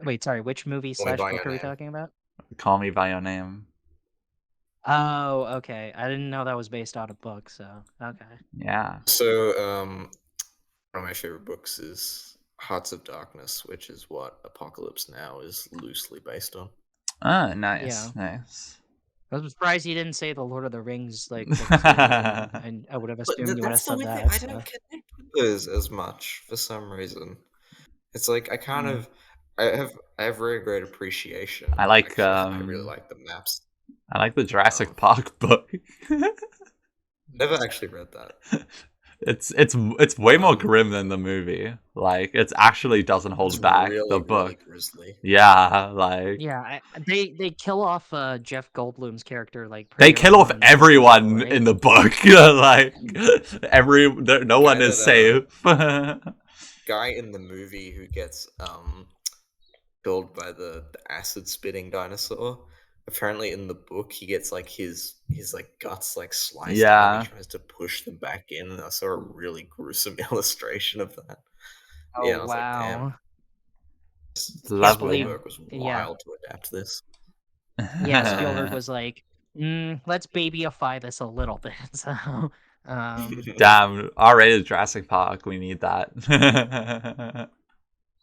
Wait, sorry, which movie Call Me slash by book Your are we Name. talking about? Call Me by Your Name. Oh, okay. I didn't know that was based on a book, so okay. Yeah. So, one of my favorite books is Hearts of Darkness, which is what Apocalypse Now is loosely based on. Ah, Yeah. nice. I was surprised you didn't say the Lord of the Rings like book series, and I would have But assumed you would have that's the said weird thing. that. I don't So connect with those as much for some reason. It's like I kind mm. of, I have very great appreciation, I and like actually, I really like the maps. the Um, Jurassic Park book. never actually read that. It's way more Um, grim than the movie. Like it actually doesn't it's hold back the really, really book. grisly. Yeah, like Yeah, they kill off Jeff Goldblum's character like they pretty kill early off on in the movie as well, everyone right? in the book. Like no Guy one is that safe. guy in the movie who gets killed by the acid spitting dinosaur. Apparently, in the book, he gets like his like guts like sliced out. He Yeah, tries to push them back in. And I saw a really gruesome illustration of that. Oh Yeah, and I was like, damn, wow. Yeah, lovely. believe Spielberg was yeah. wild to adapt this. Yeah, Spielberg was like, let's babyify this a little bit. So um Damn, R-rated Jurassic Park. We need that.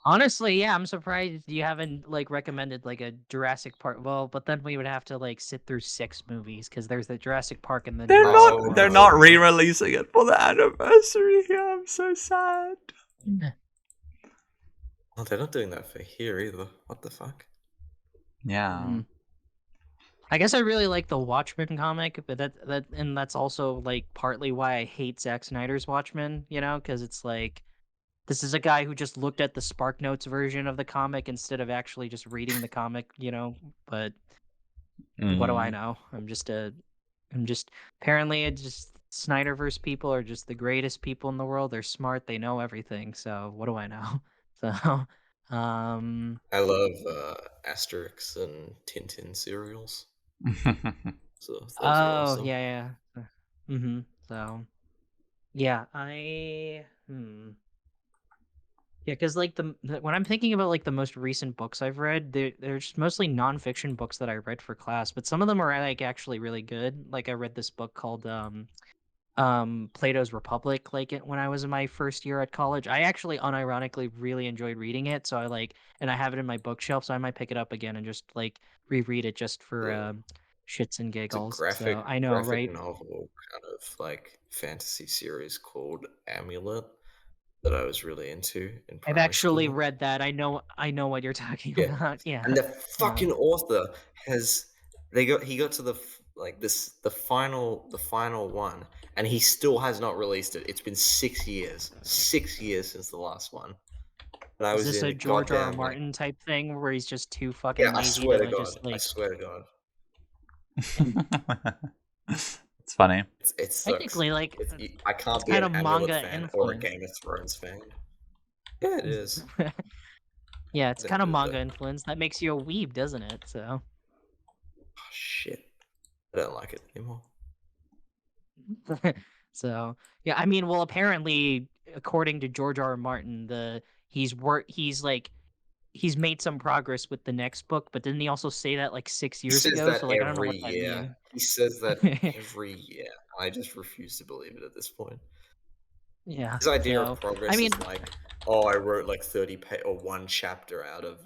honestly, yeah, I'm surprised you haven't like recommended like a Jurassic Park. Well, but then we would have to like sit through 6 movies because there's the Jurassic Park and then Jurassic Oh They're World. no, not So re-releasing it for the anniversary. I'm so sad. oh, they're not doing that for here either. What the fuck? Yeah. mm. I guess I really like the Watchmen comic, but that's also like partly why I hate Zack Snyder's Watchmen. Because it's like this is a guy who just looked at the Spark Notes version of the comic instead of actually just reading the comic. But what do I Mm. know? I'm just apparently it's just Snyderverse people are just the greatest people in the world. They're smart, they know everything. So what do I know? So um I love Asterix and Tintin serials. So those are oh awesome. yeah. So yeah, yeah, because like when I'm thinking about like the most recent books I've read, they're just mostly nonfiction books that I read for class, but some of them are like actually really good. Like I read this book called Plato's Republic when I was in my first year at college. I actually unironically really enjoyed reading it, so and I have it in my bookshelf, so I might pick it up again and just like reread it just for The shits and It's a giggles. graphic So I know, graphic right? novel kind of like fantasy series called Amulet that I was really into in I've primary actually school. read that. I know what you're talking Yeah, about. Yeah. and the Uh, fucking author has he got to the final one, and he still has not released it. It's been 6 years, 6 years since the last one, and I is was this a in George R. R. goddamn like Martin type thing where he's just too yeah. fucking I lazy swear to to God, just I like swear to God, It's funny. it sucks. technically like I it's can't be kind an of Amulet manga fan or a influence. Game of Thrones fan. Yeah, it is. Yeah, I it's don't kind of do manga that. influence. That makes you a weeb, doesn't it? So Oh, shit. I don't like it anymore. so yeah, I mean, well, apparently, according to George R. R. Martin, he's made some progress with the next book, but didn't he also say that like six He years says ago? that So like, I don't know every what that year. means. He says that every year. I just refuse to believe it at this point. Yeah. His idea of So I progress mean, is like, oh, I wrote like or one chapter out of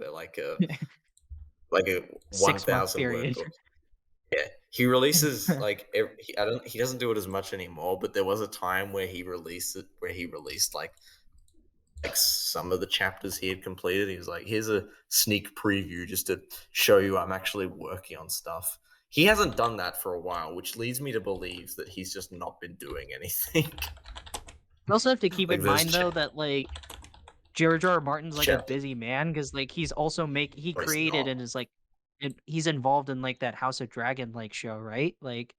like a 6 month 1,000 word period. book. Yeah, he releases like he doesn't do it as much anymore, but there was a time where he released like some of the chapters he had completed. He was like, "Here's a sneak preview just to show you I'm actually working on stuff." He hasn't done that for a while, which leads me to believe that he's just not been doing anything. You also have to keep Like in there's mind though that like George R. R. Martin's like a chapter, busy man because like he's also he or he's created not and is like he's involved in like that House of Dragon like show, right? Like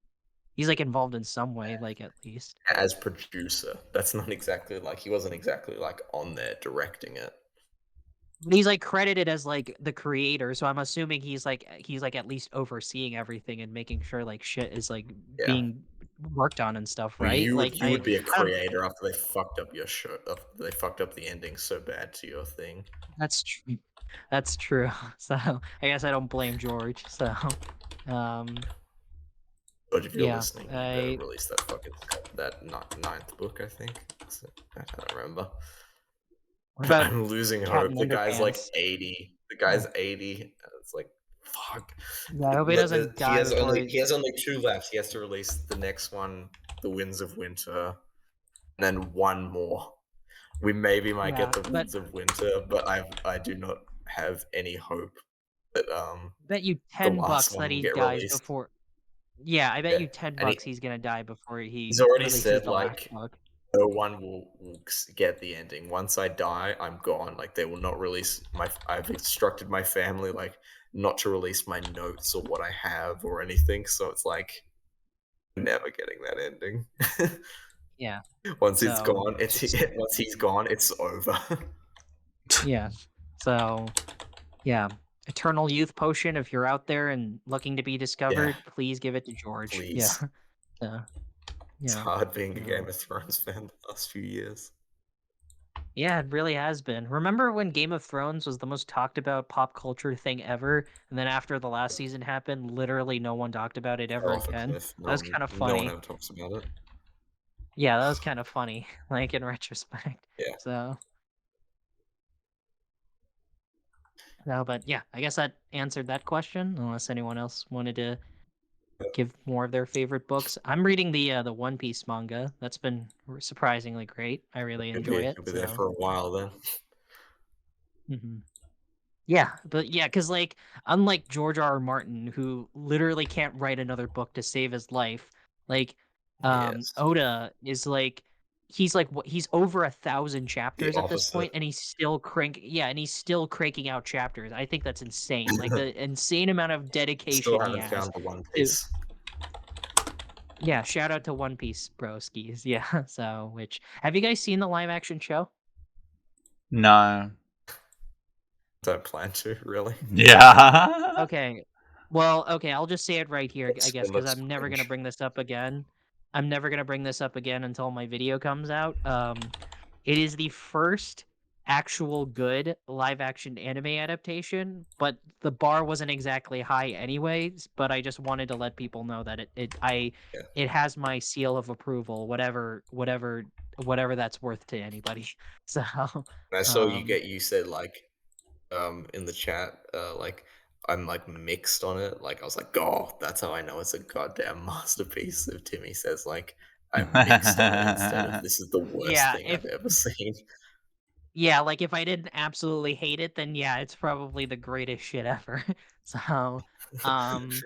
he's like involved in some way, like at least. as producer. That's not exactly like he wasn't exactly like on there directing it. But he's like credited as like the creator, so I'm assuming he's like at least overseeing everything and making sure like shit is like Yeah. being worked on and stuff, Well, right? Like you would be a I don't creator after they fucked up your show. After they fucked up the ending so bad to your thing. that's true. That's true. So I guess I don't blame George. So um But if you're yeah, listening, you better I release that fucking ninth book. I think. I don't remember. what about I'm losing Cat hope. and The guy's like Underpants? 80. The Yeah. guy's 80. And it's like, fuck. Yeah, I hope he doesn't die before He has only two left. He has to release the next one, The Winds of Winter, and then one more. We maybe might get yeah, The but Winds of Winter, but I do not have any hope that bet you the 10 last bucks one that will he get dies released. before. Yeah, I bet Yeah, you 10 and bucks he's gonna die before he's he already releases said the last like book. no one will get the ending. Once I die, I'm gone. Like they will not release my. I've instructed my family like not to release my notes or what I have or anything. So it's like never getting that ending. Yeah. Once it's So gone, it's just once he's gone, it's over. yeah. So yeah. Eternal Youth Potion, if you're out there and looking to be Yeah, discovered, please give it to George. Yeah. please. So It's yeah. hard being a Game So of Thrones fan the last few years. yeah, it really has been. Remember when Game of Thrones was the most talked about pop culture thing ever, and then after the last season happened, literally no one talked about it ever Fell off a again? cliff. That was kind of No one funny. ever talks about it. Yeah, that was kind of funny, like in retrospect. Yeah. So no, but yeah, I guess that answered that question. Unless anyone else wanted to give more of their favorite books, I'm reading the One Piece manga. That's been surprisingly great. I really enjoy it. You'll be there So for a while then. mhm. Yeah, but yeah, because like unlike George R. R. Martin, who literally can't write another book to save his life, like Yes. Oda is like he's like he's over 1,000 The chapters at this opposite. point, and he's still and he's still cranking out chapters. I think that's insane. Like the insane amount of Still dedication he haven't has found the One to Piece. yeah. Shout out to One Piece broskies. Yeah. So which have you guys seen the live action show? No. Don't plan to, really. Yeah. Okay. Well, okay, I'll just say it right here, I guess, It because looks I'm never gonna cringe. bring this up again. I'm never gonna bring this up again until my video comes out. It is the first actual good live action anime adaptation, but the bar wasn't exactly high anyways, but I just wanted to let people know that Yeah. it has my seal of approval, whatever that's worth to anybody. So, And I saw um you said like in the chat, like I'm like mixed on it. Like I was like, oh, that's how I know it's a goddamn masterpiece. If Timmy says like I'm mixed on it instead of this is the worst yeah, thing if I've ever seen. yeah, like, if I didn't absolutely hate it, then yeah, it's probably the greatest shit ever. So, um,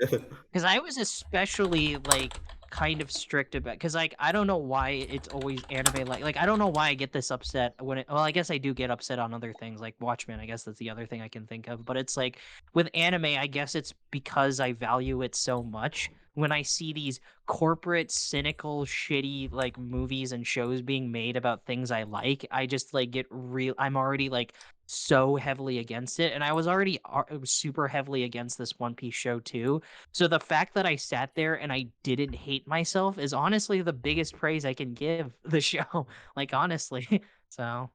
because I was especially, like, kind of strict about because like, I don't know why it's always anime like, I don't know why I get this upset when it well, I guess I do get upset on other things, like Watchmen, I guess that's the other thing I can think of, but it's like, with anime, I guess it's because I value it so much. When I see these corporate, cynical, shitty, like, movies and shows being made about things I like, I just, like, get real I'm already, like, so heavily against it, and I was already super heavily against this One Piece show too. So the fact that I sat there and I didn't hate myself is honestly the biggest praise I can give the show. Like honestly. So,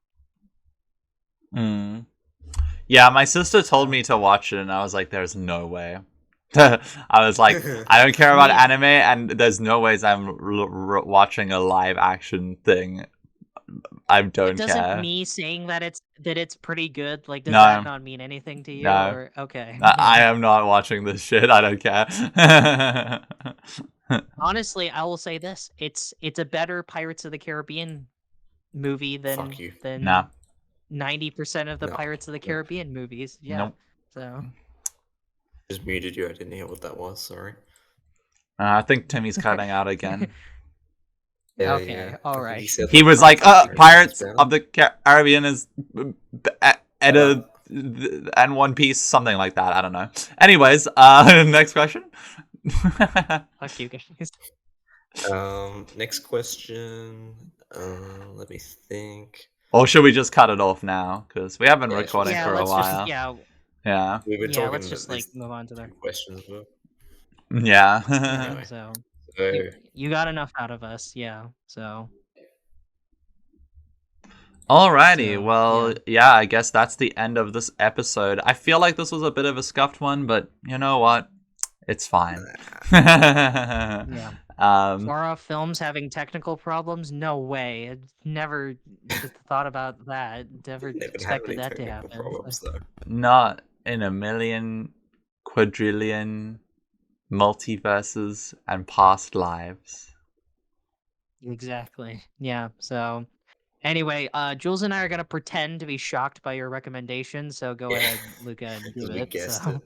Mm. Yeah, my sister told uh, me to watch it, and I was like, "There's no way." I was like, "I don't care I about mean, anime, and there's no ways I'm watching a live action thing." I don't Doesn't care. me saying that it's pretty good, like, does No, that not mean anything to you? no. Or okay, I yeah. am not watching this shit. I don't care. Honestly, I will say this: it's a better Pirates of the Caribbean movie Fuck you. Nah, than 90% of the No. Pirates of the Caribbean movies. Yeah. nope. So Just muted you. I didn't hear what that was. Sorry. I think Timmy's cutting out again. Yeah, okay, yeah. all I think he right. said He like was like, Pirates Pirates of of the Caribbean is Edda Uh, and One Piece, something like that. I don't know. Anyways, next question. Fuck you guys. Next question. Let me think. Or should we just cut it off now? Because we have been Yeah, should we recording Yeah, for start a let's off? just while. yeah Yeah. We've been yeah talking let's just like these move on to two there. questions, but Yeah. Yeah. anyway. So So you got enough out of us. Yeah. So Alrighty, so well, yeah. yeah, I guess that's the end of this episode. I feel like this was a bit of a scuffed one, but you know what? It's fine. Yeah. um, Far Off Films having technical problems? No way. I never thought about that. Never never had expected any that to technical happen. problems though. not in a million, quadrillion, multiverses, and past lives. Exactly. Yeah. So anyway, Jules and I are gonna pretend to be shocked by your recommendation. So go Yeah, ahead, Luca, and do because we it. guessed it. So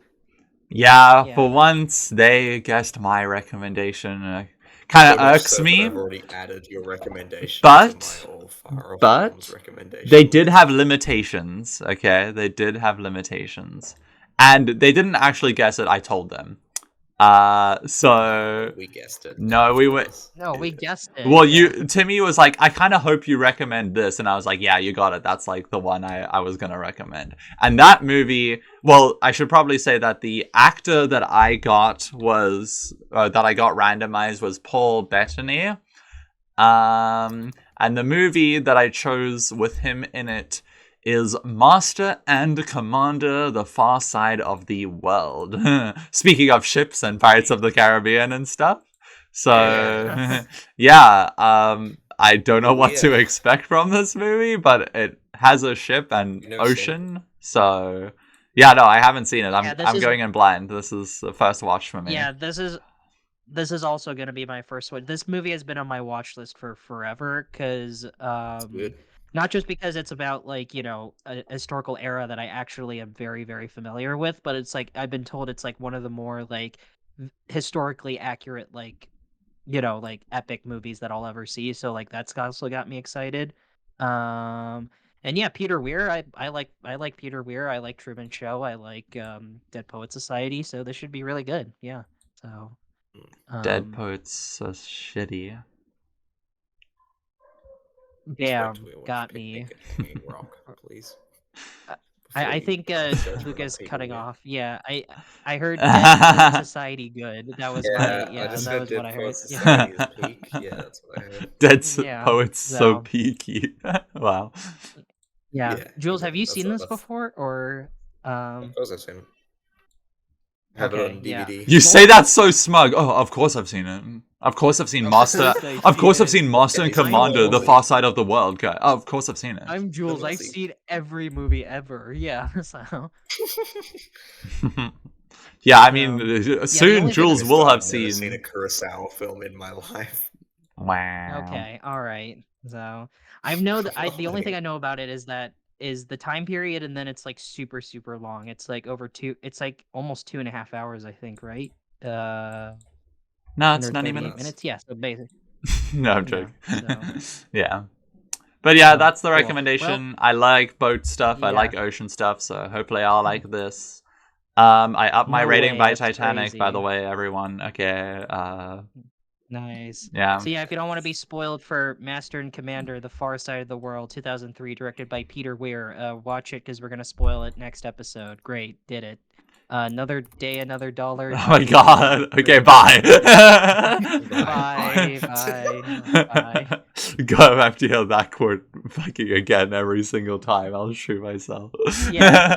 Yeah, for yeah. once, they guessed my recommendation. Kind So of much irks so that me, I've already added your recommendation to my but all far off films But they recommendation did list. have limitations, okay? They did have limitations. And they didn't actually guess it, I told them. So We guessed it. no, Of we went. course. No, we guessed it. Well, Yeah. Timmy was like, I kind of hope you recommend this, and I was like, yeah, you got it. That's like the one I was gonna recommend. And that movie, well, I should probably say that the actor that I got randomized was Paul Bettany. And the movie that I chose with him in it is Master and Commander: The Far Side of the World. Speaking of ships and Pirates of the Caribbean and stuff. So, Yeah. yeah, I don't know what to Yeah. expect from this movie, but it has a ship and You've never seen it? ocean. So, yeah, no, I haven't seen it. Yeah, this I'm is going in blind. This is the first watch for me. yeah, this is also gonna be my first one. This movie has been on my watch list for forever because Good. not just because it's about like, you know, a historical era that I actually am very, very familiar with, but it's like I've been told it's like one of the more like historically accurate, like, you know, like epic movies that I'll ever see. So like that's also got me excited. And yeah, Peter Weir, I like Peter Weir. I like Truman Show. I like Dead Poet Society. So this should be really good. Yeah. So Dead um Poets so shitty. Respect damn, to your got me. picnic and hanging rock, please. I Before I you think cast judgment on Luca's Peter cutting Weir. off. Yeah, I heard Dead Poet Society good. That was my Yeah, I yeah, just that heard was what Dead I heard. Poet Yeah. Society is peak. Yeah, that's what I heard. Dead Yeah. Poets so So peaky. Wow. yeah. Yeah, Jules, have you that's seen this that's. before or Of course I've seen it. Have it okay, on yeah. DVD. You The say only that so smug. Oh, of course I've seen it. Of course I've seen Of Master. course I've Of course seen I've it. seen Master and Okay, so I'm Commander: The Jules. Far Side of the World. Okay. Oh, of course I've seen it. I'm Jules. I've Nazi. seen every movie ever. Yeah. So Yeah, I mean, the soon only thing Jules Honest, will have I've never seen a seen. Kurosawa film in my life. Wow. okay, all right. So I know that the only thing I know about it is the time period, and then it's like super super long. It's like it's like almost 2.5 hours, I think, right? No, it's Under 90 38 minutes. minutes. Yeah, so basically, No, I'm yeah. joking. So Yeah. But yeah, oh, that's the cool. Well, recommendation. I like boat stuff. I yeah. like ocean stuff. So hopefully I'll like this. I upped my No rating way, by that's Titanic, by the crazy. way, everyone. Okay. Nice. Yeah. So yeah, if you don't want to be spoiled for Master and Commander: The Far Side of the World, 2003, directed by Peter Weir, watch it because we're gonna spoil it next episode. Great, did it. Another day, another dollar. Oh Talk my to you later. god. Okay, Great. bye. Bye, bye, bye. God, I have to hear that quote fucking again every single time. I'll shoot myself. Yeah.